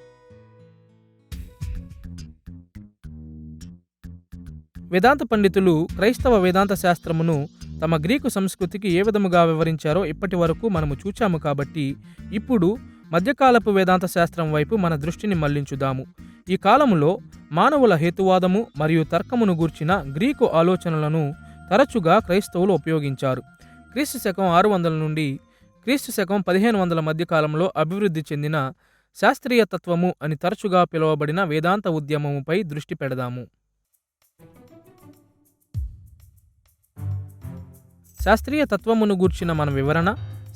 వేదాంత పండితులు క్రైస్తవ వేదాంత శాస్త్రమును తమ గ్రీకు సంస్కృతికి ఏ విధముగా వివరించారో ఇప్పటి వరకు మనము చూచాము. కాబట్టి ఇప్పుడు మధ్యకాలపు వేదాంత శాస్త్రం వైపు మన దృష్టిని మళ్లించుదాము. ఈ కాలములో మానవుల హేతువాదము మరియు తర్కమును గూర్చిన గ్రీకు ఆలోచనలను తరచుగా క్రైస్తవులు ఉపయోగించారు. క్రీస్తు శకం 600 నుండి క్రీస్తు శకం 1500 మధ్య కాలంలో అభివృద్ధి చెందిన శాస్త్రీయ తత్వము అని తరచుగా పిలువబడిన వేదాంత ఉద్యమముపై దృష్టి పెడదాము. శాస్త్రీయ తత్వమును గూర్చిన మన వివరణ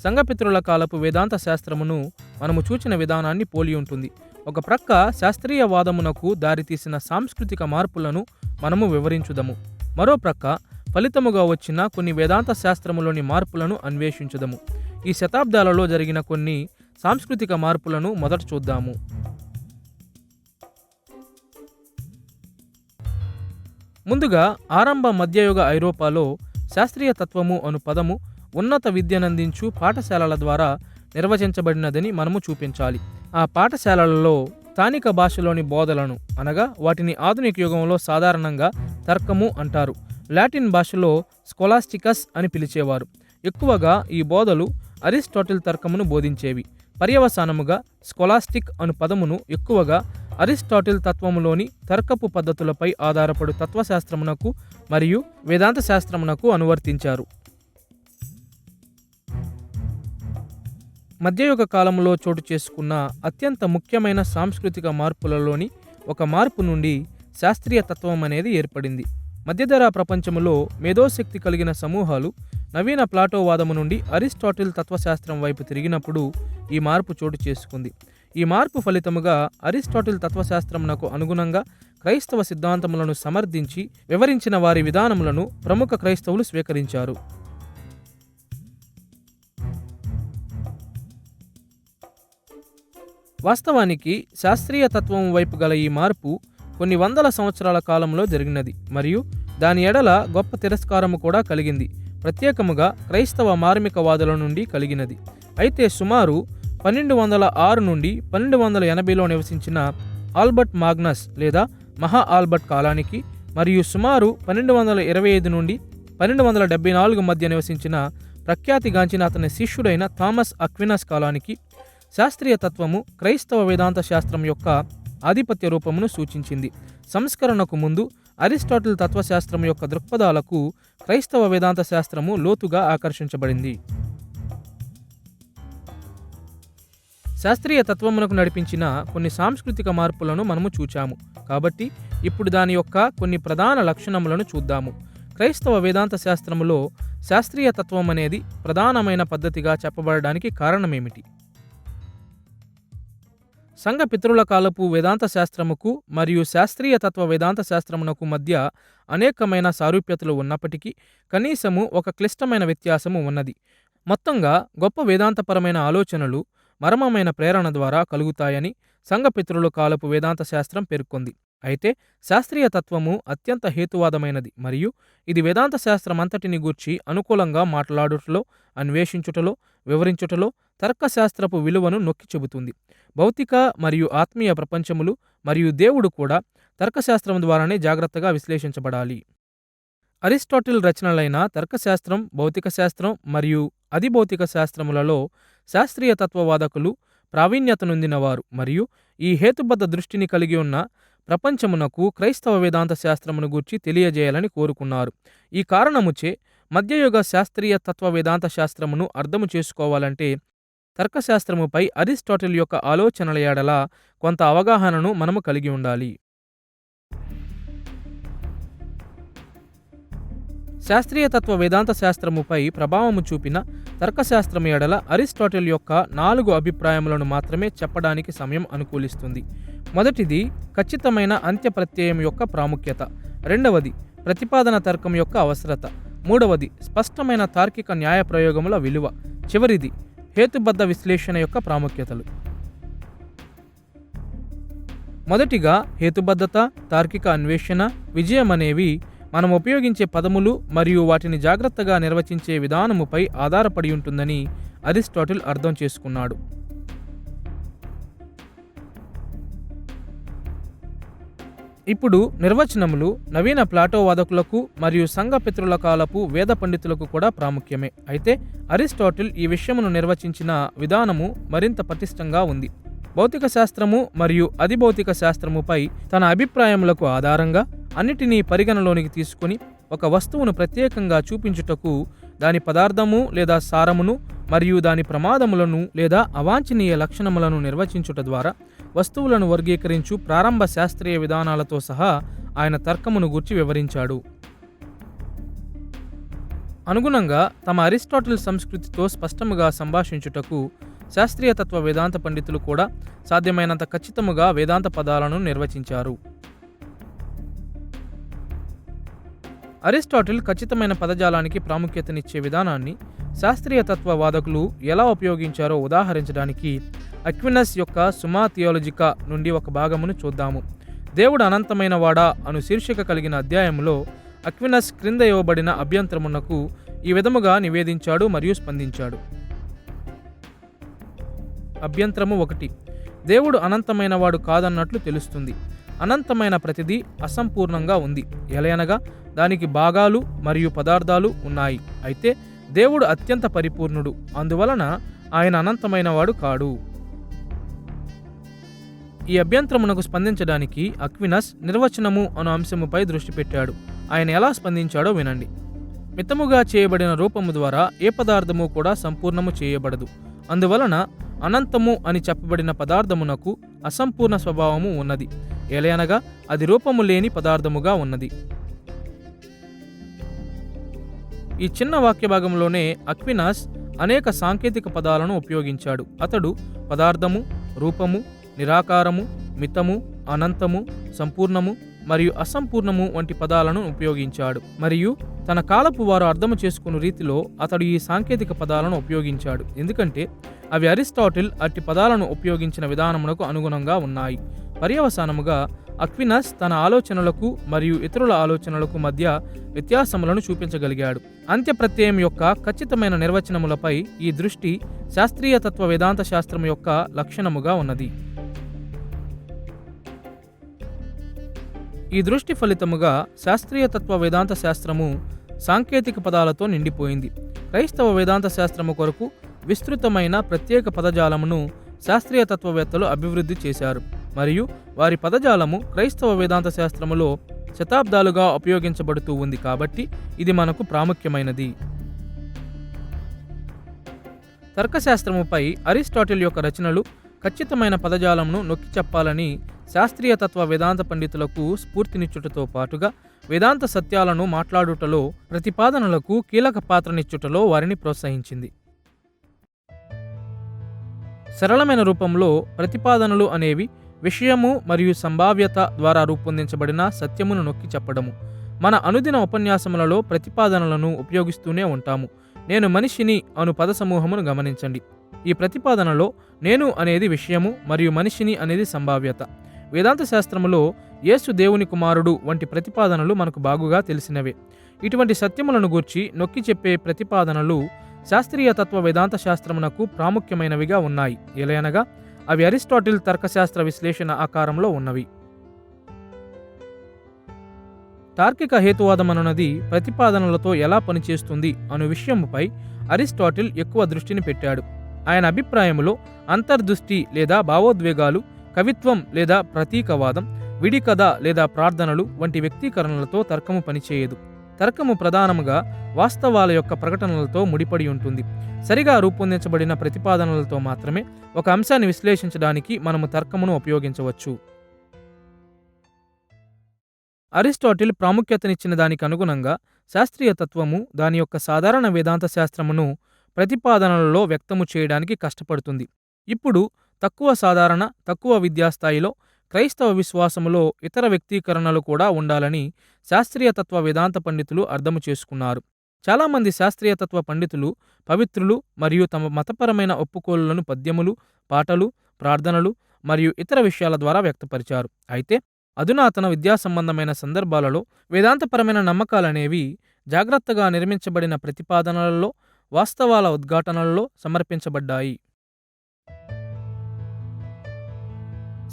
సంఘపితరుల కాలపు వేదాంత శాస్త్రమును మనము చూచిన విధానాన్ని పోలి ఉంటుంది. ఒక ప్రక్క శాస్త్రీయ వాదమునకు దారితీసిన సాంస్కృతిక మార్పులను మనము వివరించుదము. మరో ప్రక్క ఫలితముగా వచ్చిన కొన్ని వేదాంత శాస్త్రములోని మార్పులను అన్వేషించుదము. ఈ శతాబ్దాలలో జరిగిన కొన్ని సాంస్కృతిక మార్పులను మొదట చూద్దాము. ముందుగా ఆరంభ మధ్యయుగ ఐరోపాలో శాస్త్రీయ తత్వము అను పదము ఉన్నత విద్యనందించు పాఠశాలల ద్వారా నిర్వచించబడినదని మనము చూపించాలి. ఆ పాఠశాలలలో స్థానిక భాషలోని బోధలను అనగా వాటిని ఆధునిక యుగంలో సాధారణంగా తర్కము అంటారు. లాటిన్ భాషలో స్కోలాస్టికస్ అని పిలిచేవారు. ఎక్కువగా ఈ బోధలు అరిస్టాటిల్ తర్కమును బోధించేవి. పర్యవసానముగా స్కోలాస్టిక్ అను పదమును ఎక్కువగా అరిస్టాటిల్ తత్వములోని తర్కపు పద్ధతులపై ఆధారపడు తత్వశాస్త్రమునకు మరియు వేదాంత శాస్త్రమునకు అనువర్తించారు. మధ్యయుగ కాలంలో చోటు చేసుకున్న అత్యంత ముఖ్యమైన సాంస్కృతిక మార్పులలోని ఒక మార్పు నుండి శాస్త్రీయ తత్వం అనేది ఏర్పడింది. మధ్యధరా ప్రపంచములో మేధోశక్తి కలిగిన సమూహాలు నవీన ప్లాటోవాదము నుండి అరిస్టాటిల్ తత్వశాస్త్రం వైపు తిరిగినప్పుడు ఈ మార్పు చోటు చేసుకుంది. ఈ మార్పు ఫలితముగా అరిస్టాటిల్ తత్వశాస్త్రమునకు అనుగుణంగా క్రైస్తవ సిద్ధాంతములను సమర్థించి వివరించిన వారి విధానములను ప్రముఖ క్రైస్తవులు స్వీకరించారు. వాస్తవానికి శాస్త్రీయ తత్వం వైపు గల ఈ మార్పు కొన్ని వందల సంవత్సరాల కాలంలో జరిగినది మరియు దాని ఎడల గొప్ప తిరస్కారము కూడా కలిగింది. ప్రత్యేకముగా క్రైస్తవ మార్మికవాదుల నుండి కలిగినది. అయితే సుమారు 1206 నుండి 1280లో నివసించిన ఆల్బర్ట్ మాగ్నస్ లేదా మహా ఆల్బర్ట్ కాలానికి మరియు సుమారు 1225 నుండి 1274 మధ్య నివసించిన ప్రఖ్యాతిగాంచిన అతని శిష్యుడైన థామస్ అక్వినస్ కాలానికి శాస్త్రీయ తత్వము క్రైస్తవ వేదాంత శాస్త్రం యొక్క ఆధిపత్య రూపమును సూచించింది. సంస్కరణకు ముందు అరిస్టాటిల్ తత్వశాస్త్రం యొక్క దృక్పథాలకు క్రైస్తవ వేదాంత శాస్త్రము లోతుగా ఆకర్షించబడింది. శాస్త్రీయ తత్వమునకు నడిపించిన కొన్ని సాంస్కృతిక మార్పులను మనము చూచాము. కాబట్టి ఇప్పుడు దాని యొక్క కొన్ని ప్రధాన లక్షణములను చూద్దాము. క్రైస్తవ వేదాంత శాస్త్రములో శాస్త్రీయ తత్వం అనేది ప్రధానమైన పద్ధతిగా చెప్పబడడానికి కారణమేమిటి? సంఘ పితరుల కాలపు వేదాంత శాస్త్రముకు మరియు శాస్త్రీయ తత్వ వేదాంత శాస్త్రమునకు మధ్య అనేకమైన సారూప్యతలు ఉన్నప్పటికీ కనీసము ఒక క్లిష్టమైన వ్యత్యాసము ఉన్నది. మొత్తంగా గొప్ప వేదాంతపరమైన ఆలోచనలు మర్మమైన ప్రేరణ ద్వారా కలుగుతాయని సంఘ పితరుల కాలపు వేదాంత శాస్త్రం పేర్కొంది. అయితే శాస్త్రీయ తత్వము అత్యంత హేతువాదమైనది మరియు ఇది వేదాంత శాస్త్రమంతటిని గూర్చి అనుకూలంగా మాట్లాడుటలో, అన్వేషించుటలో, వివరించుటలో తర్కశాస్త్రపు విలువను నొక్కి చెబుతుంది. భౌతిక మరియు ఆత్మీయ ప్రపంచములు మరియు దేవుడు కూడా తర్కశాస్త్రం ద్వారానే జాగ్రత్తగా విశ్లేషించబడాలి. అరిస్టాటిల్ రచనలైన తర్కశాస్త్రం, భౌతిక శాస్త్రం మరియు అధిభౌతిక శాస్త్రములలో శాస్త్రీయ తత్వవాదకులు ప్రావీణ్యత నొందినవారు మరియు ఈ హేతుబద్ధ దృష్టిని కలిగి ఉన్న ప్రపంచమునకు క్రైస్తవ వేదాంత శాస్త్రమును గూర్చి తెలియజేయాలని కోరుకున్నారు. ఈ కారణముచే మధ్యయుగ శాస్త్రీయ తత్వ వేదాంత శాస్త్రమును అర్థము చేసుకోవాలంటే తర్కశాస్త్రముపై అరిస్టాటిల్ యొక్క ఆలోచనల ఎడల కొంత అవగాహనను మనము కలిగి ఉండాలి. శాస్త్రీయ తత్వ వేదాంత శాస్త్రముపై ప్రభావము చూపిన తర్కశాస్త్రము ఎడల అరిస్టాటిల్ యొక్క 4 అభిప్రాయములను మాత్రమే చెప్పడానికి సమయం అనుకూలిస్తుంది. మొదటిది ఖచ్చితమైన అంత్యప్రత్యయం యొక్క ప్రాముఖ్యత. రెండవది ప్రతిపాదన తర్కం యొక్క అవసరత. మూడవది స్పష్టమైన తార్కిక న్యాయ ప్రయోగముల విలువ. చివరిది హేతుబద్ధ విశ్లేషణ యొక్క ప్రాముఖ్యతలు. మొదటిగా హేతుబద్ధత, తార్కిక అన్వేషణ, విజయం అనేవి మనం ఉపయోగించే పదములు మరియు వాటిని జాగ్రత్తగా నిర్వచించే విధానముపై ఆధారపడి ఉంటుందని అరిస్టాటిల్ అర్థం చేసుకున్నాడు. ఇప్పుడు నిర్వచనములు నవీన ప్లాటోవాదకులకు మరియు సంఘ పితరుల కాలపు వేద పండితులకు కూడా ప్రాముఖ్యమే. అయితే అరిస్టాటిల్ ఈ విషయమును నిర్వచించిన విధానము మరింత పటిష్టంగా ఉంది. భౌతిక శాస్త్రము మరియు అధిభౌతిక శాస్త్రముపై తన అభిప్రాయములకు ఆధారంగా అన్నిటినీ పరిగణలోనికి తీసుకుని ఒక వస్తువును ప్రత్యేకంగా చూపించుటకు దాని పదార్థము లేదా సారమును మరియు దాని ప్రమాదములను లేదా అవాంఛనీయ లక్షణములను నిర్వచించుట ద్వారా వస్తువులను వర్గీకరించు ప్రారంభ శాస్త్రీయ విధానాలతో సహా ఆయన తర్కమును గూర్చి వివరించాడు. అనుగుణంగా తమ అరిస్టాటిల్ సంస్కృతితో స్పష్టముగా సంభాషించుటకు శాస్త్రీయ తత్వ వేదాంత పండితులు కూడా సాధ్యమైనంత ఖచ్చితముగా వేదాంత పదాలను నిర్వచించారు. అరిస్టాటిల్ ఖచ్చితమైన పదజాలానికి ప్రాముఖ్యతనిచ్చే విధానాన్ని శాస్త్రీయ తత్వ వాదకులు ఎలా ఉపయోగించారో ఉదాహరించడానికి అక్వినస్ యొక్క సుమా థియాలజికా నుండి ఒక భాగమును చూద్దాము. దేవుడు అనంతమైన వాడా అను శీర్షిక కలిగిన అధ్యాయంలో అక్వినస్ క్రింద ఇవ్వబడిన అభ్యంతరమునకు ఈ విధముగా నివేదించాడు మరియు స్పందించాడు. అభ్యంతరము 1. దేవుడు అనంతమైన వాడు కాదన్నట్లు తెలుస్తుంది. అనంతమైన ప్రతిదీ అసంపూర్ణంగా ఉంది. ఎలయనగా దానికి భాగాలు మరియు పదార్థాలు ఉన్నాయి. అయితే దేవుడు అత్యంత పరిపూర్ణుడు, అందువలన ఆయన అనంతమైన వాడు కాడు. ఈ అభ్యంతరమునకు స్పందించడానికి అక్వినస్ నిర్వచనము అను అంశముపై దృష్టి పెట్టాడు. ఆయన ఎలా స్పందించాడో వినండి. మితముగా చేయబడిన రూపము ద్వారా ఏ పదార్థము కూడా సంపూర్ణము చేయబడదు. అందువలన అనంతము అని చెప్పబడిన పదార్థమునకు అసంపూర్ణ స్వభావము ఉన్నది. ఎలయనగా అది రూపము లేని పదార్థముగా ఉన్నది. ఈ చిన్న వాక్య భాగంలోనే అక్వినాస్ అనేక సాంకేతిక పదాలను ఉపయోగించాడు. అతడు పదార్థము, రూపము, నిరాకారము, మితము, అనంతము, సంపూర్ణము మరియు అసంపూర్ణము వంటి పదాలను ఉపయోగించాడు. మరియు తన కాలపు వారు అర్థము చేసుకున్న రీతిలో అతడు ఈ సాంకేతిక పదాలను ఉపయోగించాడు, ఎందుకంటే అవి అరిస్టాటిల్ అట్టి పదాలను ఉపయోగించిన విధానమునకు అనుగుణంగా ఉన్నాయి. పర్యవసానముగా అక్వినస్ తన ఆలోచనలకు మరియు ఇతరుల ఆలోచనలకు మధ్య వ్యత్యాసములను చూపించగలిగాడు. అంత్యప్రత్యయం యొక్క ఖచ్చితమైన నిర్వచనములపై ఈ దృష్టి శాస్త్రీయ తత్వ వేదాంత శాస్త్రం యొక్క లక్షణముగా ఉన్నది. ఈ దృష్టి ఫలితముగా శాస్త్రీయ తత్వ వేదాంత శాస్త్రము సాంకేతిక పదాలతో నిండిపోయింది. క్రైస్తవ వేదాంత శాస్త్రము కొరకు విస్తృతమైన ప్రత్యేక పదజాలమును శాస్త్రీయ తత్వవేత్తలు అభివృద్ధి చేశారు మరియు వారి పదజాలము క్రైస్తవ వేదాంత శాస్త్రములో శతాబ్దాలుగా ఉపయోగించబడుతూ ఉంది. కాబట్టి ఇది మనకు ప్రాముఖ్యమైనది. తర్కశాస్త్రముపై అరిస్టాటిల్ యొక్క రచనలు ఖచ్చితమైన పదజాలమును నొక్కి చెప్పాలని శాస్త్రీయ తత్వ వేదాంత పండితులకు స్ఫూర్తినిచ్చుటతో పాటుగా వేదాంత సత్యాలను మాట్లాడుటలో, ప్రతిపాదనలకు కీలక పాత్రనిచ్చుటలో వారిని ప్రోత్సహించింది. సరళమైన రూపంలో ప్రతిపాదనలు అనేవి విషయము మరియు సంభావ్యత ద్వారా రూపొందించబడిన సత్యమును నొక్కి చెప్పడము. మన అనుదిన ఉపన్యాసములలో ప్రతిపాదనలను ఉపయోగిస్తూనే ఉంటాము. నేను మనిషిని అను పద సమూహమును గమనించండి. ఈ ప్రతిపాదనలో నేను అనేది విషయము మరియు మనిషిని అనేది సంభావ్యత. వేదాంత శాస్త్రములో యేసు దేవుని కుమారుడు వంటి ప్రతిపాదనలు మనకు బాగుగా తెలిసినవే. ఇటువంటి సత్యములను గూర్చి నొక్కి చెప్పే ప్రతిపాదనలు శాస్త్రీయ తత్వ వేదాంత శాస్త్రమునకు ప్రాముఖ్యమైనవిగా ఉన్నాయి. ఎలయనగా అవి అరిస్టాటిల్ తర్కశాస్త్ర విశ్లేషణ ఆకారంలో ఉన్నవి. తార్కిక హేతువాదమనున్నది ప్రతిపాదనలతో ఎలా పనిచేస్తుంది అను విషయముపై అరిస్టాటిల్ ఎక్కువ దృష్టిని పెట్టాడు. ఆయన అభిప్రాయములో అంతర్దృష్టి లేదా భావోద్వేగాలు, కవిత్వం లేదా ప్రతీకవాదం, విడి కథ లేదా ప్రార్థనలు వంటి వ్యక్తీకరణలతో తర్కము పనిచేయదు. తర్కము ప్రధానముగా వాస్తవాల యొక్క ప్రకటనలతో ముడిపడి ఉంటుంది. సరిగా రూపొందించబడిన ప్రతిపాదనలతో మాత్రమే ఒక అంశాన్ని విశ్లేషించడానికి మనము తర్కమును ఉపయోగించవచ్చు. అరిస్టాటిల్ ప్రాముఖ్యతనిచ్చిన దానికి అనుగుణంగా శాస్త్రీయ తత్వము దాని యొక్క సాధారణ వేదాంత శాస్త్రమును ప్రతిపాదనలలో వ్యక్తము చేయడానికి కష్టపడుతుంది. ఇప్పుడు తక్కువ సాధారణ, తక్కువ విద్యాస్థాయిలో క్రైస్తవ విశ్వాసములో ఇతర వ్యక్తీకరణలు కూడా ఉండాలని శాస్త్రీయ తత్వ వేదాంత పండితులు అర్థము చేసుకున్నారు. చాలామంది శాస్త్రీయ తత్వ పండితులు పవిత్రులు మరియు తమ మతపరమైన ఒప్పుకోలులను పద్యములు, పాటలు, ప్రార్థనలు మరియు ఇతర విషయాల ద్వారా వ్యక్తపరిచారు. అయితే అధునాతన విద్యా సంబంధమైన సందర్భాలలో వేదాంతపరమైన నమ్మకాలనేవి జాగ్రత్తగా నిర్మించబడిన ప్రతిపాదనలలో, వాస్తవాల ఉద్ఘాటనలలో సమర్పించబడ్డాయి.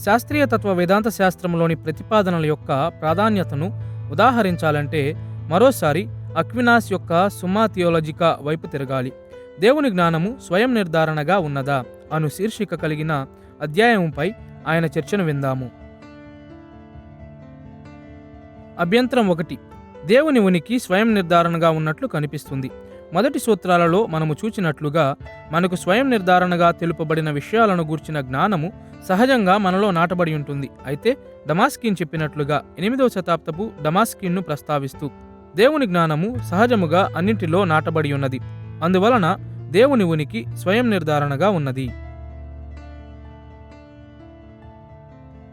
శాస్త్రీయ తత్వ వేదాంత శాస్త్రంలోని ప్రతిపాదనల యొక్క ప్రాధాన్యతను ఉదాహరించాలంటే మరోసారి అక్వినాస్ యొక్క సుమా థియాలజికా వైపు తిరగాలి. దేవుని జ్ఞానము స్వయం నిర్ధారణగా ఉన్నదా అను శీర్షిక కలిగిన అధ్యాయముపై ఆయన చర్చను విందాము. అభ్యంతరం 1. దేవుని ఉనికి స్వయం నిర్ధారణగా ఉన్నట్లు కనిపిస్తుంది. మొదటి సూత్రాలలో మనము చూచినట్లుగా మనకు స్వయం నిర్ధారణగా తెలుపబడిన విషయాలను గూర్చిన జ్ఞానము సహజంగా మనలో నాటబడి ఉంటుంది. అయితే డమాస్కిన్ చెప్పినట్లుగా 8వ శతాబ్దపు డమాస్కిన్ను ప్రస్తావిస్తూ దేవుని జ్ఞానము సహజముగా అన్నింటిలో నాటబడి ఉన్నది. అందువలన దేవుని ఉనికి స్వయం నిర్ధారణగా ఉన్నది.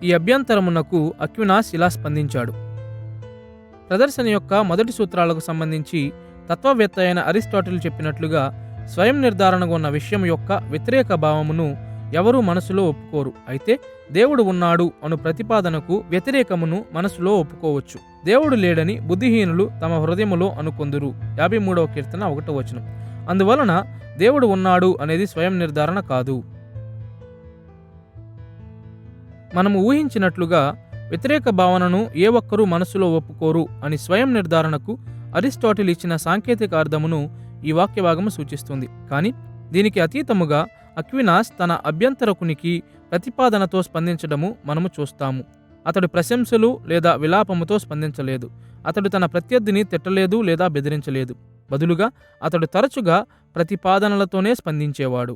ఈ అభ్యంతరమునకు అక్వినాస్ ఇలా స్పందించాడు. ప్రదర్శన యొక్క మొదటి సూత్రాలకు సంబంధించి తత్వవేత్త అయిన అరిస్టాటిల్ చెప్పినట్లుగా స్వయం నిర్ధారణగా ఉన్న విషయం యొక్క వ్యతిరేక భావమును ఎవరూ మనసులో ఒప్పుకోరు. అయితే దేవుడు ఉన్నాడు అను ప్రతిపాదనకు వ్యతిరేకమును మనసులో ఒప్పుకోవచ్చు. దేవుడు లేడని బుద్ధిహీనులు తమ హృదయములో అనుకొందురు. 53వ కీర్తన 1వ వచనం. అందువలన దేవుడు ఉన్నాడు అనేది స్వయం నిర్ధారణ కాదు. మనము ఊహించినట్లుగా వ్యతిరేక భావనను ఏ ఒక్కరూ మనసులో ఒప్పుకోరు అని స్వయం నిర్ధారణకు అరిస్టాటిల్ ఇచ్చిన సాంకేతిక అర్థమును ఈ వాక్యభాగము సూచిస్తుంది. కానీ దీనికి అతీతముగా అక్వినాస్ తన అభ్యంతరకునికి ప్రతిపాదనతో స్పందించడము మనము చూస్తాము. అతడు ప్రశంసలు లేదా విలాపముతో స్పందించలేదు. అతడు తన ప్రత్యర్థిని తిట్టలేదు లేదా బెదిరించలేదు. బదులుగా అతడు తరచుగా ప్రతిపాదనలతోనే స్పందించేవాడు.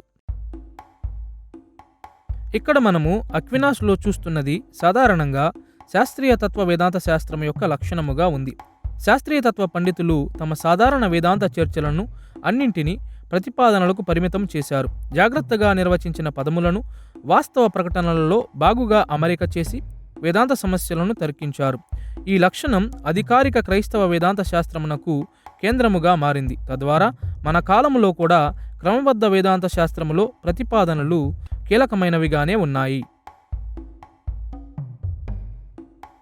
ఇక్కడ మనము అక్వినాస్లో చూస్తున్నది సాధారణంగా శాస్త్రీయ తత్వ వేదాంత శాస్త్రం యొక్క లక్షణముగా ఉంది. శాస్త్రీయ తత్వ పండితులు తమ సాధారణ వేదాంత చర్చలను అన్నింటినీ ప్రతిపాదనలకు పరిమితం చేశారు. జాగ్రత్తగా నిర్వచించిన పదములను వాస్తవ ప్రకటనలలో బాగుగా అమరిక చేసి వేదాంత సమస్యలను తర్కించారు. ఈ లక్షణం అధికారిక క్రైస్తవ వేదాంత శాస్త్రమునకు కేంద్రముగా మారింది. తద్వారా మన కాలములో కూడా క్రమబద్ధ వేదాంత శాస్త్రములో ప్రతిపాదనలు కీలకమైనవిగానే ఉన్నాయి.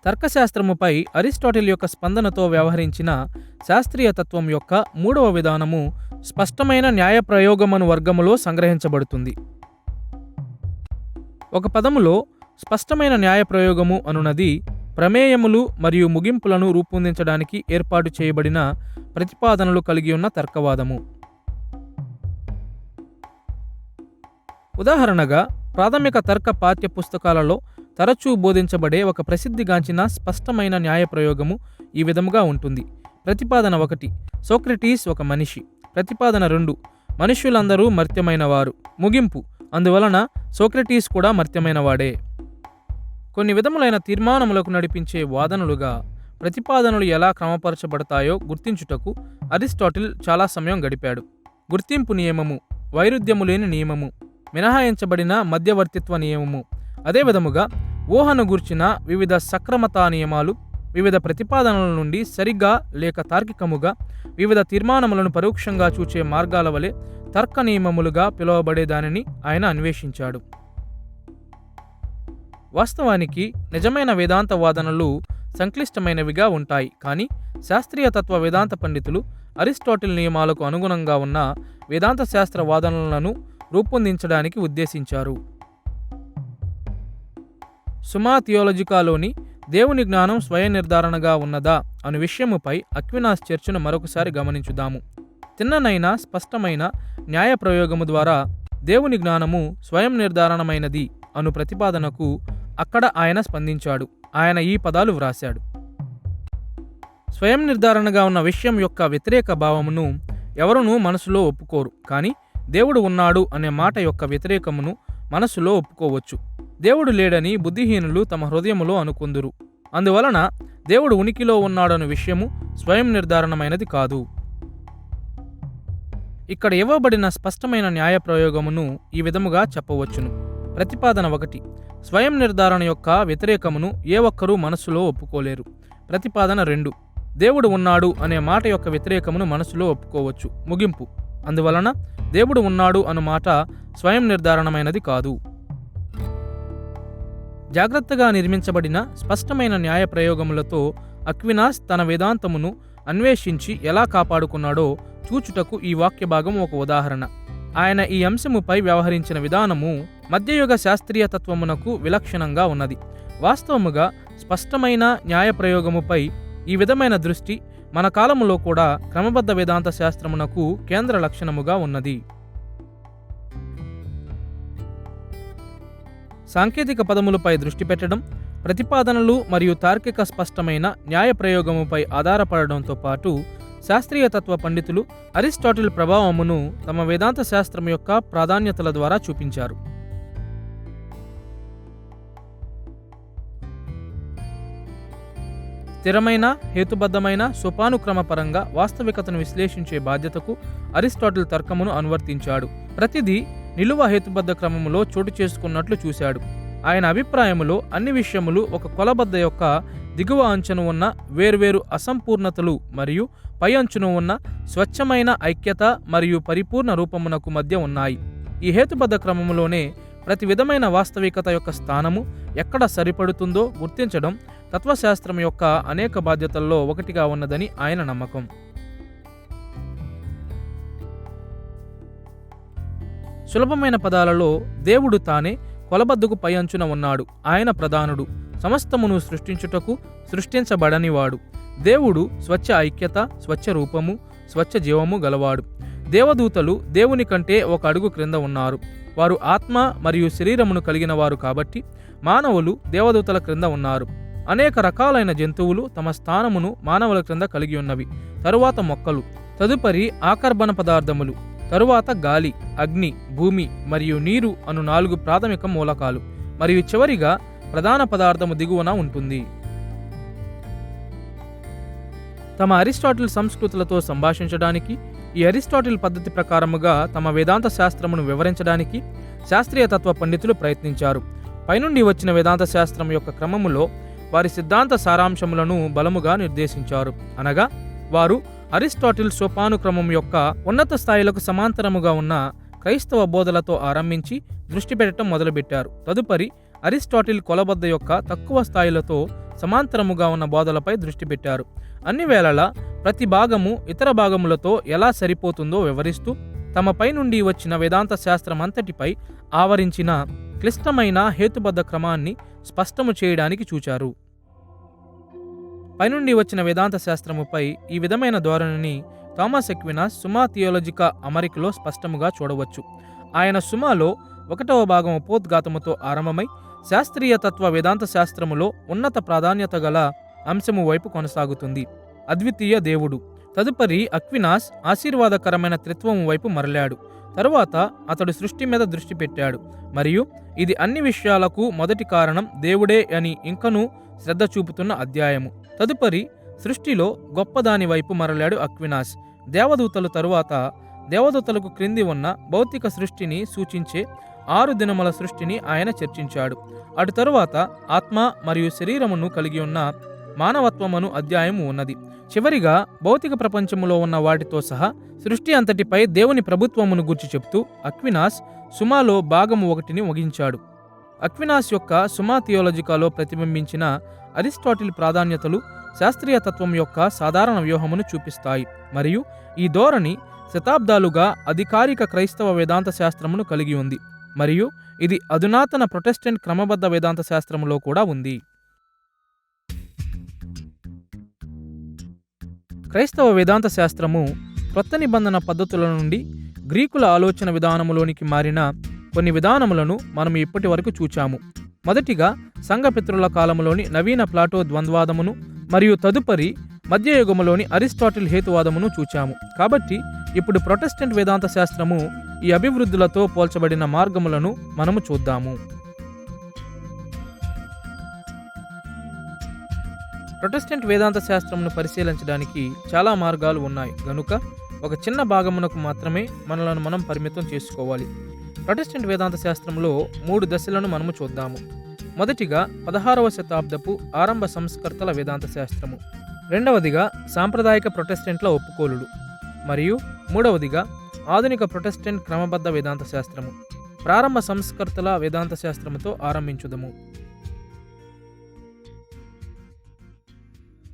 తర్కశాస్త్రముపై అరిస్టాటిల్ యొక్క స్పందనతో వ్యవహరించిన శాస్త్రీయ తత్వం యొక్క మూడవ విధానము స్పష్టమైన న్యాయ ప్రయోగమను వర్గములో సంగ్రహించబడుతుంది. ఒక పదములో స్పష్టమైన న్యాయ ప్రయోగము అనునది ప్రమేయములు మరియు ముగింపులను రూపొందించడానికి ఏర్పాటు చేయబడిన ప్రతిపాదనలు కలిగి ఉన్న తర్కవాదము. ఉదాహరణగా ప్రాథమిక తర్క పాఠ్య పుస్తకాలలో తరచూ బోధించబడే ఒక ప్రసిద్ధిగాంచిన స్పష్టమైన న్యాయ ప్రయోగము ఈ విధముగా ఉంటుంది. ప్రతిపాదన 1, సోక్రటీస్ ఒక మనిషి. ప్రతిపాదన 2, మనుష్యులందరూ మర్త్యమైనవారు. ముగింపు, అందువలన సోక్రటీస్ కూడా మర్త్యమైనవాడే. కొన్ని విధములైన తీర్మానములకు నడిపించే వాదనలుగా ప్రతిపాదనలు ఎలా క్రమపరచబడతాయో గుర్తించుటకు అరిస్టాటిల్ చాలా సమయం గడిపాడు. గుర్తింపు నియమము, వైరుధ్యము లేని నియమము, మినహాయించబడిన మధ్యవర్తిత్వ నియమము, అదే విధముగా ఊహను గూర్చిన వివిధ సక్రమతా నియమాలు, వివిధ ప్రతిపాదనల నుండి సరిగ్గా లేక తార్కికముగా వివిధ తీర్మానములను పరోక్షంగా చూచే మార్గాల వలె తర్క నియమములుగా పిలువబడే దానిని ఆయన అన్వేషించాడు. వాస్తవానికి నిజమైన వేదాంత వాదనలు సంక్లిష్టమైనవిగా ఉంటాయి. కానీ శాస్త్రీయ తత్వ వేదాంత పండితులు అరిస్టాటిల్ నియమాలకు అనుగుణంగా ఉన్న వేదాంత శాస్త్ర వాదనలను రూపొందించడానికి ఉద్దేశించారు. సుమా థియోలజికాలోని దేవుని జ్ఞానం స్వయం నిర్ధారణగా ఉన్నదా అను విషయముపై అక్వినాస్ చర్చను మరొకసారి గమనించుదాము. తిన్ననైన స్పష్టమైన న్యాయ ప్రయోగము ద్వారా దేవుని జ్ఞానము స్వయం నిర్ధారణమైనది అను ప్రతిపాదనకు అక్కడ ఆయన స్పందించాడు. ఆయన ఈ పదాలు వ్రాశాడు: స్వయం నిర్ధారణగా ఉన్న విషయం యొక్క వ్యతిరేక భావమును ఎవరునూ మనసులో ఒప్పుకోరు. కానీ దేవుడు ఉన్నాడు అనే మాట యొక్క వ్యతిరేకమును మనసులో ఒప్పుకోవచ్చు. దేవుడు లేడని బుద్ధిహీనులు తమ హృదయములో అనుకొందురు. అందువలన దేవుడు ఉనికిలో ఉన్నాడను విషయము స్వయం నిర్ధారణమైనది కాదు. ఇక్కడ ఇవ్వబడిన స్పష్టమైన న్యాయ ప్రయోగమును ఈ విధముగా చెప్పవచ్చును. ప్రతిపాదన 1, స్వయం నిర్ధారణ యొక్క వ్యతిరేకమును ఏ ఒక్కరూ మనసులో ఒప్పుకోలేరు. ప్రతిపాదన 2, దేవుడు ఉన్నాడు అనే మాట యొక్క వ్యతిరేకమును మనసులో ఒప్పుకోవచ్చు. ముగింపు, అందువలన దేవుడు ఉన్నాడు అను మాట స్వయం నిర్ధారణమైనది కాదు. జాగ్రత్తగా నిర్మించబడిన స్పష్టమైన న్యాయ ప్రయోగములతో అక్వినాస్ తన వేదాంతమును అన్వేషించి ఎలా కాపాడుకున్నాడో చూచుటకు ఈ వాక్య భాగం ఒక ఉదాహరణ. ఆయన ఈ అంశముపై వ్యవహరించిన విధానము మధ్యయుగ శాస్త్రీయ తత్వమునకు విలక్షణంగా ఉన్నది. వాస్తవముగా స్పష్టమైన న్యాయ ప్రయోగముపై ఈ విధమైన దృష్టి మన కాలములో కూడా క్రమబద్ధ వేదాంత శాస్త్రమునకు కేంద్ర లక్షణముగా ఉన్నది. సాంకేతిక పదములపై దృష్టి పెట్టడం, ప్రతిపాదనలు మరియు తార్కిక స్పష్టమైన న్యాయ ప్రయోగముపై ఆధారపడడంతో పాటు శాస్త్రీయ తత్వ పండితులు అరిస్టాటిల్ ప్రభావమును తమ వేదాంత శాస్త్రం యొక్క ప్రాధాన్యతల ద్వారా చూపించారు. స్థిరమైన, హేతుబద్ధమైన, సోపానుక్రమపరంగా వాస్తవికతను విశ్లేషించే బాధ్యతకు అరిస్టాటిల్ తర్కమును అనువర్తించాడు. ప్రతిదీ నిలువ హేతుబద్ధ క్రమములో చోటు చేసుకున్నట్లు చూశాడు. ఆయన అభిప్రాయములో అన్ని విషయములు ఒక కొలబద్ద యొక్క దిగువ అంచున ఉన్న వేర్వేరు అసంపూర్ణతలు మరియు పై అంచున ఉన్న స్వచ్ఛమైన ఐక్యత మరియు పరిపూర్ణ రూపమునకు మధ్య ఉన్నాయి. ఈ హేతుబద్ధ క్రమములోనే ప్రతి విధమైన వాస్తవికత యొక్క స్థానము ఎక్కడ సరిపడుతుందో గుర్తించడం తత్వశాస్త్రం యొక్క అనేక బాధ్యతల్లో ఒకటిగా ఉన్నదని ఆయన నమ్మకం. సులభమైన పదాలలో దేవుడు తానే కొలబద్దకు పై అంచున ఉన్నాడు. ఆయన ప్రధానుడు, సమస్తమును సృష్టించుటకు సృష్టించబడనివాడు. దేవుడు స్వచ్ఛ ఐక్యత, స్వచ్ఛ రూపము, స్వచ్ఛ జీవము గలవాడు. దేవదూతలు దేవుని కంటే ఒక అడుగు క్రింద ఉన్నారు. వారు ఆత్మ మరియు శరీరమును కలిగిన వారు కాబట్టి మానవులు దేవదూతల క్రింద ఉన్నారు. అనేక రకాలైన జంతువులు తమ స్థానమును మానవుల క్రింద కలిగి ఉన్నవి. తరువాత మొక్కలు, తదుపరి ఆకర్బన పదార్థములు, తరువాత గాలి, అగ్ని, భూమి మరియు నీరు అను 4 ప్రాథమిక మూలకాలు, మరియు చివరిగా ప్రధాన పదార్థము దిగువన ఉంటుంది. తమ అరిస్టాటిల్ సంస్కృతులతో సంభాషించడానికి, ఈ అరిస్టాటిల్ పద్ధతి ప్రకారముగా తమ వేదాంత శాస్త్రమును వివరించడానికి శాస్త్రీయ తత్వ పండితులు ప్రయత్నించారు. పైనుండి వచ్చిన వేదాంత శాస్త్రం యొక్క క్రమములో వారి సిద్ధాంత సారాంశములను బలముగా నిర్దేశించారు. అనగా వారు అరిస్టాటిల్ సోపానుక్రమం యొక్క ఉన్నత స్థాయిలకు సమాంతరముగా ఉన్న క్రైస్తవ బోధలతో ఆరంభించి దృష్టి పెట్టడం మొదలుపెట్టారు. తదుపరి అరిస్టాటిల్ కొలబద్ద యొక్క తక్కువ స్థాయిలతో సమాంతరముగా ఉన్న బోధలపై దృష్టి పెట్టారు. అన్ని వేళలా ప్రతి భాగము ఇతర భాగములతో ఎలా సరిపోతుందో వివరిస్తూ తమపై నుండి వచ్చిన వేదాంత శాస్త్రం అంతటిపై ఆవరించిన క్లిష్టమైన హేతుబద్ధ క్రమాన్ని స్పష్టము చేయడానికి చూచారు. పైనుండి వచ్చిన వేదాంత శాస్త్రముపై ఈ విధమైన ధోరణిని థామస్ ఎక్వినాస్ సుమా థియోలజికా అమరికలో స్పష్టముగా చూడవచ్చు. ఆయన సుమాలో 1వ భాగం ఉపోద్ఘాతముతో ఆరంభమై శాస్త్రీయ తత్వ వేదాంత శాస్త్రములో ఉన్నత ప్రాధాన్యత గల అంశము వైపు కొనసాగుతుంది, అద్వితీయ దేవుడు. తదుపరి అక్వినాస్ ఆశీర్వాదకరమైన త్రిత్వము వైపు మరలాడు. తరువాత అతడు సృష్టి మీద దృష్టి పెట్టాడు మరియు ఇది అన్ని విషయాలకు మొదటి కారణం దేవుడే అని ఇంకనూ శ్రద్ధ చూపుతున్న అధ్యాయము. తదుపరి సృష్టిలో గొప్పదాని వైపు మరలాడు అక్వినాస్. దేవదూతలు తరువాత దేవదూతలకు క్రింది ఉన్న భౌతిక సృష్టిని సూచించే 6 దినముల సృష్టిని ఆయన చర్చించాడు. అటు తరువాత ఆత్మ మరియు శరీరమును కలిగి ఉన్న మానవత్వమును అధ్యాయము ఉన్నది. చివరిగా భౌతిక ప్రపంచములో ఉన్న వాటితో సహా సృష్టి అంతటిపై దేవుని ప్రభుత్వమును గూర్చి చెప్తూ అక్వినాస్ సుమాలో భాగము 1ని ముగించాడు. అక్వినాస్ యొక్క సుమా థియోలజికాలో ప్రతిబింబించిన అరిస్టాటిల్ ప్రాధాన్యతలు శాస్త్రీయ తత్వం యొక్క సాధారణ వ్యూహమును చూపిస్తాయి మరియు ఈ ధోరణి శతాబ్దాలుగా అధికారిక క్రైస్తవ వేదాంత శాస్త్రమును కలిగి ఉంది మరియు ఇది అధునాతన ప్రొటెస్టెంట్ క్రమబద్ధ వేదాంత శాస్త్రములో కూడా ఉంది. క్రైస్తవ వేదాంత శాస్త్రము క్రొత్త నిబంధన పద్ధతుల నుండి గ్రీకుల ఆలోచన విధానములోనికి మారిన కొన్ని విధానములను మనం ఇప్పటి వరకు చూచాము. మొదటిగా సంఘపితరుల కాలములోని నవీన ప్లాటో ద్వంద్వాదమును మరియు తదుపరి మధ్యయుగములోని అరిస్టాటిల్ హేతువాదమును చూచాము. కాబట్టి ఇప్పుడు ప్రొటెస్టెంట్ వేదాంత శాస్త్రము ఈ అభివృద్ధులతో పోల్చబడిన మార్గములను మనము చూద్దాము. ప్రొటెస్టెంట్ వేదాంత శాస్త్రమును పరిశీలించడానికి చాలా మార్గాలు ఉన్నాయి గనుక ఒక చిన్న భాగమునకు మాత్రమే మనలను మనం పరిమితం చేసుకోవాలి. ప్రొటెస్టెంట్ వేదాంత శాస్త్రంలో 3 దశలను మనము చూద్దాము. మొదటిగా 16వ శతాబ్దపు ఆరంభ సంస్కర్తల వేదాంత శాస్త్రము, రెండవదిగా సాంప్రదాయిక ప్రొటెస్టెంట్ల ఒప్పుకోలుడు మరియు మూడవదిగా ఆధునిక ప్రొటెస్టెంట్ క్రమబద్ధ వేదాంత శాస్త్రము. ప్రారంభ సంస్కర్తల వేదాంత శాస్త్రముతో ఆరంభించుదము.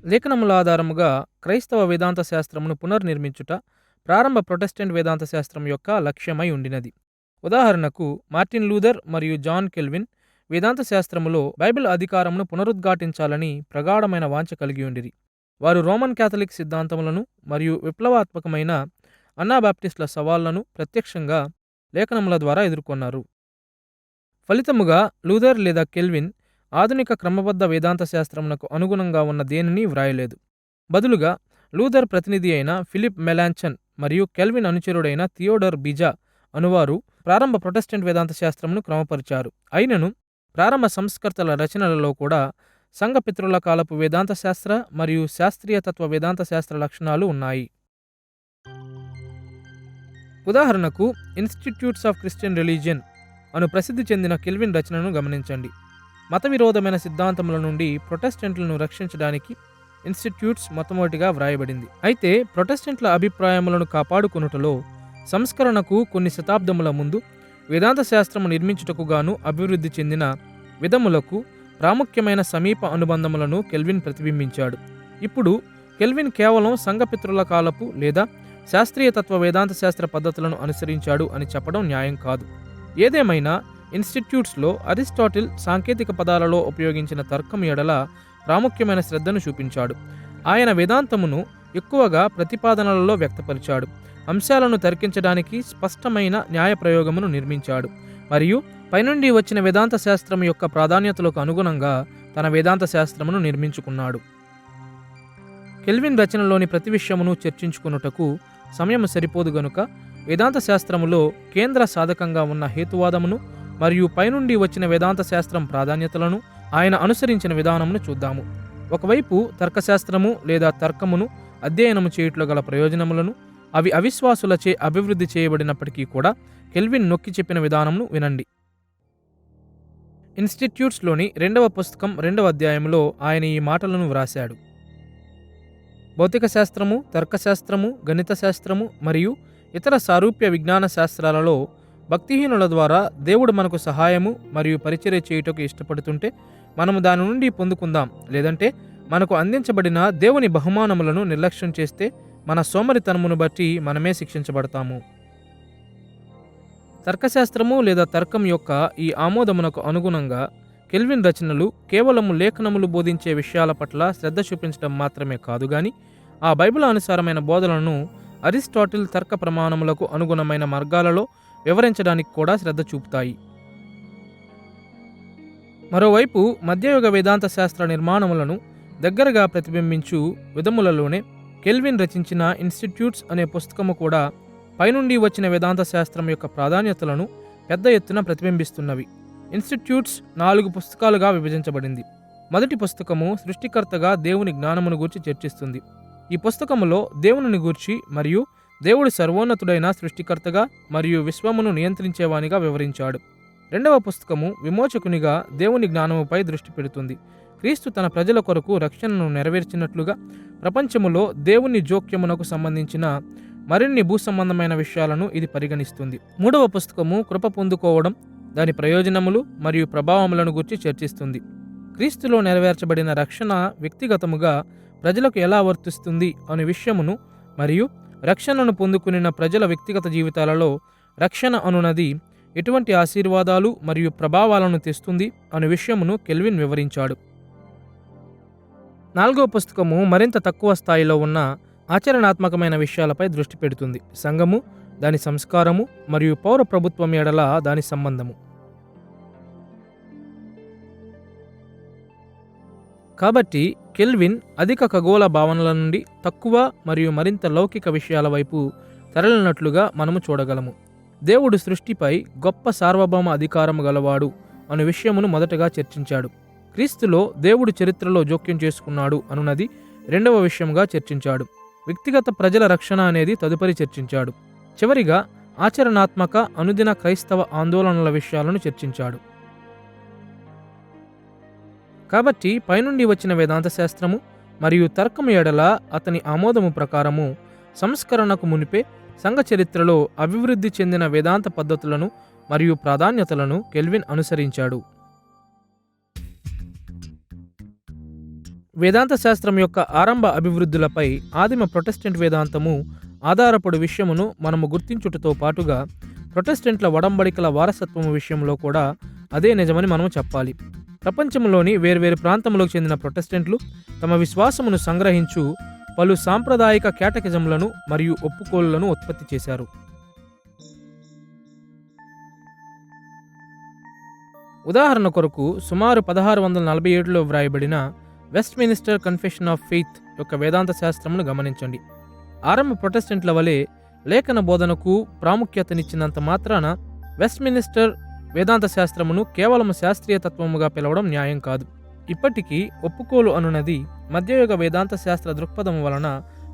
లేఖనముల ఆధారముగా క్రైస్తవ వేదాంత శాస్త్రమును పునర్నిర్మించుట ప్రారంభ ప్రొటెస్టెంట్ వేదాంత శాస్త్రం యొక్క లక్ష్యమై ఉండినది. ఉదాహరణకు మార్టిన్ లూథర్ మరియు జాన్ కెల్విన్ వేదాంత శాస్త్రములో బైబిల్ అధికారమును పునరుద్ఘాటించాలని ప్రగాఢమైన వాంఛ కలిగి ఉండిరి. వారు రోమన్ క్యాథలిక్ సిద్ధాంతములను మరియు విప్లవాత్మకమైన అన్నాబాప్టిస్టుల సవాళ్లను ప్రత్యక్షంగా లేఖనముల ద్వారా ఎదుర్కొన్నారు. ఫలితముగా లూథర్ లేదా కెల్విన్ ఆధునిక క్రమబద్ధ వేదాంత శాస్త్రమునకు అనుగుణంగా ఉన్న దేనిని వ్రాయలేదు. బదులుగా లూథర్ ప్రతినిధి అయిన ఫిలిప్ మెలాంచన్ మరియు కెల్విన్ అనుచరుడైన థియోడర్ బిజా అనువారు ప్రారంభ ప్రొటెస్టెంట్ వేదాంత శాస్త్రమును క్రమపరిచారు. అయినను ప్రారంభ సంస్కర్తల రచనలలో కూడా సంఘపితరుల కాలపు వేదాంత శాస్త్ర మరియు శాస్త్రీయ తత్వ వేదాంత శాస్త్ర లక్షణాలు ఉన్నాయి. ఉదాహరణకు ఇన్స్టిట్యూట్స్ ఆఫ్ క్రిస్టియన్ రిలీజియన్ అను ప్రసిద్ధి చెందిన కెల్విన్ రచనను గమనించండి. మత విరోధమైన సిద్ధాంతముల నుండి ప్రొటెస్టెంట్లను రక్షించడానికి ఇన్స్టిట్యూట్స్ మొట్టమొదటిగా వ్రాయబడింది. అయితే ప్రొటెస్టెంట్ల అభిప్రాయములను కాపాడుకొనుటలో సంస్కరణకు కొన్ని శతాబ్దముల ముందు వేదాంత శాస్త్రము నిర్మించుటకు గాను అభివృద్ధి చెందిన విధములకు ప్రాముఖ్యమైన సమీప అనుబంధములను కెల్విన్ ప్రతిబింబించాడు. ఇప్పుడు కెల్విన్ కేవలం సంఘపితృల కాలపు లేదా శాస్త్రీయ తత్వ వేదాంత శాస్త్ర పద్ధతులను అనుసరించాడు అని చెప్పడం న్యాయం కాదు. ఏదేమైనా ఇన్స్టిట్యూట్స్లో అరిస్టాటిల్ సాంకేతిక పదాలలో ఉపయోగించిన తర్కం ఎడల ప్రాముఖ్యమైన శ్రద్ధను చూపించాడు. ఆయన వేదాంతమును ఎక్కువగా ప్రతిపాదనలలో వ్యక్తపరిచాడు, అంశాలను తర్కించడానికి స్పష్టమైన న్యాయ ప్రయోగమును నిర్మించాడు మరియు పైనుండి వచ్చిన వేదాంత శాస్త్రం యొక్క ప్రాధాన్యతలకు అనుగుణంగా తన వేదాంత శాస్త్రమును నిర్మించుకున్నాడు. కెల్విన్ రచనలోని ప్రతి విషయమును చర్చించుకొనుటకు సమయం సరిపోదు గనుక వేదాంత శాస్త్రములో కేంద్ర సాధకంగా ఉన్న హేతువాదమును మరియు పైనుండి వచ్చిన వేదాంత శాస్త్రం ప్రాధాన్యతలను ఆయన అనుసరించిన విధానమును చూద్దాము. ఒకవైపు తర్కశాస్త్రము లేదా తర్కమును అధ్యయనము చేయుటలో గల ప్రయోజనములను, అవి అవిశ్వాసులచే అభివృద్ధి చేయబడినప్పటికీ కూడా కెల్విన్ నొక్కి చెప్పిన విధానమును వినండి. ఇన్స్టిట్యూట్స్లోని 2వ పుస్తకం 2వ అధ్యాయంలో ఆయన ఈ మాటలను వ్రాశాడు. భౌతిక శాస్త్రము, తర్కశాస్త్రము, గణిత శాస్త్రము మరియు ఇతర సారూప్య విజ్ఞాన శాస్త్రాలలో భక్తిహీనుల ద్వారా దేవుడు మనకు సహాయము మరియు పరిచర్య చేయుటకు ఇష్టపడుతుంటే మనము దాని నుండి పొందుకుందాం, లేదంటే మనకు అందించబడిన దేవుని బహుమానములను నిర్లక్ష్యం చేస్తే మన సోమరితనమును బట్టి మనమే శిక్షించబడతాము. తర్కశాస్త్రము లేదా తర్కం యొక్క ఈ ఆమోదమునకు అనుగుణంగా కెల్విన్ రచనలు కేవలము లేఖనములు బోధించే విషయాల పట్ల శ్రద్ధ చూపించడం మాత్రమే కాదు గాని ఆ బైబిల్ అనుసారమైన బోధనలను అరిస్టాటిల్ తర్క ప్రమాణములకు అనుగుణమైన మార్గాలలో వివరించడానికి కూడా శ్రద్ధ చూపుతాయి. మరోవైపు మధ్యయుగ వేదాంత శాస్త్ర నిర్మాణములను దగ్గరగా ప్రతిబింబించు విధములలోనే కెల్విన్ రచించిన ఇన్స్టిట్యూట్స్ అనే పుస్తకము కూడా పైనుండి వచ్చిన వేదాంత శాస్త్రం యొక్క ప్రాధాన్యతలను పెద్ద ఎత్తున ప్రతిబింబిస్తున్నవి. ఇన్స్టిట్యూట్స్ 4 పుస్తకాలుగా విభజించబడింది. మొదటి పుస్తకము సృష్టికర్తగా దేవుని జ్ఞానమును గూర్చి చర్చిస్తుంది. ఈ పుస్తకములో దేవుని గూర్చి మరియు దేవుడు సర్వోన్నతుడైన సృష్టికర్తగా మరియు విశ్వమును నియంత్రించేవానిగా వివరించాడు. 2వ పుస్తకము విమోచకునిగా దేవుని జ్ఞానముపై దృష్టి పెడుతుంది. క్రీస్తు తన ప్రజల కొరకు రక్షణను నెరవేర్చినట్లుగా ప్రపంచములో దేవుని జోక్యమునకు సంబంధించిన మరిన్ని భూసంబంధమైన విషయాలను ఇది పరిగణిస్తుంది. 3వ పుస్తకము కృప పొందుకోవడం, దాని ప్రయోజనములు మరియు ప్రభావములను గురించి చర్చిస్తుంది. క్రీస్తులో నెరవేర్చబడిన రక్షణ వ్యక్తిగతముగా ప్రజలకు ఎలా వర్తిస్తుంది అనే విషయమును మరియు రక్షణను పొందుకున్న ప్రజల వ్యక్తిగత జీవితాలలో రక్షణ అనునది ఎటువంటి ఆశీర్వాదాలు మరియు ప్రభావాలను తెస్తుంది అనే విషయమును కెల్విన్ వివరించాడు. 4వ పుస్తకము మరింత తక్కువ స్థాయిలో ఉన్న ఆచరణాత్మకమైన విషయాలపై దృష్టి పెడుతుంది. సంఘము, దాని సంస్కారము మరియు పౌర ప్రభుత్వం ఎడల దాని సంబంధము. కాబట్టి కెల్విన్ అధిక ఖగోళ భావనల నుండి తక్కువ మరియు మరింత లౌకిక విషయాల వైపు తరలినట్లుగా మనము చూడగలము. దేవుడు సృష్టిపై గొప్ప సార్వభౌమ అధికారము గలవాడు అనే విషయమును మొదటగా చర్చించాడు. క్రీస్తులో దేవుడు చరిత్రలో జోక్యం చేసుకున్నాడు అనున్నది 2వ విషయంగా చర్చించాడు. వ్యక్తిగత ప్రజల రక్షణ అనేది తదుపరి చర్చించాడు. చివరిగా ఆచరణాత్మక అనుదిన క్రైస్తవ ఆందోళనల విషయాలను చర్చించాడు. కాబట్టి పైనుండి వచ్చిన వేదాంత శాస్త్రము మరియు తర్కము ఎడల అతని ఆమోదము ప్రకారము సంస్కరణకు మునిపే సంఘ చరిత్రలో అభివృద్ధి చెందిన వేదాంత పద్ధతులను మరియు ప్రాధాన్యతలను కెల్విన్ అనుసరించాడు. వేదాంత శాస్త్రం యొక్క ఆరంభ అభివృద్ధులపై ఆదిమ ప్రొటెస్టెంట్ వేదాంతము ఆధారపడు విషయమును మనము గుర్తించుటతో పాటుగా ప్రొటెస్టెంట్ల వడంబడికల వారసత్వము విషయంలో కూడా అదే నిజమని మనము చెప్పాలి. ప్రపంచంలోని వేర్వేరు ప్రాంతములకు చెందిన ప్రొటెస్టెంట్లు తమ విశ్వాసమును సంగ్రహించు పలు సాంప్రదాయిక కేటకిజములను మరియు ఒప్పుకోలులను ఉత్పత్తి చేశారు. ఉదాహరణ కొరకు సుమారు 1647లో వ్రాయబడిన వెస్ట్మినిస్టర్ కన్ఫెషన్ ఆఫ్ ఫెయిత్ యొక్క వేదాంత శాస్త్రమును గమనించండి. ఆరంభ ప్రొటెస్టెంట్ల వలె లేఖన బోధనకు ప్రాముఖ్యతనిచ్చినంత మాత్రాన వెస్ట్మినిస్టర్ వేదాంత శాస్త్రమును కేవలం శాస్త్రీయ తత్వముగా పిలవడం న్యాయం కాదు. ఇప్పటికీ ఒప్పుకోలు అనున్నది మధ్యయుగ వేదాంత శాస్త్ర దృక్పథం వలన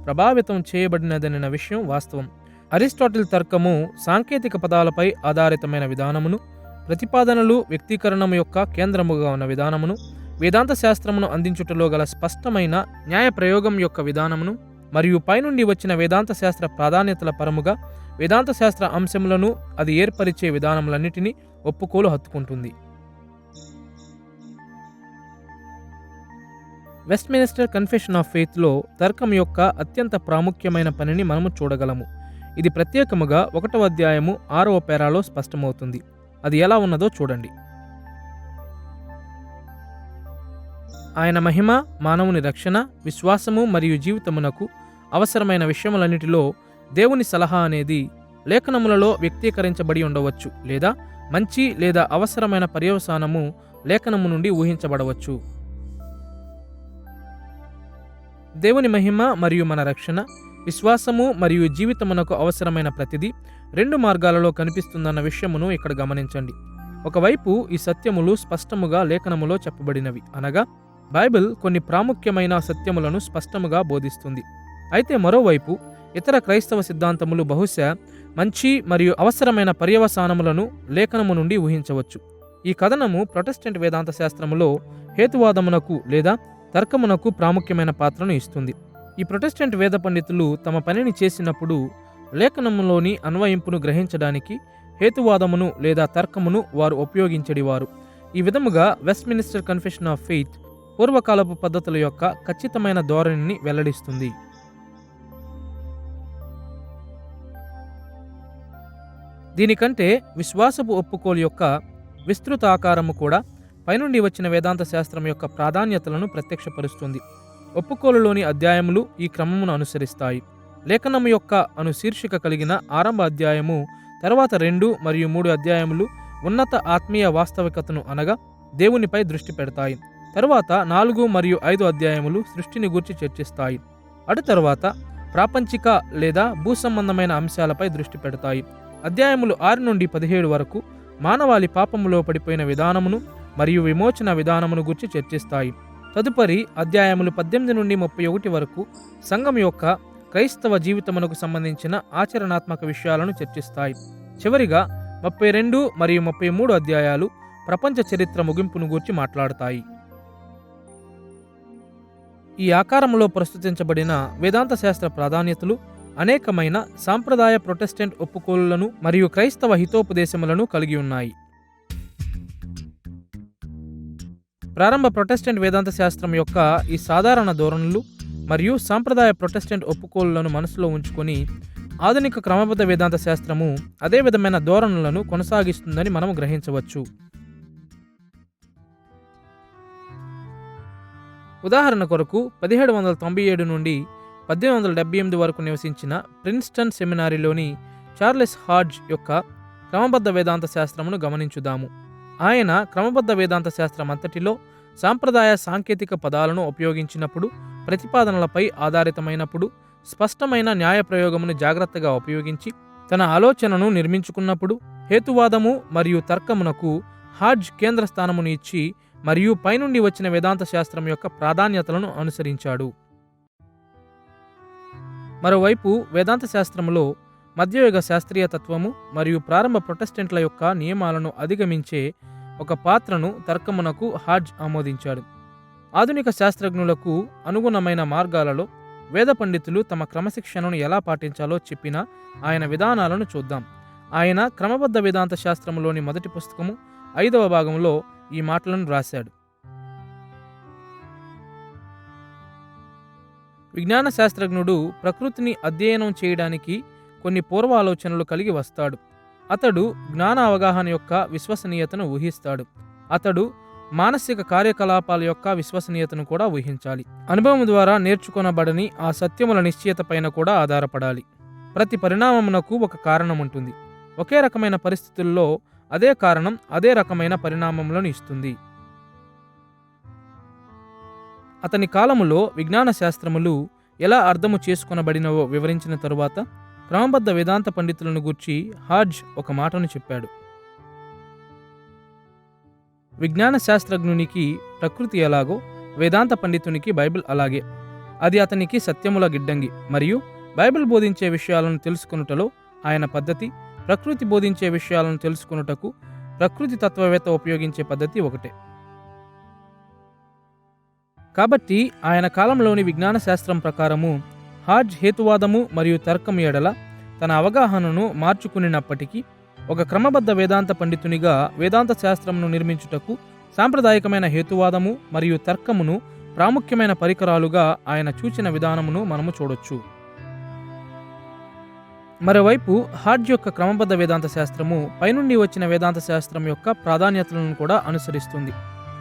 ప్రభావితం చేయబడినదనిన విషయం వాస్తవం. అరిస్టాటిల్ తర్కము సాంకేతిక పదాలపై ఆధారితమైన విధానమును, ప్రతిపాదనలు వ్యక్తీకరణము యొక్క కేంద్రముగా ఉన్న విధానమును, వేదాంత శాస్త్రమును అందించుటలో గల స్పష్టమైన న్యాయ ప్రయోగం యొక్క విధానమును మరియు పైనుండి వచ్చిన వేదాంత శాస్త్ర ప్రాధాన్యతల పరముగా వేదాంత శాస్త్ర అంశములను అది ఏర్పరిచే విధానములన్నిటినీ ఒప్పుకోలు హత్తుకుంటుంది. వెస్ట్మినిస్టర్ కన్ఫెషన్ ఆఫ్ ఫెయిత్లో తర్కం యొక్క అత్యంత ప్రాముఖ్యమైన పనిని మనము చూడగలము. ఇది ప్రత్యేకముగా 1వ అధ్యాయము 6వ పేరాలో స్పష్టమవుతుంది. అది ఎలా ఉన్నదో చూడండి. ఆయన మహిమ, మానవుని రక్షణ, విశ్వాసము మరియు జీవితమునకు అవసరమైన విషయములన్నిటిలో దేవుని సలహా అనేది లేఖనములలో వ్యక్తీకరించబడి ఉండవచ్చు, లేదా మంచి లేదా అవసరమైన పర్యవసానము లేఖనము నుండి ఊహించబడవచ్చు. దేవుని మహిమ మరియు మన రక్షణ, విశ్వాసము మరియు జీవితమునకు అవసరమైన ప్రతిదీ 2 మార్గాలలో కనిపిస్తుందన్న విషయమును ఇక్కడ గమనించండి. ఒకవైపు ఈ సత్యములు స్పష్టముగా లేఖనములో చెప్పబడినవి, అనగా బైబిల్ కొన్ని ప్రాముఖ్యమైన సత్యములను స్పష్టముగా బోధిస్తుంది. అయితే మరోవైపు ఇతర క్రైస్తవ సిద్ధాంతములు బహుశా మంచి మరియు అవసరమైన పర్యవసానములను లేఖనము నుండి ఊహించవచ్చు. ఈ కథనము ప్రొటెస్టెంట్ వేదాంత శాస్త్రములో హేతువాదమునకు లేదా తర్కమునకు ప్రాముఖ్యమైన పాత్రను ఇస్తుంది. ఈ ప్రొటెస్టెంట్ వేద పండితులు తమ పనిని చేసినప్పుడు లేఖనములోని అన్వయింపును గ్రహించడానికి హేతువాదమును లేదా తర్కమును వారు ఉపయోగించేవారు. ఈ విధముగా వెస్ట్మినిస్టర్ కన్ఫెషన్ ఆఫ్ ఫెయిత్ పూర్వకాలపు పద్ధతుల యొక్క ఖచ్చితమైన ధోరణిని వెల్లడిస్తుంది. దీనికంటే విశ్వాసపు ఒప్పుకోలు యొక్క విస్తృత ఆకారము కూడా పైనుండి వచ్చిన వేదాంత శాస్త్రం యొక్క ప్రాధాన్యతలను ప్రత్యక్షపరుస్తుంది. ఒప్పుకోలులోని అధ్యాయములు ఈ క్రమమును అనుసరిస్తాయి. లేఖనము యొక్క అను శీర్షిక కలిగిన ఆరంభ అధ్యాయము తర్వాత 2 మరియు 3 అధ్యాయములు ఉన్నత ఆత్మీయ వాస్తవికతను అనగా దేవునిపై దృష్టి పెడతాయి. తరువాత 4 మరియు 5 అధ్యాయములు సృష్టిని గూర్చి చర్చిస్తాయి. అటు తరువాత ప్రాపంచిక లేదా భూసంబంధమైన అంశాలపై దృష్టి పెడతాయి. అధ్యాయములు 6 నుండి 17 వరకు మానవాళి పాపములో పడిపోయిన విధానమును మరియు విమోచన విధానమును గురించి చర్చిస్తాయి. తదుపరి అధ్యాయములు 18 నుండి 31 వరకు సంఘం యొక్క క్రైస్తవ జీవితమునకు సంబంధించిన ఆచరణాత్మక విషయాలను చర్చిస్తాయి. చివరిగా 32 మరియు 33 అధ్యాయాలు ప్రపంచ చరిత్ర ముగింపును గూర్చి మాట్లాడతాయి. ఈ ఆకారంలో ప్రస్తుతించబడిన వేదాంత శాస్త్ర ప్రాధాన్యతలు అనేకమైన సాంప్రదాయ ప్రొటెస్టెంట్ ఒప్పుకోలులను మరియు క్రైస్తవ హితోపదేశములను కలిగి ఉన్నాయి. ప్రారంభ ప్రొటెస్టెంట్ వేదాంత శాస్త్రం యొక్క ఈ సాధారణ ధోరణులు మరియు సాంప్రదాయ ప్రొటెస్టెంట్ ఒప్పుకోలులను మనసులో ఉంచుకొని ఆధునిక క్రమబద్ధ వేదాంత శాస్త్రము అదే విధమైన ధోరణులను కొనసాగిస్తుందని మనం గ్రహించవచ్చు. ఉదాహరణ కొరకు 1797 నుండి 1878 వరకు నివసించిన ప్రిన్స్టన్ సెమినారీలోని చార్లెస్ హాడ్జ్ యొక్క క్రమబద్ధ వేదాంత శాస్త్రమును గమనించుదాము. ఆయన క్రమబద్ధ వేదాంత శాస్త్రం అంతటిలో సాంప్రదాయ సాంకేతిక పదాలను ఉపయోగించినప్పుడు, ప్రతిపాదనలపై ఆధారితమైనప్పుడు, స్పష్టమైన న్యాయ ప్రయోగమును జాగ్రత్తగా ఉపయోగించి తన ఆలోచనను నిర్మించుకున్నప్పుడు హేతువాదము మరియు తర్కమునకు హాడ్జ్ కేంద్ర స్థానమును ఇచ్చి మరియు పైనుండి వచ్చిన వేదాంత శాస్త్రం యొక్క ప్రాధాన్యతలను అనుసరించాడు. మరోవైపు వేదాంత శాస్త్రములో మధ్యయుగ శాస్త్రీయ తత్వము మరియు ప్రారంభ ప్రొటెస్టెంట్ల యొక్క నియమాలను అధిగమించే ఒక పాత్రను తర్కమునకు హాడ్జ్ ఆమోదించాడు. ఆధునిక శాస్త్రజ్ఞులకు అనుగుణమైన మార్గాలలో వేద పండితులు తమ క్రమశిక్షణను ఎలా పాటించాలో చెప్పిన ఆయన విధానాలను చూద్దాం. ఆయన క్రమబద్ధ వేదాంత శాస్త్రములోని మొదటి పుస్తకము 5వ భాగంలో ఈ మాటలను రాశాడు. విజ్ఞాన శాస్త్రజ్ఞుడు ప్రకృతిని అధ్యయనం చేయడానికి కొన్ని పూర్వ ఆలోచనలు కలిగి వస్తాడు. అతడు జ్ఞాన అవగాహన యొక్క విశ్వసనీయతను ఊహిస్తాడు. అతడు మానసిక కార్యకలాపాల యొక్క విశ్వసనీయతను కూడా ఊహించాలి. అనుభవం ద్వారా నేర్చుకొనబడని ఆ సత్యముల నిశ్చయత పైన కూడా ఆధారపడాలి. ప్రతి పరిణామమునకు ఒక కారణం ఉంటుంది. ఒకే రకమైన పరిస్థితుల్లో అదే కారణం అదే రకమైన పరిణామములను ఇస్తుంది. అతని కాలములో విజ్ఞాన శాస్త్రములు ఎలా అర్థము చేసుకొనబడినవో వివరించిన తరువాత క్రమబద్ధ వేదాంత పండితులను గూర్చి హాడ్జ్ ఒక మాటను చెప్పాడు. విజ్ఞాన శాస్త్రజ్ఞునికి ప్రకృతి ఎలాగో వేదాంత పండితునికి బైబిల్ అలాగే. అది అతనికి సత్యముల గిడ్డంగి మరియు బైబిల్ బోధించే విషయాలను తెలుసుకొనుటలో ఆయన పద్ధతి, ప్రకృతి బోధించే విషయాలను తెలుసుకొనుటకు ప్రకృతి తత్వవేత్త ఉపయోగించే పద్ధతి ఒకటే. కాబట్టి ఆయన కాలంలోని విజ్ఞాన శాస్త్రం ప్రకారము హాడ్జ్ హేతువాదము మరియు తర్కం ఎడల తన అవగాహనను మార్చుకునినప్పటికీ ఒక క్రమబద్ధ వేదాంత పండితునిగా వేదాంత శాస్త్రమును నిర్మించుటకు సాంప్రదాయకమైన హేతువాదము మరియు తర్కమును ప్రాముఖ్యమైన పరికరాలుగా ఆయన చూచిన విధానమును మనము చూడొచ్చు. మరోవైపు హాడ్జ్ యొక్క క్రమబద్ధ వేదాంత శాస్త్రము పైనుండి వచ్చిన వేదాంత శాస్త్రం యొక్క ప్రాధాన్యతలను కూడా అనుసరిస్తుంది.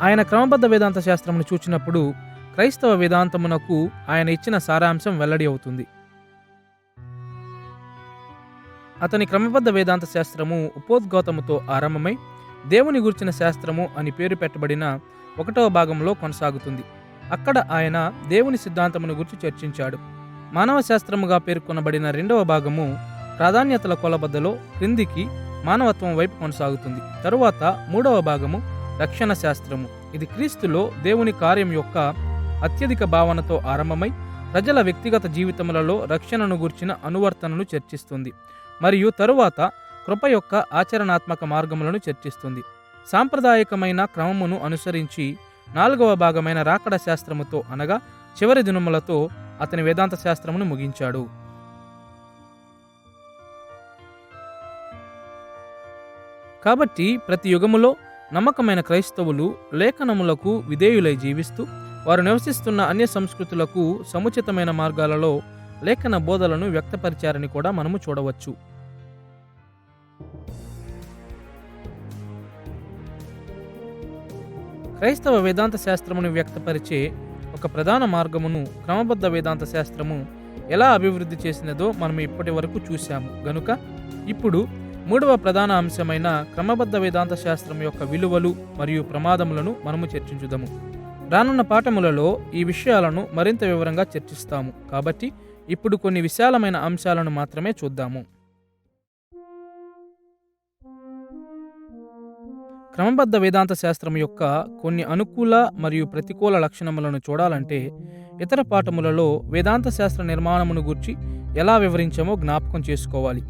ఆయన క్రమబద్ధ వేదాంత శాస్త్రమును చూచినప్పుడు క్రైస్తవ వేదాంతమునకు ఆయన ఇచ్చిన సారాంశం వెల్లడి అవుతుంది. అతని క్రమబద్ధ వేదాంత శాస్త్రము ఉపోద్ఘాతముతో ఆరంభమై దేవుని గురించిన శాస్త్రము అని పేరు పెట్టబడిన 1వ భాగంలో కొనసాగుతుంది. అక్కడ ఆయన దేవుని సిద్ధాంతమును గురించి చర్చించాడు. మానవ శాస్త్రముగా పేర్కొనబడిన 2వ భాగము ప్రాధాన్యతల కొలబద్దలో క్రిందికి మానవత్వం వైపు కొనసాగుతుంది. తరువాత 3వ భాగము రక్షణ శాస్త్రము. ఇది క్రీస్తులో దేవుని కార్యం యొక్క అత్యధిక భావనతో ఆరంభమై ప్రజల వ్యక్తిగత జీవితములలో రక్షణను గుర్చిన అనువర్తనను చర్చిస్తుంది మరియు తరువాత కృప యొక్క ఆచరణాత్మక మార్గములను చర్చిస్తుంది. సాంప్రదాయకమైన క్రమమును అనుసరించి 4వ భాగమైన రాకడ శాస్త్రముతో అనగా చివరి దినములతో అతని వేదాంత శాస్త్రమును ముగించాడు. కాబట్టి ప్రతి యుగములో నమ్మకమైన క్రైస్తవులు లేఖనములకు విధేయులై జీవిస్తూ వారు నివసిస్తున్న అన్య సంస్కృతులకు సముచితమైన మార్గాలలో లేఖన బోధలను వ్యక్తపరిచారని కూడా మనము చూడవచ్చు. క్రైస్తవ వేదాంత శాస్త్రమును వ్యక్తపరిచే ఒక ప్రధాన మార్గమును క్రమబద్ధ వేదాంత శాస్త్రము ఎలా అభివృద్ధి చేసినదో మనం ఇప్పటి వరకు చూశాము గనుక ఇప్పుడు 3వ ప్రధాన అంశమైన క్రమబద్ధ వేదాంత శాస్త్రం యొక్క విలువలు మరియు ప్రమాదములను మనము చర్చించుదాము. రానున్న పాఠములలో ఈ విషయాలను మరింత వివరంగా చర్చిస్తాము. కాబట్టి ఇప్పుడు కొన్ని విశాలమైన అంశాలను మాత్రమే చూద్దాము. క్రమబద్ధ వేదాంత శాస్త్రం యొక్క కొన్ని అనుకూల మరియు ప్రతికూల లక్షణములను చూడాలంటే ఇతర పాఠములలో వేదాంత శాస్త్ర నిర్మాణమును గూర్చి ఎలా వివరించామో జ్ఞాపకం చేసుకోవాలి.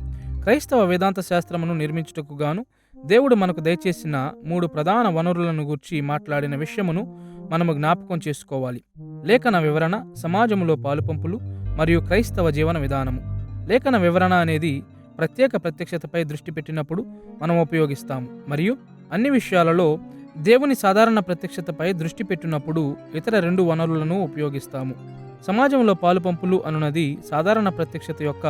క్రైస్తవ వేదాంత శాస్త్రమును నిర్మించుటకు గాను దేవుడు మనకు దయచేసిన 3 ప్రధాన వనరులను గూర్చి మాట్లాడిన విషయమును మనము జ్ఞాపకం చేసుకోవాలి. లేఖన వివరణ, సమాజములో పాలుపంపులు మరియు క్రైస్తవ జీవన విధానము. లేఖన వివరణ అనేది ప్రత్యేక ప్రత్యక్షతపై దృష్టి పెట్టినప్పుడు మనం ఉపయోగిస్తాము మరియు అన్ని విషయాలలో దేవుని సాధారణ ప్రత్యక్షతపై దృష్టి పెట్టినప్పుడు ఇతర 2 వనరులను ఉపయోగిస్తాము. సమాజంలో పాలుపంపులు అనున్నది సాధారణ ప్రత్యక్షత యొక్క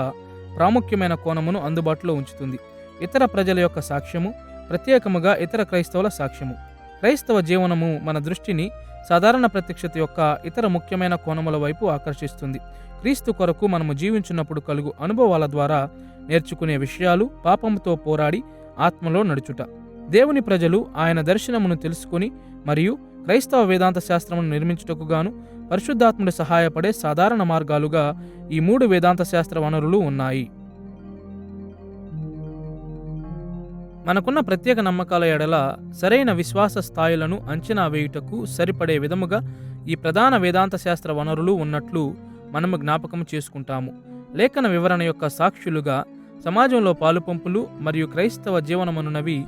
ప్రాముఖ్యమైన కోణమును అందుబాటులో ఉంచుతుంది. ఇతర ప్రజల యొక్క సాక్ష్యము, ప్రత్యేకముగా ఇతర క్రైస్తవుల సాక్ష్యము. క్రైస్తవ జీవనము మన దృష్టిని సాధారణ ప్రత్యక్షత యొక్క ఇతర ముఖ్యమైన కోణముల వైపు ఆకర్షిస్తుంది. క్రీస్తు కొరకు మనము జీవించున్నప్పుడు కలుగు అనుభవాల ద్వారా నేర్చుకునే విషయాలు, పాపముతో పోరాడి ఆత్మలో నడుచుట. దేవుని ప్రజలు ఆయన దర్శనమును తెలుసుకుని మరియు క్రైస్తవ వేదాంత శాస్త్రమును నిర్మించుటకు గాను పరిశుద్ధాత్ముడు సహాయపడే సాధారణ మార్గాలుగా ఈ 3 వేదాంత శాస్త్ర వనరులు ఉన్నాయి. మనకున్న ప్రత్యేక నమ్మకాల ఎడల సరైన విశ్వాస స్థాయిలను అంచనా వేయుటకు సరిపడే విధముగా ఈ ప్రధాన వేదాంత శాస్త్ర వనరులు ఉన్నట్లు మనము జ్ఞాపకం చేసుకుంటాము. లేఖన వివరణ యొక్క సాక్షులుగా సమాజంలో పాలుపంపులు మరియు క్రైస్తవ జీవనమనున్నవి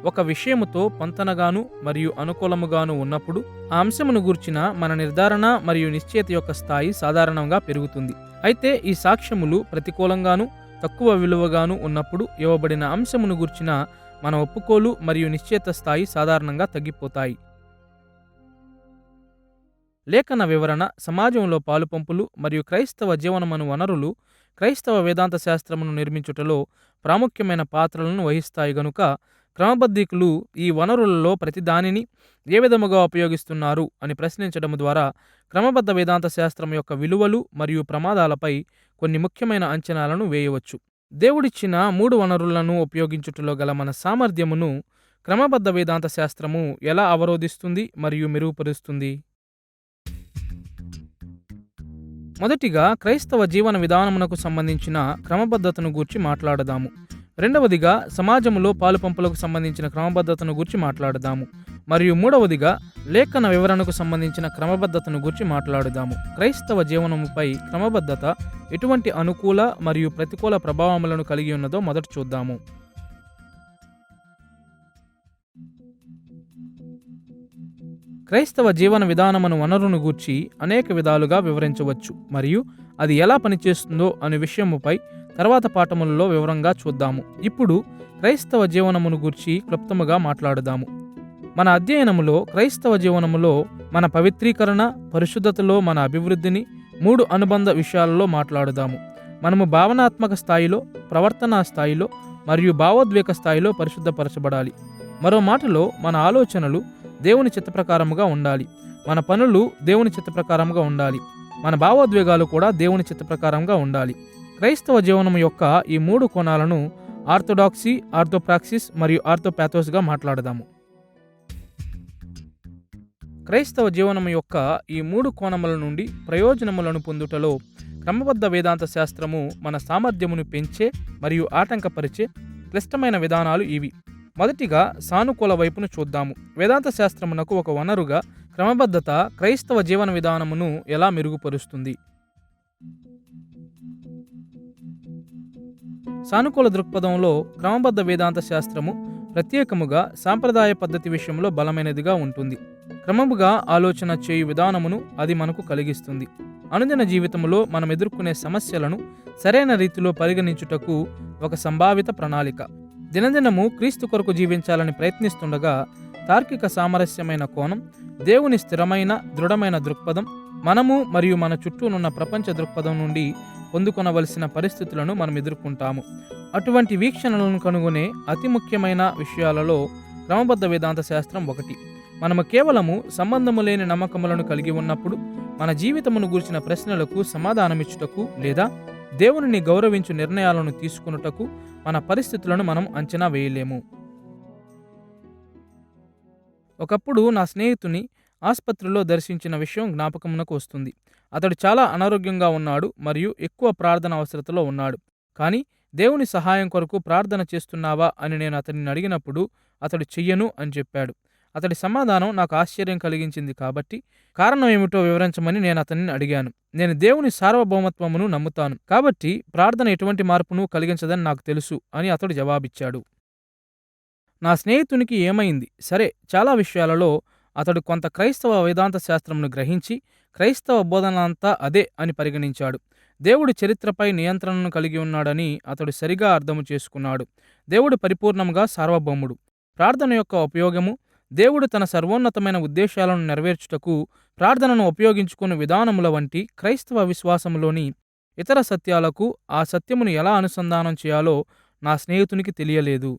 ఒక విషయముతో పొంతనగాను మరియు అనుకూలముగాను ఉన్నప్పుడు ఆ అంశమును గూర్చిన మన నిర్ధారణ మరియు నిశ్చయత యొక్క స్థాయి సాధారణంగా పెరుగుతుంది. అయితే ఈ సాక్ష్యములు ప్రతికూలంగాను తక్కువ విలువగాను ఉన్నప్పుడు ఇవ్వబడిన అంశమును గూర్చిన మన ఒప్పుకోలు మరియు నిశ్చయత స్థాయి సాధారణంగా తగ్గిపోతాయి. లేఖన వివరణ, సమాజంలో పాలుపంపులు మరియు క్రైస్తవ జీవనమను వనరులు క్రైస్తవ వేదాంత శాస్త్రమును నిర్మించుటలో ప్రాముఖ్యమైన పాత్రలను వహిస్తాయి గనుక క్రమబద్ధీకులు ఈ వనరులలో ప్రతి దానిని ఏ విధముగా ఉపయోగిస్తున్నారు అని ప్రశ్నించడం ద్వారా క్రమబద్ధ వేదాంత శాస్త్రం యొక్క విలువలు మరియు ప్రమాదాలపై కొన్ని ముఖ్యమైన అంచనాలను వేయవచ్చు. దేవుడిచ్చిన 3 వనరులను ఉపయోగించుటలో గల మన సామర్థ్యమును క్రమబద్ధ వేదాంత శాస్త్రము ఎలా అవరోధిస్తుంది మరియు మెరుగుపరుస్తుంది? మొదటిగా క్రైస్తవ జీవన విధానమునకు సంబంధించిన క్రమబద్ధతను గూర్చి మాట్లాడదాము. రెండవదిగా సమాజములో పాలుపంపులకు సంబంధించిన క్రమబద్ధతను గూర్చి మాట్లాడదాము. మరియు మూడవదిగా లేఖన వివరణకు సంబంధించిన క్రమబద్ధతను గూర్చి మాట్లాడుదాము. క్రైస్తవ జీవనముపై క్రమబద్ధత ఎటువంటి అనుకూల మరియు ప్రతికూల ప్రభావములను కలిగి ఉన్నదో మొదట చూద్దాము. క్రైస్తవ జీవన విధానమును వనరును గూర్చి అనేక విధాలుగా వివరించవచ్చు మరియు అది ఎలా పనిచేస్తుందో అనే విషయముపై తర్వాత పాఠములలో వివరంగా చూద్దాము. ఇప్పుడు క్రైస్తవ జీవనమును గూర్చి క్లుప్తముగా మాట్లాడుదాము. మన అధ్యయనములో క్రైస్తవ జీవనములో మన పవిత్రీకరణ, పరిశుద్ధతలో మన అభివృద్ధిని 3 అనుబంధ విషయాలలో మాట్లాడుదాము. మనము భావనాత్మక స్థాయిలో, ప్రవర్తనా స్థాయిలో మరియు భావోద్వేగ స్థాయిలో పరిశుద్ధపరచబడాలి. మరో మాటలో మన ఆలోచనలు దేవుని చిత్తప్రకారముగా ఉండాలి, మన పనులు దేవుని చిత్తప్రకారముగా ఉండాలి, మన భావోద్వేగాలు కూడా దేవుని చిత్తప్రకారంగా ఉండాలి. క్రైస్తవ జీవనము యొక్క ఈ 3 కోణాలను ఆర్థోడాక్సీ, ఆర్థోప్రాక్సిస్ మరియు ఆర్థోపాథోస్గా మాట్లాడదాము. క్రైస్తవ జీవనము యొక్క ఈ 3 కోణముల నుండి ప్రయోజనములను పొందుటలో క్రమబద్ధ వేదాంత శాస్త్రము మన సామర్థ్యమును పెంచే మరియు ఆటంకపరిచే క్లిష్టమైన విధానాలు ఇవి. మొదటిగా సానుకూల వైపును చూద్దాము. వేదాంత శాస్త్రమునకు ఒక వనరుగా క్రమబద్ధత క్రైస్తవ జీవన విధానమును ఎలా మెరుగుపరుస్తుంది? సానుకూల దృక్పథంలో క్రమబద్ధ వేదాంత శాస్త్రము ప్రత్యేకముగా సాంప్రదాయ పద్ధతి విషయంలో బలమైనదిగా ఉంటుంది. క్రమముగా ఆలోచన చేయు విధానమును అది మనకు కలిగిస్తుంది. అనుదిన జీవితంలో మనం ఎదుర్కొనే సమస్యలను సరైన రీతిలో పరిగణించుటకు ఒక సంభావిత ప్రణాళిక. దినదినము క్రీస్తు కొరకు జీవించాలని ప్రయత్నిస్తుండగా తార్కిక సామరస్యమైన కోణం, దేవుని స్థిరమైన దృఢమైన దృక్పథం, మనము మరియు మన చుట్టూనున్న ప్రపంచ దృక్పథం నుండి పొందుకొనవలసిన పరిస్థితులను మనం ఎదుర్కొంటాము. అటువంటి వీక్షణలను కనుగొనే అతి ముఖ్యమైన విషయాలలో క్రమబద్ధ వేదాంత శాస్త్రం ఒకటి. మనము కేవలము సంబంధము లేని నమ్మకములను కలిగి ఉన్నప్పుడు మన జీవితమును గూర్చిన ప్రశ్నలకు సమాధానమిచ్చుటకు లేదా దేవునిని గౌరవించు నిర్ణయాలను తీసుకున్నటకు మన పరిస్థితులను మనం అంచనా వేయలేము. ఒకప్పుడు నా స్నేహితుని ఆసుపత్రిలో దర్శించిన విషయం జ్ఞాపకమునకు వస్తుంది. అతడు చాలా అనారోగ్యంగా ఉన్నాడు మరియు ఎక్కువ ప్రార్థన అవసరతలో ఉన్నాడు. కానీ దేవుని సహాయం కొరకు ప్రార్థన చేస్తున్నావా అని నేను అతనిని అడిగినప్పుడు అతడు చెయ్యను అని చెప్పాడు. అతడి సమాధానం నాకు ఆశ్చర్యం కలిగించింది కాబట్టి కారణం ఏమిటో వివరించమని నేను అతనిని అడిగాను. నేను దేవుని సార్వభౌమత్వమును నమ్ముతాను కాబట్టి ప్రార్థన ఎటువంటి మార్పును కలిగించదని నాకు తెలుసు అని అతడు జవాబిచ్చాడు. నా స్నేహితునికి ఏమైంది? సరే, చాలా విషయాలలో అతడు కొంత క్రైస్తవ వేదాంత శాస్త్రమును గ్రహించి క్రైస్తవ బోధన అంతా అదే అని పరిగణించాడు. దేవుడు చరిత్రపై నియంత్రణను కలిగి ఉన్నాడని అతడు సరిగా అర్థము చేసుకున్నాడు. దేవుడు పరిపూర్ణంగా సార్వభౌముడు. ప్రార్థన యొక్క ఉపయోగము, దేవుడు తన సర్వోన్నతమైన ఉద్దేశాలను నెరవేర్చుటకు ప్రార్థనను ఉపయోగించుకునే విధానముల వంటి క్రైస్తవ విశ్వాసములోని ఇతర సత్యాలకు ఆ సత్యమును ఎలా అనుసంధానం చేయాలో నా స్నేహితునికి తెలియలేదు.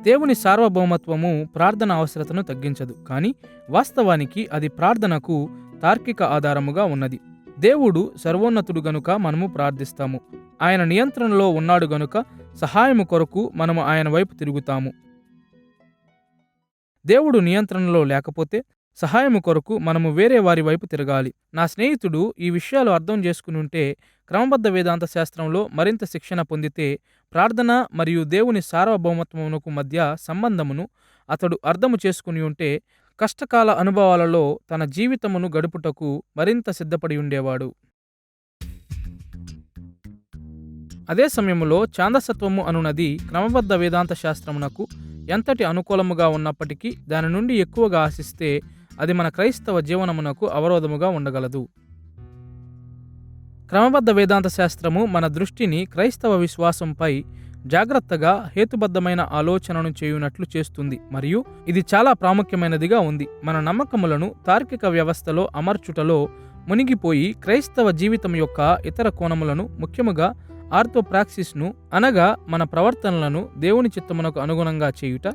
దేవుని సార్వభౌమత్వము ప్రార్థన అవసరతను తగ్గించదు, కానీ వాస్తవానికి అది ప్రార్థనకు తార్కిక ఆధారముగా ఉన్నది. దేవుడు సర్వోన్నతుడు గనుక మనము ప్రార్థిస్తాము. ఆయన నియంత్రణలో ఉన్నాడు గనుక సహాయము కొరకు మనము ఆయన వైపు తిరుగుతాము. దేవుడు నియంత్రణలో లేకపోతే సహాయము కొరకు మనము వేరే వారి వైపు తిరగాలి. నా స్నేహితుడు ఈ విషయాలు అర్థం చేసుకుని ఉంటే క్రమబద్ధ వేదాంత శాస్త్రంలో మరింత శిక్షణ పొందితే ప్రార్థన మరియు దేవుని సార్వభౌమత్వమునకు మధ్య సంబంధమును అతడు అర్థము చేసుకుని ఉంటే కష్టకాల అనుభవాలలో తన జీవితమును గడుపుటకు మరింత సిద్ధపడి ఉండేవాడు. అదే సమయంలో ఛాందసత్వము అనునది క్రమబద్ధ వేదాంత శాస్త్రమునకు ఎంతటి అనుకూలముగా ఉన్నప్పటికీ దాని నుండి ఎక్కువగా ఆశిస్తే అది మన క్రైస్తవ జీవనమునకు అవరోధముగా ఉండగలదు. క్రమబద్ధ వేదాంత శాస్త్రము మన దృష్టిని క్రైస్తవ విశ్వాసంపై జాగ్రత్తగా హేతుబద్ధమైన ఆలోచనను చేయునట్లు చేస్తుంది మరియు ఇది చాలా ప్రాముఖ్యమైనదిగా ఉంది. మన నమ్మకములను తార్కిక వ్యవస్థలో అమర్చుటలో మునిగిపోయి క్రైస్తవ జీవితం యొక్క ఇతర కోణములను, ముఖ్యముగా ఆర్థోప్రాక్సిస్ను అనగా మన ప్రవర్తనలను దేవుని చిత్తమునకు అనుగుణంగా చేయుట,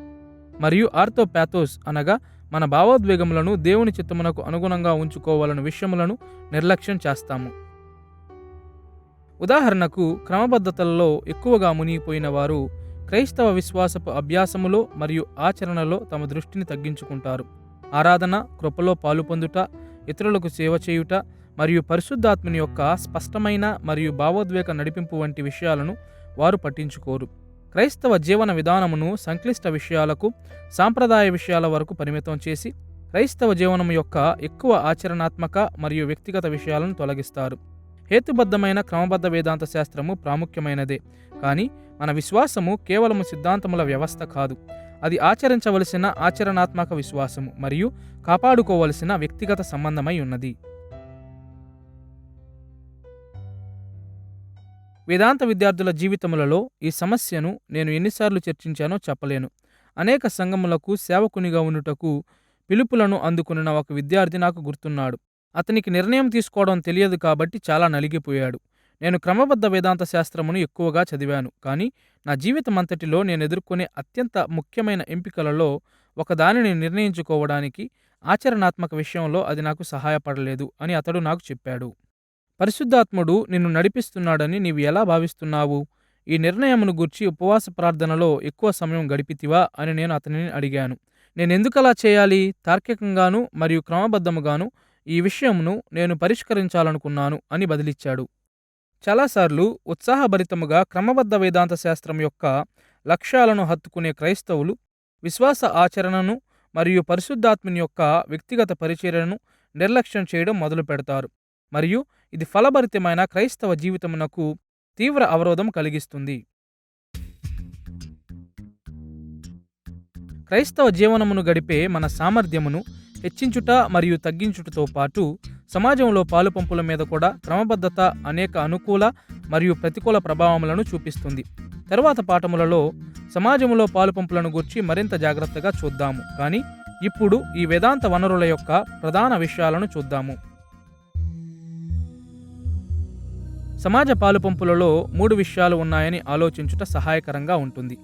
మరియు ఆర్థోపాథోస్ అనగా మన భావోద్వేగములను దేవుని చిత్తమునకు అనుగుణంగా ఉంచుకోవాలన్న విషయములను నిర్లక్ష్యం చేస్తాము. ఉదాహరణకు, క్రమబద్ధతలలో ఎక్కువగా మునిగిపోయిన వారు క్రైస్తవ విశ్వాసపు అభ్యాసములో మరియు ఆచరణలో తమ దృష్టిని తగ్గించుకుంటారు. ఆరాధన, కృపలో పాలుపొందుట, ఇతరులకు సేవ చేయుట మరియు పరిశుద్ధాత్మని యొక్క స్పష్టమైన మరియు భావోద్వేగ నడిపింపు వంటి విషయాలను వారు పట్టించుకోరు. క్రైస్తవ జీవన విధానమును సంక్లిష్ట విషయాలకు, సాంప్రదాయ విషయాల వరకు పరిమితం చేసి క్రైస్తవ జీవనము యొక్క ఎక్కువ ఆచరణాత్మక మరియు వ్యక్తిగత విషయాలను తొలగిస్తారు. హేతుబద్ధమైన క్రమబద్ధ వేదాంత శాస్త్రము ప్రాముఖ్యమైనదే, కానీ మన విశ్వాసము కేవలము సిద్ధాంతముల వ్యవస్థ కాదు. అది ఆచరించవలసిన ఆచరణాత్మక విశ్వాసము మరియు కాపాడుకోవలసిన వ్యక్తిగత సంబంధమై ఉన్నది. వేదాంత విద్యార్థుల జీవితములలో ఈ సమస్యను నేను ఎన్నిసార్లు చర్చించానో చెప్పలేను. అనేక సంఘములకు సేవకునిగా ఉండుటకు పిలుపులను అందుకున్న ఒక విద్యార్థి నాకు గుర్తున్నాడు. అతనికి నిర్ణయం తీసుకోవడం తెలియదు కాబట్టి చాలా నలిగిపోయాడు. నేను క్రమబద్ధ వేదాంత శాస్త్రమును ఎక్కువగా చదివాను, కానీ నా జీవితమంతటిలో నేను ఎదుర్కొనే అత్యంత ముఖ్యమైన ఎంపికలలో ఒకదానిని నిర్ణయించుకోవడానికి ఆచరణాత్మక విషయంలో అది నాకు సహాయపడలేదు అని అతడు నాకు చెప్పాడు. పరిశుద్ధాత్ముడు నిన్ను నడిపిస్తున్నాడని నీవు ఎలా భావిస్తున్నావు? ఈ నిర్ణయమును గూర్చి ఉపవాస ప్రార్థనలో ఎక్కువ సమయం గడిపితివా అని నేను అతనిని అడిగాను. నేనెందుకలా చేయాలి? తార్కికంగాను మరియు క్రమబద్ధముగాను ఈ విషయమును నేను పరిష్కరించాలనుకున్నాను అని బదిలిచ్చాడు. చాలాసార్లు ఉత్సాహభరితముగా క్రమబద్ధ వేదాంత శాస్త్రం యొక్క లక్ష్యాలను హత్తుకునే క్రైస్తవులు విశ్వాస ఆచరణను మరియు పరిశుద్ధాత్ముని యొక్క వ్యక్తిగత పరిచర్యను నిర్లక్ష్యం చేయడం మొదలు పెడతారు, మరియు ఇది ఫలభరితమైన క్రైస్తవ జీవితమునకు తీవ్ర అవరోధం కలిగిస్తుంది. క్రైస్తవ జీవనమును గడిపే మన సామర్థ్యమును హెచ్చించుట మరియు తగ్గించుటతో పాటు సమాజంలో పాలుపంపుల మీద కూడా క్రమబద్ధత అనేక అనుకూల మరియు ప్రతికూల ప్రభావములను చూపిస్తుంది. తరువాత పాఠములలో సమాజంలో పాలుపంపులను గూర్చి మరింత జాగ్రత్తగా చూద్దాము, కానీ ఇప్పుడు ఈ వేదాంత వనరుల యొక్క ప్రధాన విషయాలను చూద్దాము. సమాజ పాలుపంపులలో 3 విషయాలు ఉన్నాయని ఆలోచించుట సహాయకరంగా ఉంటుంది.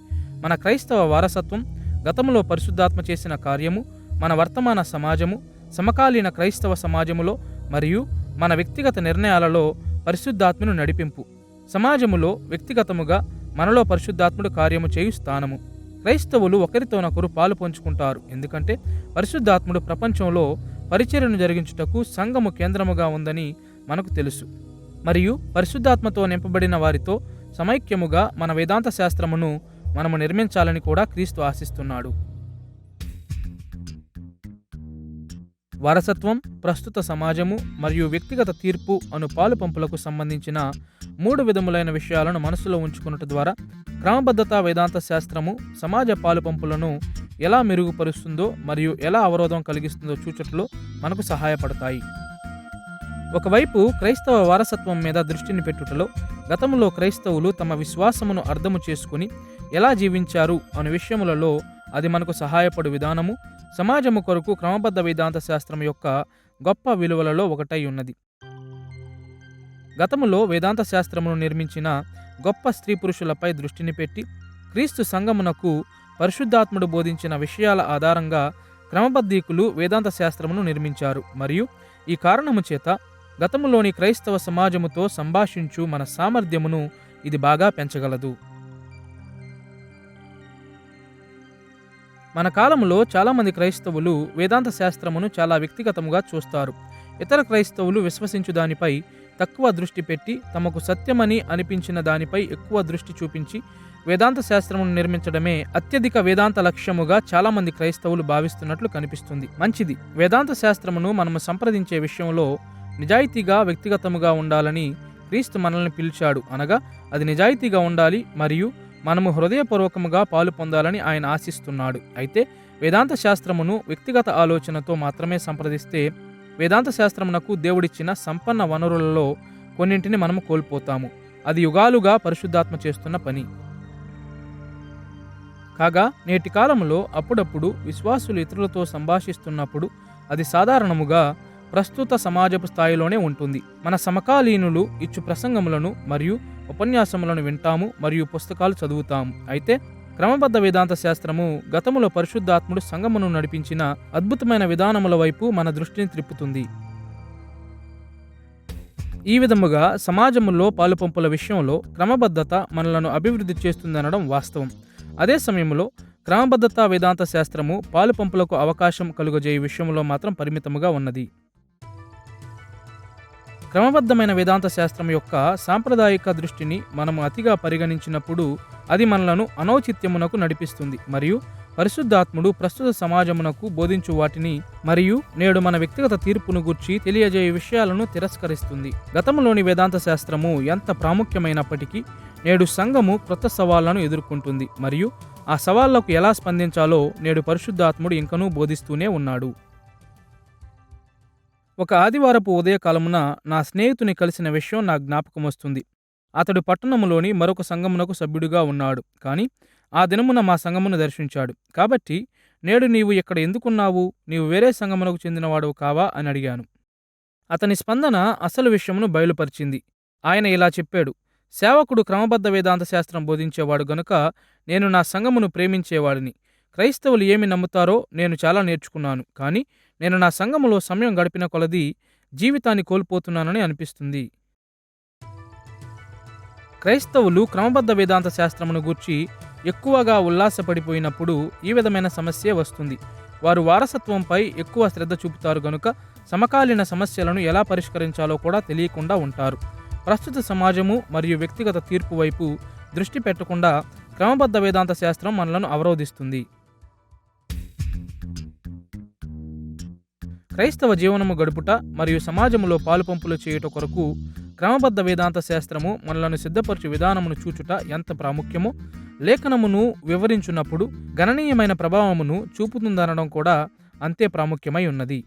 మన క్రైస్తవ వారసత్వం, గతంలో పరిశుద్ధాత్మ చేసిన కార్యము, మన వర్తమాన సమాజము, సమకాలీన క్రైస్తవ సమాజములో మరియు మన వ్యక్తిగత నిర్ణయాలలో పరిశుద్ధాత్మను నడిపింపు. సమాజములో వ్యక్తిగతముగా మనలో పరిశుద్ధాత్ముడు కార్యము చేయు స్థానము. క్రైస్తవులు ఒకరితోనొకరు పాలు పంచుకుంటారు, ఎందుకంటే పరిశుద్ధాత్ముడు ప్రపంచంలో పరిచర్యను జరిగించుటకు సంఘము కేంద్రముగా ఉందని మనకు తెలుసు, మరియు పరిశుద్ధాత్మతో నింపబడిన వారితో సమైక్యముగా మన వేదాంత శాస్త్రమును మనము నిర్మించాలని కూడా క్రీస్తు ఆశిస్తున్నాడు. వారసత్వం, ప్రస్తుత సమాజము మరియు వ్యక్తిగత తీర్పు అను పాలు పంపులకు సంబంధించిన 3 విధములైన విషయాలను మనసులో ఉంచుకున్నట ద్వారా క్రమబద్ధత వేదాంత శాస్త్రము సమాజ పాలు పంపులను ఎలా మెరుగుపరుస్తుందో మరియు ఎలా అవరోధం కలిగిస్తుందో చూచుటలో మనకు సహాయపడతాయి. ఒకవైపు క్రైస్తవ వారసత్వం మీద దృష్టిని పెట్టుటలో గతంలో క్రైస్తవులు తమ విశ్వాసమును అర్థము చేసుకుని ఎలా జీవించారు అనే విషయములలో అది మనకు సహాయపడు విధానము సమాజము కొరకు క్రమబద్ధ వేదాంత శాస్త్రం యొక్క గొప్ప విలువలలో ఒకటై ఉన్నది. గతములో వేదాంత శాస్త్రమును నిర్మించిన గొప్ప స్త్రీ పురుషులపై దృష్టిని పెట్టి క్రీస్తు సంఘమునకు పరిశుద్ధాత్ముడు బోధించిన విషయాల ఆధారంగా క్రమబద్ధీకులు వేదాంత శాస్త్రమును నిర్మించారు, మరియు ఈ కారణము చేత గతములోని క్రైస్తవ సమాజముతో సంభాషించు మన సామర్థ్యమును ఇది బాగా పెంచగలదు. మన కాలములో చాలామంది క్రైస్తవులు వేదాంత శాస్త్రమును చాలా వ్యక్తిగతముగా చూస్తారు. ఇతర క్రైస్తవులు విశ్వసించు దానిపై తక్కువ దృష్టి పెట్టి తమకు సత్యమని అనిపించిన దానిపై ఎక్కువ దృష్టి చూపించి వేదాంత శాస్త్రమును నిర్మించడమే అత్యధిక వేదాంత లక్ష్యముగా చాలామంది క్రైస్తవులు భావిస్తున్నట్లు కనిపిస్తుంది. మంచిది, వేదాంత శాస్త్రమును మనము సంప్రదించే విషయంలో నిజాయితీగా వ్యక్తిగతముగా ఉండాలని క్రీస్తు మనల్ని పిలిచాడు, అనగా అది నిజాయితీగా ఉండాలి మరియు మనము హృదయపూర్వకముగా పాలు పొందాలని ఆయన ఆశిస్తున్నాడు. అయితే వేదాంత శాస్త్రమును వ్యక్తిగత ఆలోచనతో మాత్రమే సంప్రదిస్తే వేదాంత శాస్త్రమునకు దేవుడిచ్చిన సంపన్న వనరులలో కొన్నింటిని మనము కోల్పోతాము. అది యుగాలుగా పరిశుద్ధాత్మ చేస్తున్న పని. కాగా నేటి కాలంలో అప్పుడప్పుడు విశ్వాసులు ఇతరులతో సంభాషిస్తున్నప్పుడు అది సాధారణముగా ప్రస్తుత సమాజపు స్థాయిలోనే ఉంటుంది. మన సమకాలీనులు ఇచ్చు ప్రసంగములను మరియు ఉపన్యాసములను వింటాము మరియు పుస్తకాలు చదువుతాము. అయితే క్రమబద్ధ వేదాంత శాస్త్రము గతములో పరిశుద్ధాత్ముడు సంఘమును నడిపించిన అద్భుతమైన విధానముల వైపు మన దృష్టిని త్రిప్పుతుంది. ఈ విధముగా సమాజములో పాలుపంపుల విషయంలో క్రమబద్ధత మనలను అభివృద్ధి చేస్తుందనడం వాస్తవం. అదే సమయంలో క్రమబద్ధత వేదాంత శాస్త్రము పాలుపంపులకు అవకాశం కలుగజేయు విషయంలో మాత్రం పరిమితముగా ఉన్నది. క్రమబద్ధమైన వేదాంత శాస్త్రం యొక్క సాంప్రదాయిక దృష్టిని మనము అతిగా పరిగణించినప్పుడు అది మనలను అనౌచిత్యమునకు నడిపిస్తుంది, మరియు పరిశుద్ధాత్ముడు ప్రస్తుత సమాజమునకు బోధించు వాటిని మరియు నేడు మన వ్యక్తిగత తీర్పును గూర్చి తెలియజేయే విషయాలను తిరస్కరిస్తుంది. గతంలోని వేదాంత శాస్త్రము ఎంత ప్రాముఖ్యమైనప్పటికీ నేడు సంఘము క్రొత్త సవాళ్లను ఎదుర్కొంటుంది, మరియు ఆ సవాళ్లకు ఎలా స్పందించాలో నేడు పరిశుద్ధాత్ముడు ఇంకనూ బోధిస్తూనే ఉన్నాడు. ఒక ఆదివారపు ఉదయకాలమున నా స్నేహితుని కలిసిన విషయం నా జ్ఞాపకమొస్తుంది. అతడు పట్టణములోని మరొక సంఘమునకు సభ్యుడిగా ఉన్నాడు. కాని ఆ దినమున మా సంఘమును దర్శించాడు. కాబట్టి నేడు నీవు ఇక్కడ ఎందుకున్నావు? నీవు వేరే సంఘమునకు చెందినవాడవు కావా అని అడిగాను. అతని స్పందన అసలు విషయమును బయలుపరిచింది. ఆయన ఇలా చెప్పాడు: సేవకుడు క్రమబద్ధ వేదాంత శాస్త్రం బోధించేవాడు గనుక నేను నా సంఘమును ప్రేమించేవాడిని. క్రైస్తవులు ఏమి నమ్ముతారో నేను చాలా నేర్చుకున్నాను. కానీ నేను నా సంఘములో సమయం గడిపిన కొలది జీవితాన్ని కోల్పోతున్నానని అనిపిస్తుంది. క్రైస్తవులు క్రమబద్ధ వేదాంత శాస్త్రమును గూర్చి ఎక్కువగా ఉల్లాసపడిపోయినప్పుడు ఈ విధమైన సమస్యే వస్తుంది. వారు వారసత్వంపై ఎక్కువ శ్రద్ధ చూపుతారు గనుక సమకాలీన సమస్యలను ఎలా పరిష్కరించాలో కూడా తెలియకుండా ఉంటారు. ప్రస్తుత సమాజము మరియు వ్యక్తిగత తీర్పు వైపు దృష్టి పెట్టకుండా క్రమబద్ధ వేదాంత శాస్త్రం మనలను అవరోధిస్తుంది. క్రైస్తవ జీవనము గడుపుట మరియు సమాజములో పాలుపంపులు చేయుట కొరకు క్రమబద్ధ వేదాంత శాస్త్రము మనలను సిద్ధపరచు విధానమును చూచుట ఎంత ప్రాముఖ్యమో లేఖనమును వివరించున్నప్పుడు గణనీయమైన ప్రభావమును చూపుతుందనడం కూడా అంతే ప్రాముఖ్యమై ఉన్నది.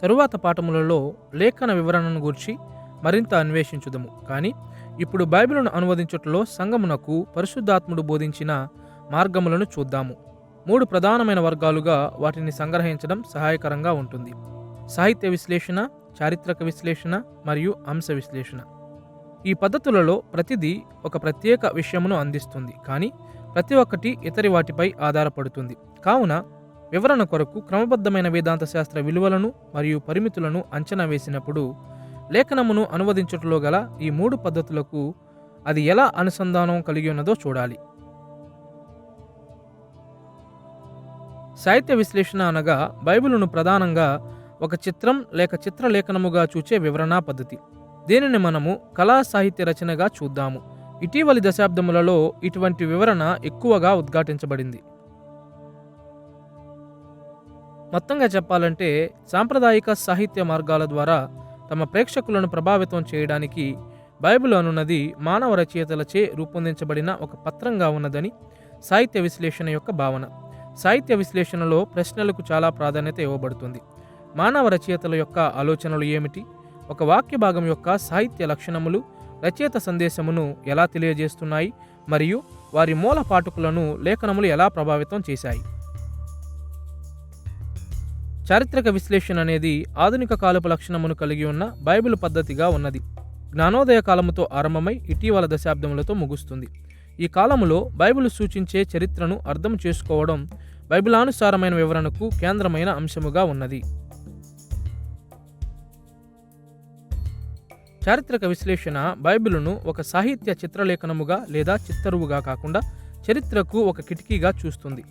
తరువాత పాఠములలో లేఖన వివరణను గూర్చి మరింత అన్వేషించుదము. కానీ ఇప్పుడు బైబిలును అనువదించుటలో సంఘమునకు పరిశుద్ధాత్ముడు బోధించిన మార్గములను చూద్దాము. 3 ప్రధానమైన వర్గాలుగా వాటిని సంగ్రహించడం సహాయకరంగా ఉంటుంది: సాహిత్య విశ్లేషణ, చారిత్రక విశ్లేషణ మరియు అంశ విశ్లేషణ. ఈ పద్ధతులలో ప్రతిదీ ఒక ప్రత్యేక విషయమును అందిస్తుంది, కానీ ప్రతి ఒక్కటి ఇతరి వాటిపై ఆధారపడుతుంది. కావున వివరణ కొరకు క్రమబద్ధమైన వేదాంత శాస్త్ర విలువలను మరియు పరిమితులను అంచనా వేసినప్పుడు లేఖనమును అనువదించుటలో గల ఈ 3 పద్ధతులకు అది ఎలా అనుసంధానం కలిగి ఉన్నదో చూడాలి. సాహిత్య విశ్లేషణ అనగా బైబిలును ప్రధానంగా ఒక చిత్రం లేక చిత్రలేఖనముగా చూచే వివరణా పద్ధతి. దీనిని మనము కళా సాహిత్య రచనగా చూద్దాము. ఇటీవలి దశాబ్దములలో ఇటువంటి వివరణ ఎక్కువగా ఉద్ఘాటించబడింది. మొత్తంగా చెప్పాలంటే సాంప్రదాయిక సాహిత్య మార్గాల ద్వారా తమ ప్రేక్షకులను ప్రభావితం చేయడానికి బైబిల్ అనున్నది మానవ రచయితలచే రూపొందించబడిన ఒక పత్రంగా ఉన్నదని సాహిత్య విశ్లేషణ యొక్క భావన. సాహిత్య విశ్లేషణలో ప్రశ్నలకు చాలా ప్రాధాన్యత ఇవ్వబడుతుంది. మానవ రచయితల యొక్క ఆలోచనలు ఏమిటి? ఒక వాక్య భాగం యొక్క సాహిత్య లక్షణములు రచయిత సందేశమును ఎలా తెలియజేస్తున్నాయి? మరియు వారి మూల పాఠకులను లేఖనములు ఎలా ప్రభావితం చేశాయి? చారిత్రక విశ్లేషణ అనేది ఆధునిక కాలపు లక్షణమును కలిగి ఉన్న బైబిల్ పద్ధతిగా ఉన్నది. జ్ఞానోదయ కాలముతో ఆరంభమై ఇటీవల దశాబ్దములతో ముగుస్తుంది. ఈ కాలములో బైబిల్ సూచించే చరిత్రను అర్థం చేసుకోవడం బైబిలానుసారమైన వివరణకు కేంద్రమైన అంశముగా ఉన్నది. చారిత్రక విశ్లేషణ బైబిలును ఒక సాహిత్య చిత్రలేఖనముగా లేదా చిత్తరువుగా కాకుండా చరిత్రకు ఒక కిటికీగా చూస్తుంది.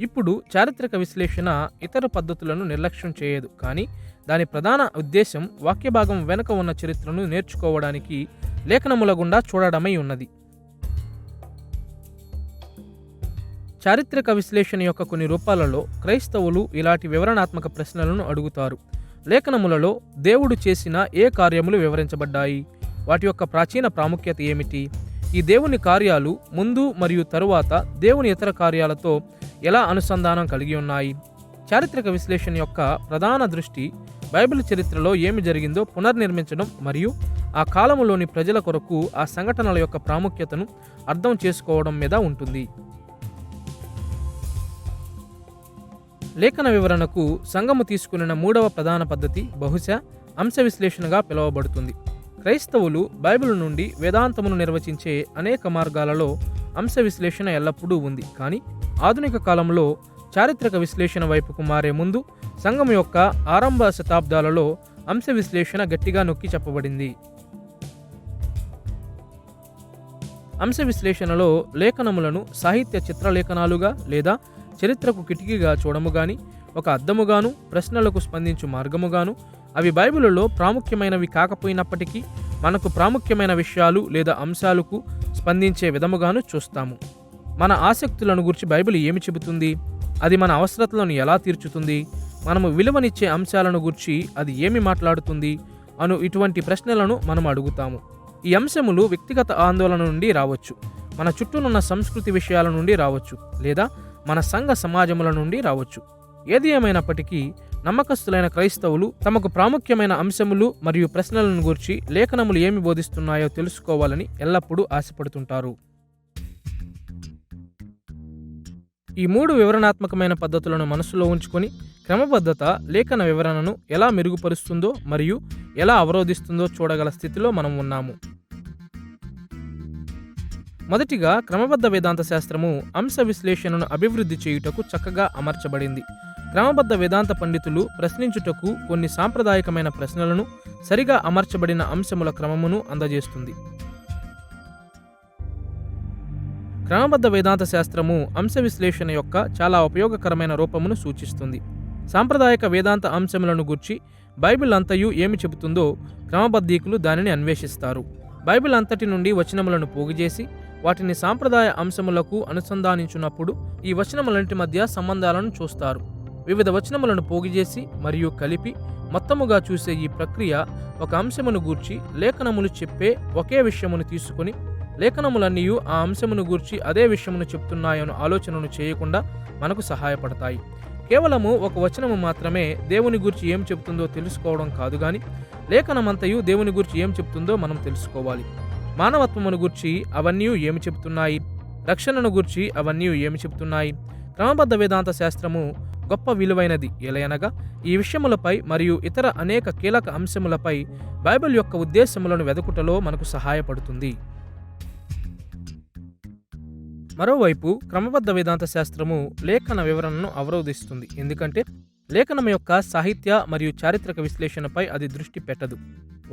ఇప్పుడు చారిత్రక విశ్లేషణ ఇతర పద్ధతులను నిర్లక్ష్యం చేయదు, కానీ దాని ప్రధాన ఉద్దేశం వాక్యభాగం వెనుక ఉన్న చరిత్రను నేర్చుకోవడానికి లేఖనముల గుండా చూడడమై ఉన్నది. చారిత్రక విశ్లేషణ యొక్క కొన్ని రూపాలలో క్రైస్తవులు ఇలాంటి వివరణాత్మక ప్రశ్నలను అడుగుతారు. లేఖనములలో దేవుడు చేసిన ఏ కార్యములు వివరించబడ్డాయి? వాటి యొక్క ప్రాచీన ప్రాముఖ్యత ఏమిటి? ఈ దేవుని కార్యాలు ముందు మరియు తరువాత దేవుని ఇతర కార్యాలతో ఎలా అనుసంధానం కలిగి ఉన్నాయి? చారిత్రక విశ్లేషణ యొక్క ప్రధాన దృష్టి బైబిల్ చరిత్రలో ఏమి జరిగిందో పునర్నిర్మించడం మరియు ఆ కాలములోని ప్రజల కొరకు ఆ సంఘటనల యొక్క ప్రాముఖ్యతను అర్థం చేసుకోవడం మీద ఉంటుంది. లేఖన వివరణకు సంఘము తీసుకున్న 3వ ప్రధాన పద్ధతి బహుశా అంశ విశ్లేషణగా పిలువబడుతుంది. క్రైస్తవులు బైబిల్ నుండి వేదాంతమును నిర్వచించే అనేక మార్గాలలో అంశ విశ్లేషణ ఎల్లప్పుడూ ఉంది. కానీ ఆధునిక కాలంలో చారిత్రక విశ్లేషణ వైపుకు మారే ముందు సంఘం యొక్క ఆరంభ శతాబ్దాలలో అంశ విశ్లేషణ గట్టిగా నొక్కి చెప్పబడింది. అంశ విశ్లేషణలో లేఖనములను సాహిత్య చిత్రలేఖనాలుగా లేదా చరిత్రకు కిటికీగా చూడము గాని, ఒక అద్దముగాను, ప్రశ్నలకు స్పందించు మార్గముగాను, అవి బైబిలులో ప్రాముఖ్యమైనవి కాకపోయినప్పటికీ మనకు ప్రాముఖ్యమైన విషయాలు లేదా అంశాలకు స్పందించే విధముగాను చూస్తాము. మన ఆసక్తులను గురించి బైబిల్ ఏమి చెబుతుంది? అది మన అవసరతలను ఎలా తీర్చుతుంది? మనము విలువనిచ్చే అంశాలను గురించి అది ఏమి మాట్లాడుతుంది? అను ఇటువంటి ప్రశ్నలను మనం అడుగుతాము. ఈ అంశములు వ్యక్తిగత ఆందోళన నుండి రావచ్చు, మన చుట్టూనున్న సంస్కృతి విషయాల నుండి రావచ్చు, లేదా మన సంఘ సమాజముల నుండి రావచ్చు. ఏది ఏమైనప్పటికీ నమ్మకస్తులైన క్రైస్తవులు తమకు ప్రాముఖ్యమైన అంశములు మరియు ప్రశ్నలను గూర్చి లేఖనములు ఏమి బోధిస్తున్నాయో తెలుసుకోవాలని ఎల్లప్పుడూ ఆశపడుతుంటారు. ఈ 3 వివరణాత్మకమైన పద్ధతులను మనసులో ఉంచుకొని క్రమబద్ధత లేఖన వివరణను ఎలా మెరుగుపరుస్తుందో మరియు ఎలా అవరోధిస్తుందో చూడగల స్థితిలో మనం ఉన్నాము. మొదటిగా, క్రమబద్ధ వేదాంత శాస్త్రము అంశ విశ్లేషణను అభివృద్ధి చేయుటకు చక్కగా అమర్చబడింది. క్రమబద్ధ వేదాంత పండితులు ప్రశ్నించుటకు కొన్ని సాంప్రదాయకమైన ప్రశ్నలను సరిగా అమర్చబడిన అంశముల క్రమమును అందజేస్తుంది. క్రమబద్ధ వేదాంత శాస్త్రము అంశ విశ్లేషణ యొక్క చాలా ఉపయోగకరమైన రూపమును సూచిస్తుంది. సాంప్రదాయక వేదాంత అంశములను గూర్చి బైబిల్ అంతయు ఏమి చెబుతుందో క్రమబద్ధీకులు దానిని అన్వేషిస్తారు. బైబిల్ అంతటి నుండి వచనములను పోగుచేసి వాటిని సాంప్రదాయ అంశములకు అనుసంధానించున్నప్పుడు ఈ వచనములన్నిటి మధ్య సంబంధాలను చూస్తారు. వివిధ వచనములను పోగుచేసి మరియు కలిపి మొత్తముగా చూసే ఈ ప్రక్రియ ఒక అంశమును గూర్చి లేఖనములు చెప్పే ఒకే విషయమును తీసుకుని లేఖనములన్నీ ఆ అంశమును గూర్చి అదే విషయమును చెప్తున్నాయను ఆలోచనను చేయకుండా మనకు సహాయపడతాయి. కేవలము ఒక వచనము మాత్రమే దేవుని గూర్చి ఏం చెప్తుందో తెలుసుకోవడం కాదు గాని లేఖనమంతయు దేవుని గూర్చి ఏం చెప్తుందో మనం తెలుసుకోవాలి. మానవత్వమును గూర్చి అవన్నీ ఏమి చెప్తున్నాయి, రక్షణను గూర్చి అవన్నీ ఏమి చెప్తున్నాయి. క్రమబద్ధ వేదాంత శాస్త్రము గొప్ప విలువైనది ఎలయనగా ఈ విషయములపై మరియు ఇతర అనేక కీలక అంశములపై బైబిల్ యొక్క ఉద్దేశములను వెదకుటలో మనకు సహాయపడుతుంది. మరోవైపు క్రమబద్ధ వేదాంత శాస్త్రము లేఖన వివరణను అవరోధిస్తుంది, ఎందుకంటే లేఖనం యొక్క సాహిత్య మరియు చారిత్రక విశ్లేషణపై అది దృష్టి పెట్టదు.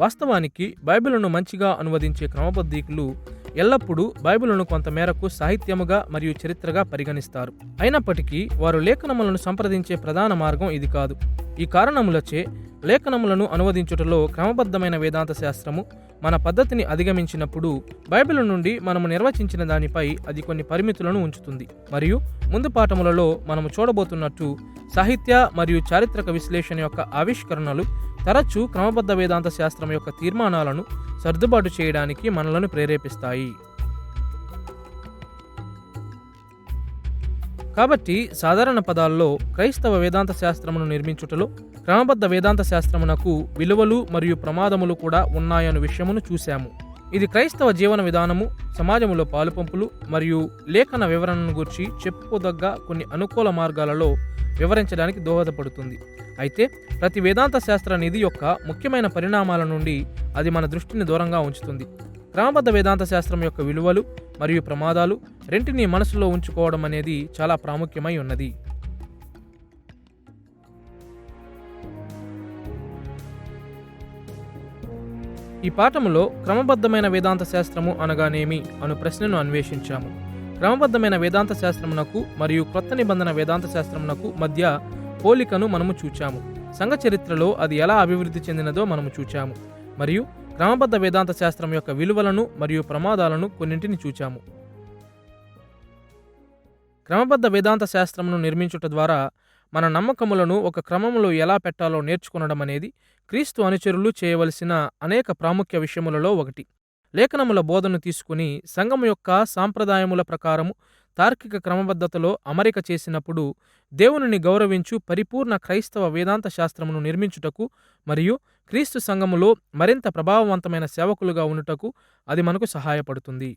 వాస్తవానికి బైబిలును మంచిగా అనువదించే క్రమబద్ధీకులు ఎల్లప్పుడూ బైబిలును కొంతమేరకు సాహిత్యముగా మరియు చరిత్రగా పరిగణిస్తారు. అయినప్పటికీ వారు లేఖనములను సంప్రదించే ప్రధాన మార్గం ఇది కాదు. ఈ కారణములచే లేఖనములను అనువదించుటలో క్రమబద్ధమైన వేదాంత శాస్త్రము మన పద్ధతిని అధిగమించినప్పుడు బైబిల్ నుండి మనము నిర్వచించిన దానిపై అది కొన్ని పరిమితులను ఉంచుతుంది. మరియు ముందు పాఠములలో మనము చూడబోతున్నట్టు సాహిత్య మరియు చారిత్రక విశ్లేషణ యొక్క ఆవిష్కరణలు తరచూ క్రమబద్ధ వేదాంత శాస్త్రం యొక్క తీర్మానాలను సర్దుబాటు చేయడానికి మనలను ప్రేరేపిస్తాయి. కాబట్టి సాధారణ పదాల్లో క్రైస్తవ వేదాంత శాస్త్రమును నిర్మించుటలో క్రమబద్ధ వేదాంత శాస్త్రమునకు విలువలు మరియు ప్రమాదములు కూడా ఉన్నాయన్న విషయమును చూశాము. ఇది క్రైస్తవ జీవన విధానము, సమాజములో పాలుపంపులు మరియు లేఖన వివరణను గూర్చి చెప్పుకోదగ్గ కొన్ని అనుకూల మార్గాలలో వివరించడానికి దోహదపడుతుంది. అయితే ప్రతి వేదాంత శాస్త్ర నిధి యొక్క ముఖ్యమైన పరిణామాల నుండి అది మన దృష్టిని దూరంగా ఉంచుతుంది. క్రమబద్ధ వేదాంత శాస్త్రం యొక్క విలువలు మరియు ప్రమాదాలు రెంటిని మనసులో ఉంచుకోవడం అనేది చాలా ప్రాముఖ్యమై ఉన్నది. ఈ పాఠములో క్రమబద్ధమైన వేదాంత శాస్త్రము అనగానేమి అను ప్రశ్నను అన్వేషించాము. క్రమబద్ధమైన వేదాంత శాస్త్రమునకు మరియు క్రొత్త నిబంధన వేదాంత శాస్త్రమునకు మధ్య పోలికను మనము చూచాము. సంఘ చరిత్రలో అది ఎలా అభివృద్ధి చెందినదో మనము చూచాము. మరియు క్రమబద్ధ వేదాంత శాస్త్రం యొక్క విలువలను మరియు ప్రమాదాలను కొన్నింటిని చూచాము. క్రమబద్ధ వేదాంత శాస్త్రమును నిర్మించుట ద్వారా మన నమ్మకములను ఒక క్రమములో ఎలా పెట్టాలో నేర్చుకునడం అనేది క్రీస్తు అనుచరులు చేయవలసిన అనేక ప్రాముఖ్య విషయములలో ఒకటి. లేఖనముల బోధను తీసుకుని సంఘము యొక్క సాంప్రదాయముల ప్రకారము తార్కిక క్రమబద్ధతలో అమరిక చేసినప్పుడు దేవునిని గౌరవించు పరిపూర్ణ క్రైస్తవ వేదాంత శాస్త్రమును నిర్మించుటకు మరియు క్రీస్తు సంఘములో మరింత ప్రభావవంతమైన సేవకులుగా ఉండుటకు అది మనకు సహాయపడుతుంది.